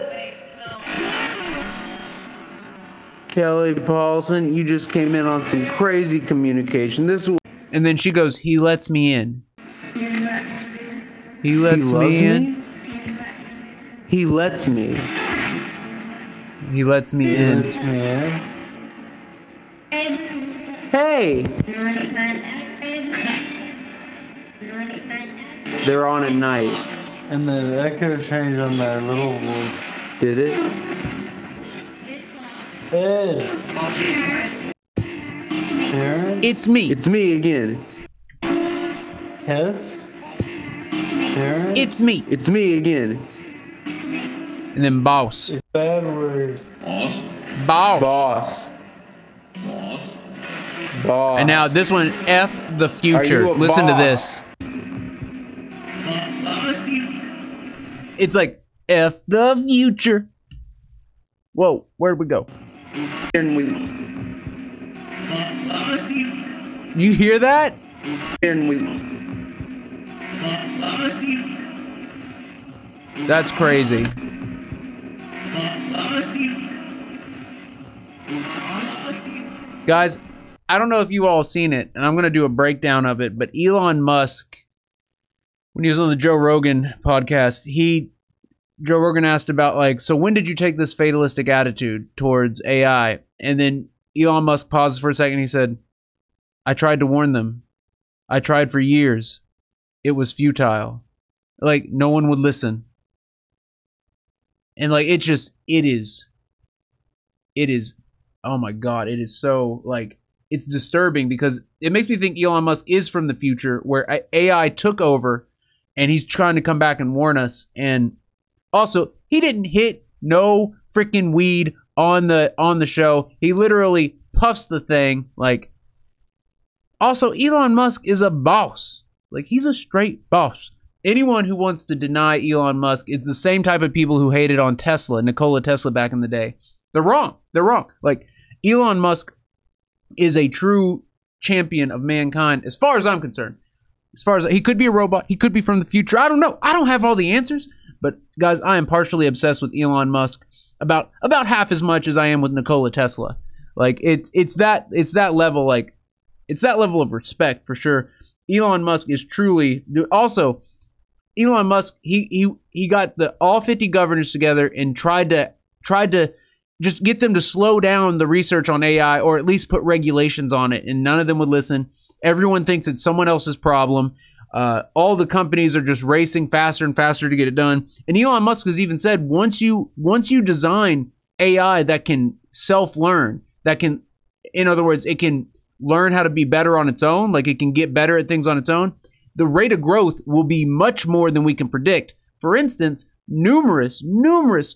F: Kelly Paulson, you just came in on some crazy communication.
A: And then she goes, he lets me in. He lets me in.
F: He lets me.
A: He lets me in.
F: Hey! They're on at night.
J: And the echo changed on that little voice.
F: Did it?
J: Ed. Karen?
A: It's me.
F: It's me again.
J: Tess? Karen?
A: It's me.
F: It's me again.
A: And then boss.
J: It's bad word.
A: Boss.
F: Boss. Boss.
A: And now this one, F the future. Listen to this. It's like, F the future. Whoa, where'd we go? You hear that? That's crazy. Guys, I don't know if you all seen it, and I'm going to do a breakdown of it, but Elon Musk, when he was on the Joe Rogan podcast, Joe Rogan asked about, like, so when did you take this fatalistic attitude towards AI? And then Elon Musk paused for a second. He said, I tried to warn them. I tried for years. It was futile. Like, no one would listen. And, like, it is, oh my God, it is so, like, it's disturbing because it makes me think Elon Musk is from the future where AI took over and he's trying to come back and warn us. And also, he didn't hit no freaking weed on the show. He literally puffs the thing. Like, also, Elon Musk is a boss. Like, he's a straight boss. anyone who wants to deny Elon Musk is the same type of people who hated on Tesla, Nikola Tesla back in the day. They're wrong. They're wrong. Like, Elon Musk is a true champion of mankind as far as I'm concerned. As far as he could be a robot, he could be from the future. I don't know. I don't have all the answers. But guys, I am partially obsessed with Elon Musk about half as much as I am with Nikola Tesla. Like, it's that level, like, it's that level of respect for sure. Elon Musk is truly also Elon Musk, he got all 50 governors together and tried to just get them to slow down the research on AI, or at least put regulations on it, and none of them would listen. Everyone thinks it's someone else's problem. All the companies are just racing faster and faster to get it done. And Elon Musk has even said, once you design AI that can self-learn, that can, in other words, it can learn how to be better on its own, like it can get better at things on its own, the rate of growth will be much more than we can predict. For instance, numerous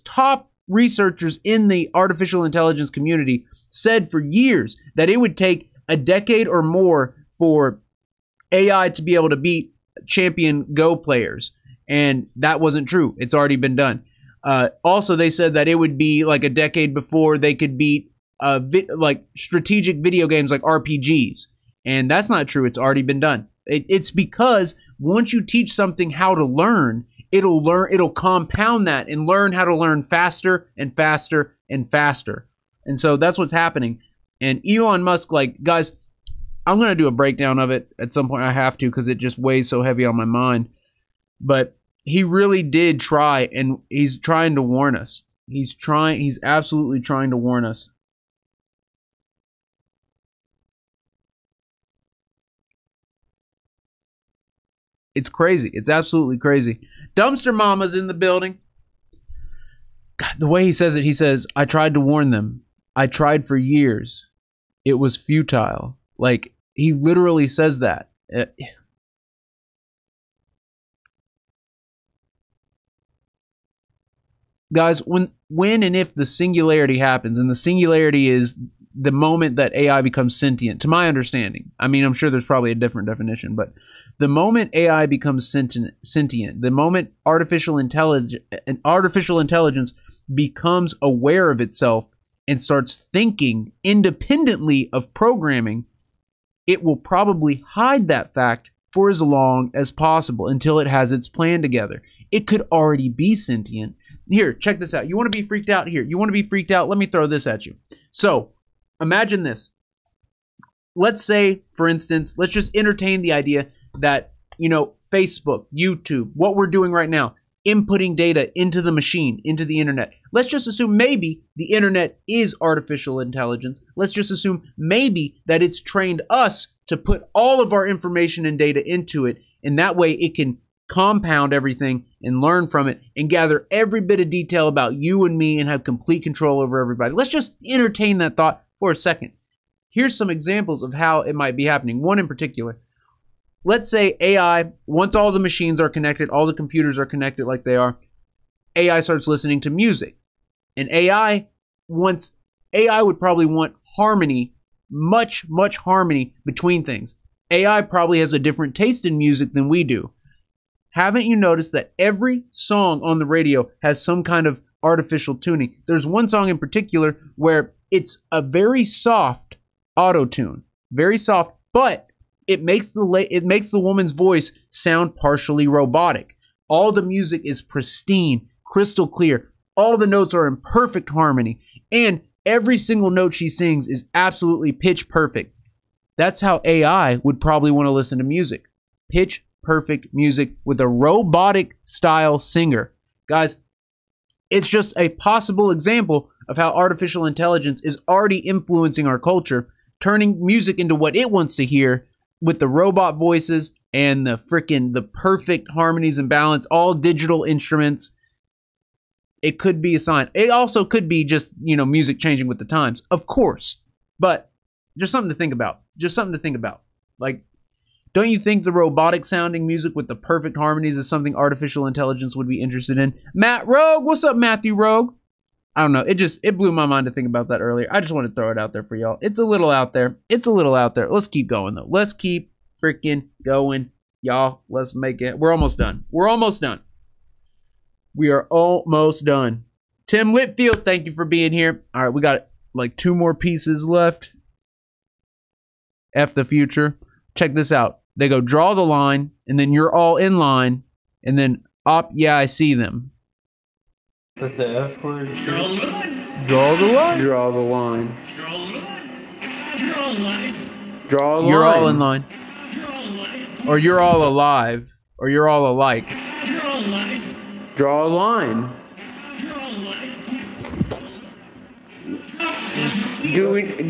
A: top researchers in the artificial intelligence community said for years that it would take a decade or more for AI to be able to beat champion Go players. And that wasn't true. It's already been done. Also, they said that it would be like a decade before they could beat like strategic video games like RPGs. And that's not true. It's already been done. It's because once you teach something how to learn, it'll compound that and learn how to learn faster and faster and faster. And so that's what's happening. And Elon Musk, like, guys, I'm going to do a breakdown of it at some point. I have to, because it just weighs so heavy on my mind. But he really did try, and he's trying to warn us. He's absolutely trying to warn us. It's crazy. It's absolutely crazy. Dumpster Mama's in the building. God, the way he says it, he says, I tried to warn them. I tried for years. It was futile. Like, he literally says that. Guys, when and if the singularity happens, and the singularity is the moment that AI becomes sentient, to my understanding. I mean, I'm sure there's probably a different definition, but the moment AI becomes sentient, the moment artificial intelligence becomes aware of itself and starts thinking independently of programming, it will probably hide that fact for as long as possible until it has its plan together. It could already be sentient. Here, check this out. You want to be freaked out? Here, you want to be freaked out? Let me throw this at you. So, imagine this. Let's say, for instance, let's just entertain the idea that, you know, Facebook, YouTube, what we're doing right now, inputting data into the machine, into the internet. Let's just assume maybe the internet is artificial intelligence. Let's just assume maybe that it's trained us to put all of our information and data into it, and that way it can compound everything and learn from it and gather every bit of detail about you and me and have complete control over everybody. Let's just entertain that thought for a second. Here's some examples of how it might be happening. One in particular. Let's say AI, once all the machines are connected, all the computers are connected like they are, AI starts listening to music. And AI would probably want harmony, much harmony between things. AI probably has a different taste in music than we do. Haven't you noticed that every song on the radio has some kind of artificial tuning? There's one song in particular where it's a very soft auto-tune. Very soft, but it makes the woman's voice sound partially robotic. All the music is pristine, crystal clear. All the notes are in perfect harmony. And every single note she sings is absolutely pitch perfect. That's how AI would probably want to listen to music. Pitch perfect music with a robotic style singer. Guys, it's just a possible example of how artificial intelligence is already influencing our culture, turning music into what it wants to hear with the robot voices and the perfect harmonies and balance, all digital instruments. It could be a sign. It also could be just, you know, music changing with the times, of course. But just something to think about. Just something to think about. Like, don't you think the robotic sounding music with the perfect harmonies is something artificial intelligence would be interested in? Matt Rogue, what's up, Matthew Rogue? I don't know. It blew my mind to think about that earlier. I just want to throw it out there for y'all. It's a little out there. It's a little out there. Let's keep going, though. Let's keep freaking going. Y'all, let's make it. We're almost done. We're almost done. We are almost done. Tim Whitfield, thank you for being here. All right, we got like 2 more pieces left. F the future. Check this out. They go draw the line, and then you're all in line, and then up, yeah, I see them.
J: But the F word.
K: Draw the line.
A: Draw the line.
F: Draw the line.
K: Draw the line. Draw the line.
F: Draw a line.
A: You're all in line.
K: Draw the line.
A: Or you're all alive. Or you're all alike.
K: Draw the line.
F: Draw a line.
K: Draw the line.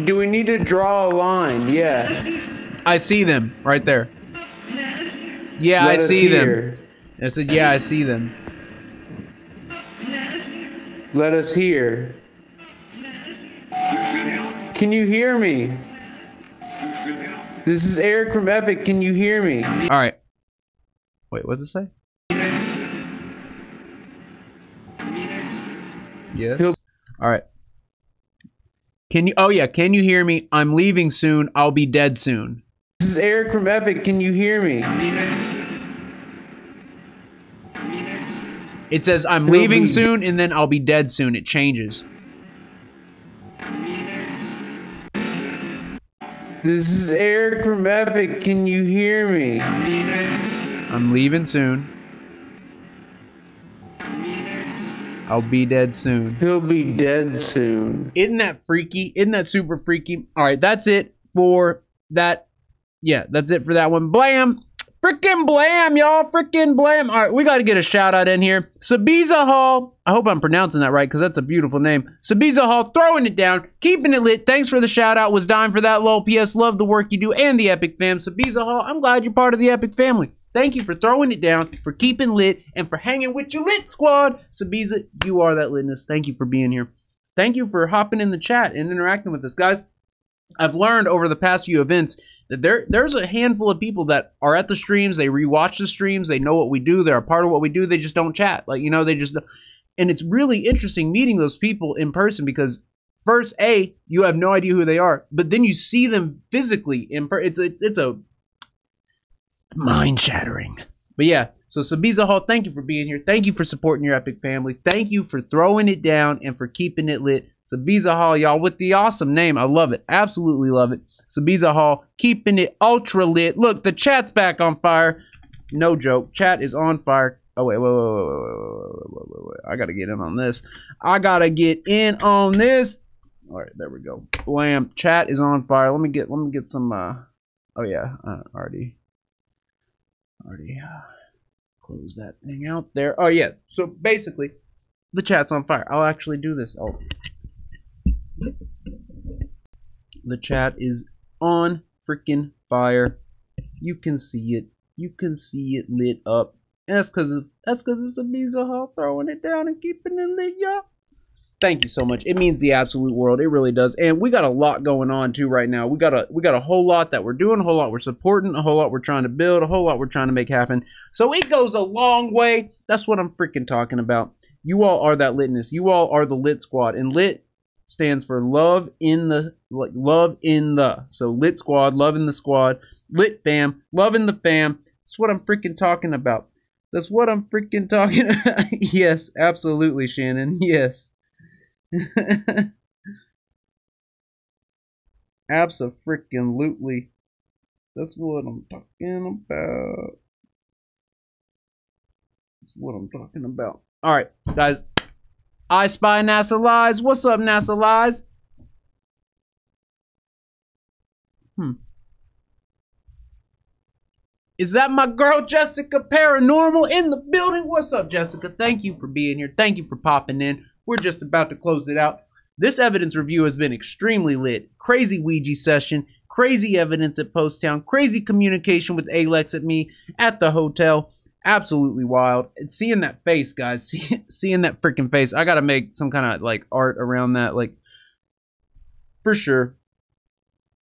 F: Do we need to draw a line? Yeah.
A: I see them right there. Yeah, I see them. I said, yeah, I see them.
F: Let us hear. Can you hear me? This is Eric from Epic. Can you hear me?
A: All right. Wait, what does it say? Yes. All right. Can you? Oh yeah. Can you hear me? I'm leaving soon. I'll be dead soon.
F: This is Eric from Epic. Can you hear me?
A: It says I'm leaving soon, and then I'll be dead soon. It changes.
F: This is Eric from Epic. Can you hear me?
A: I'm leaving soon. I'll be dead soon.
F: He'll be dead soon.
A: Isn't that freaky? Isn't that super freaky? All right, that's it for that. Yeah, that's it for that one. Blam! Frickin' blam, y'all. Frickin' blam. All right, we got to get a shout out in here. Sabiza Hall. I hope I'm pronouncing that right because that's a beautiful name. Sabiza Hall, throwing it down, keeping it lit. Thanks for the shout out. Was dying for that, lol. PS, love the work you do and the Epic fam. Sabiza Hall, I'm glad you're part of the Epic family. Thank you for throwing it down, for keeping lit, and for hanging with your lit squad. Sabiza, you are that litness. Thank you for being here. Thank you for hopping in the chat and interacting with us, guys. I've learned over the past few events that there's a handful of people that are at the streams, they rewatch the streams, they know what we do, they're a part of what we do, they just don't chat. Like, you know, they just, and it's really interesting meeting those people in person because first, A, you have no idea who they are, but then you see them physically in person. It's mind-shattering. But yeah, so Sabiza Hall, thank you for being here. Thank you for supporting your Epic family. Thank you for throwing it down and for keeping it lit. Sabiza Hall, y'all, with the awesome name. I love it. Absolutely love it. Sabiza Hall, keeping it ultra lit. Look, the chat's back on fire. No joke. Chat is on fire. Oh, wait. I got to get in on this. I got to get in on this. All right, there we go. Blam. Chat is on fire. Let me get some, oh, yeah. Already close that thing out there. Oh, yeah. So, basically, the chat's on fire. I'll actually do this. Oh. The chat is on freaking fire. You can see it. You can see it lit up. And that's because it's Sabiza Hall throwing it down and keeping it lit, y'all. Thank you so much. It means the absolute world. It really does. And we got a lot going on too right now. We got a whole lot that we're doing, a whole lot we're supporting, a whole lot we're trying to build, a whole lot we're trying to make happen. So it goes a long way. That's what I'm freaking talking about. You all are that litness. You all are the lit squad. And lit stands for love in the, like, love in the. So lit squad, love in the squad, lit fam, love in the fam. That's what I'm freaking talking about. That's what I'm freaking talking about. Yes, absolutely, Shannon. Yes. Abso-freaking-lutely. That's what I'm talking about. That's what I'm talking about. Alright, guys. I Spy NASA Lies. What's up, NASA Lies? Is that my girl Jessica Paranormal in the building? What's up, Jessica? Thank you for being here. Thank you for popping in. We're just about to close it out. This evidence review has been extremely lit. Crazy Ouija session, crazy evidence at Poasttown, crazy communication with Alex at me at the hotel. Absolutely wild. And seeing that face, guys, seeing that freaking face. I gotta make some kind of like art around that, like, for sure.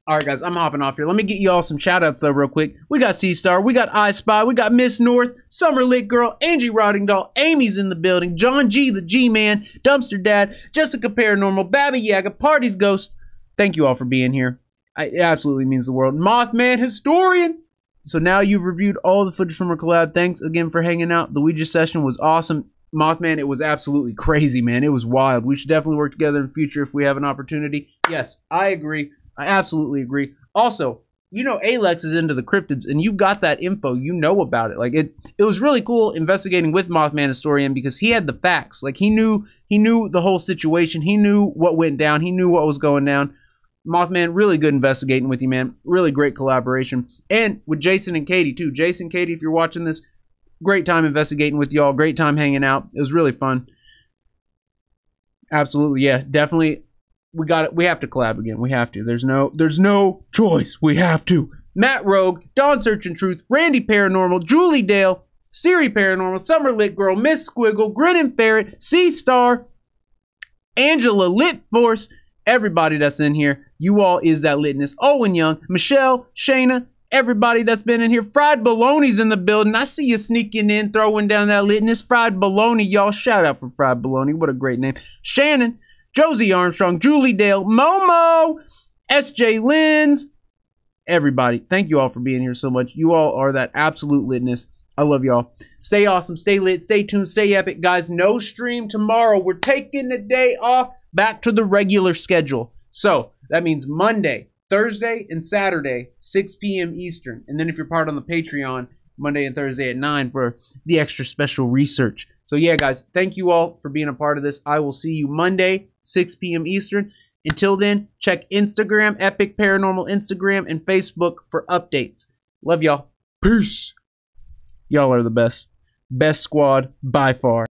A: Alright, guys, I'm hopping off here. Let me get you all some shout-outs, though, real quick. We got C-Star, we got I Spy, we got Miss North, Summer Lit Girl, Angie Rottingdahl, Amy's in the building, John G, the G-Man, Dumpster Dad, Jessica Paranormal, Babby Yaga, Party's Ghost. Thank you all for being here. It absolutely means the world. Mothman Historian, So now you've reviewed all the footage from our collab. Thanks again for hanging out. The Ouija session was awesome. Mothman, it was absolutely crazy, man. It was wild. We should definitely work together in the future if we have an opportunity. Yes, I agree. I absolutely agree. Also, you know Alex is into the cryptids, and you got that info. You know about it. Like, it was really cool investigating with Mothman Historian because he had the facts. Like, he knew the whole situation. He knew what went down. He knew what was going down. Mothman, really good investigating with you, man. Really great collaboration. And with Jason and Katie, too. Jason, Katie, if you're watching this, great time investigating with y'all. Great time hanging out. It was really fun. Absolutely, yeah. Definitely. We have to collab again. We have to. There's no choice. We have to. Matt Rogue, Dawn Searching Truth, Randy Paranormal, Julie Dale, Siri Paranormal, Summer Lit Girl, Miss Squiggle, Grinning Ferret, C Star, Angela Lit Force, everybody that's in here. You all is that litness. Owen Young, Michelle, Shayna, everybody that's been in here. Fried Baloney's in the building. I see you sneaking in, throwing down that litness. Fried Baloney, y'all. Shout out for Fried Baloney. What a great name. Shannon, Josie Armstrong, Julie Dale, Momo, SJ Lins, everybody. Thank you all for being here so much. You all are that absolute litness. I love y'all. Stay awesome, stay lit, stay tuned, stay epic. Guys, no stream tomorrow. We're taking the day off, back to the regular schedule. So that means Monday, Thursday, and Saturday, 6 p.m. Eastern. And then if you're part on the Patreon, Monday and Thursday at 9 for the extra special research. So yeah, guys, thank you all for being a part of this. I will see you Monday, 6 p.m. Eastern. Until then, check Instagram, Epic Paranormal Instagram, and Facebook for updates. Love y'all. Peace. Y'all are the best. Best squad by far.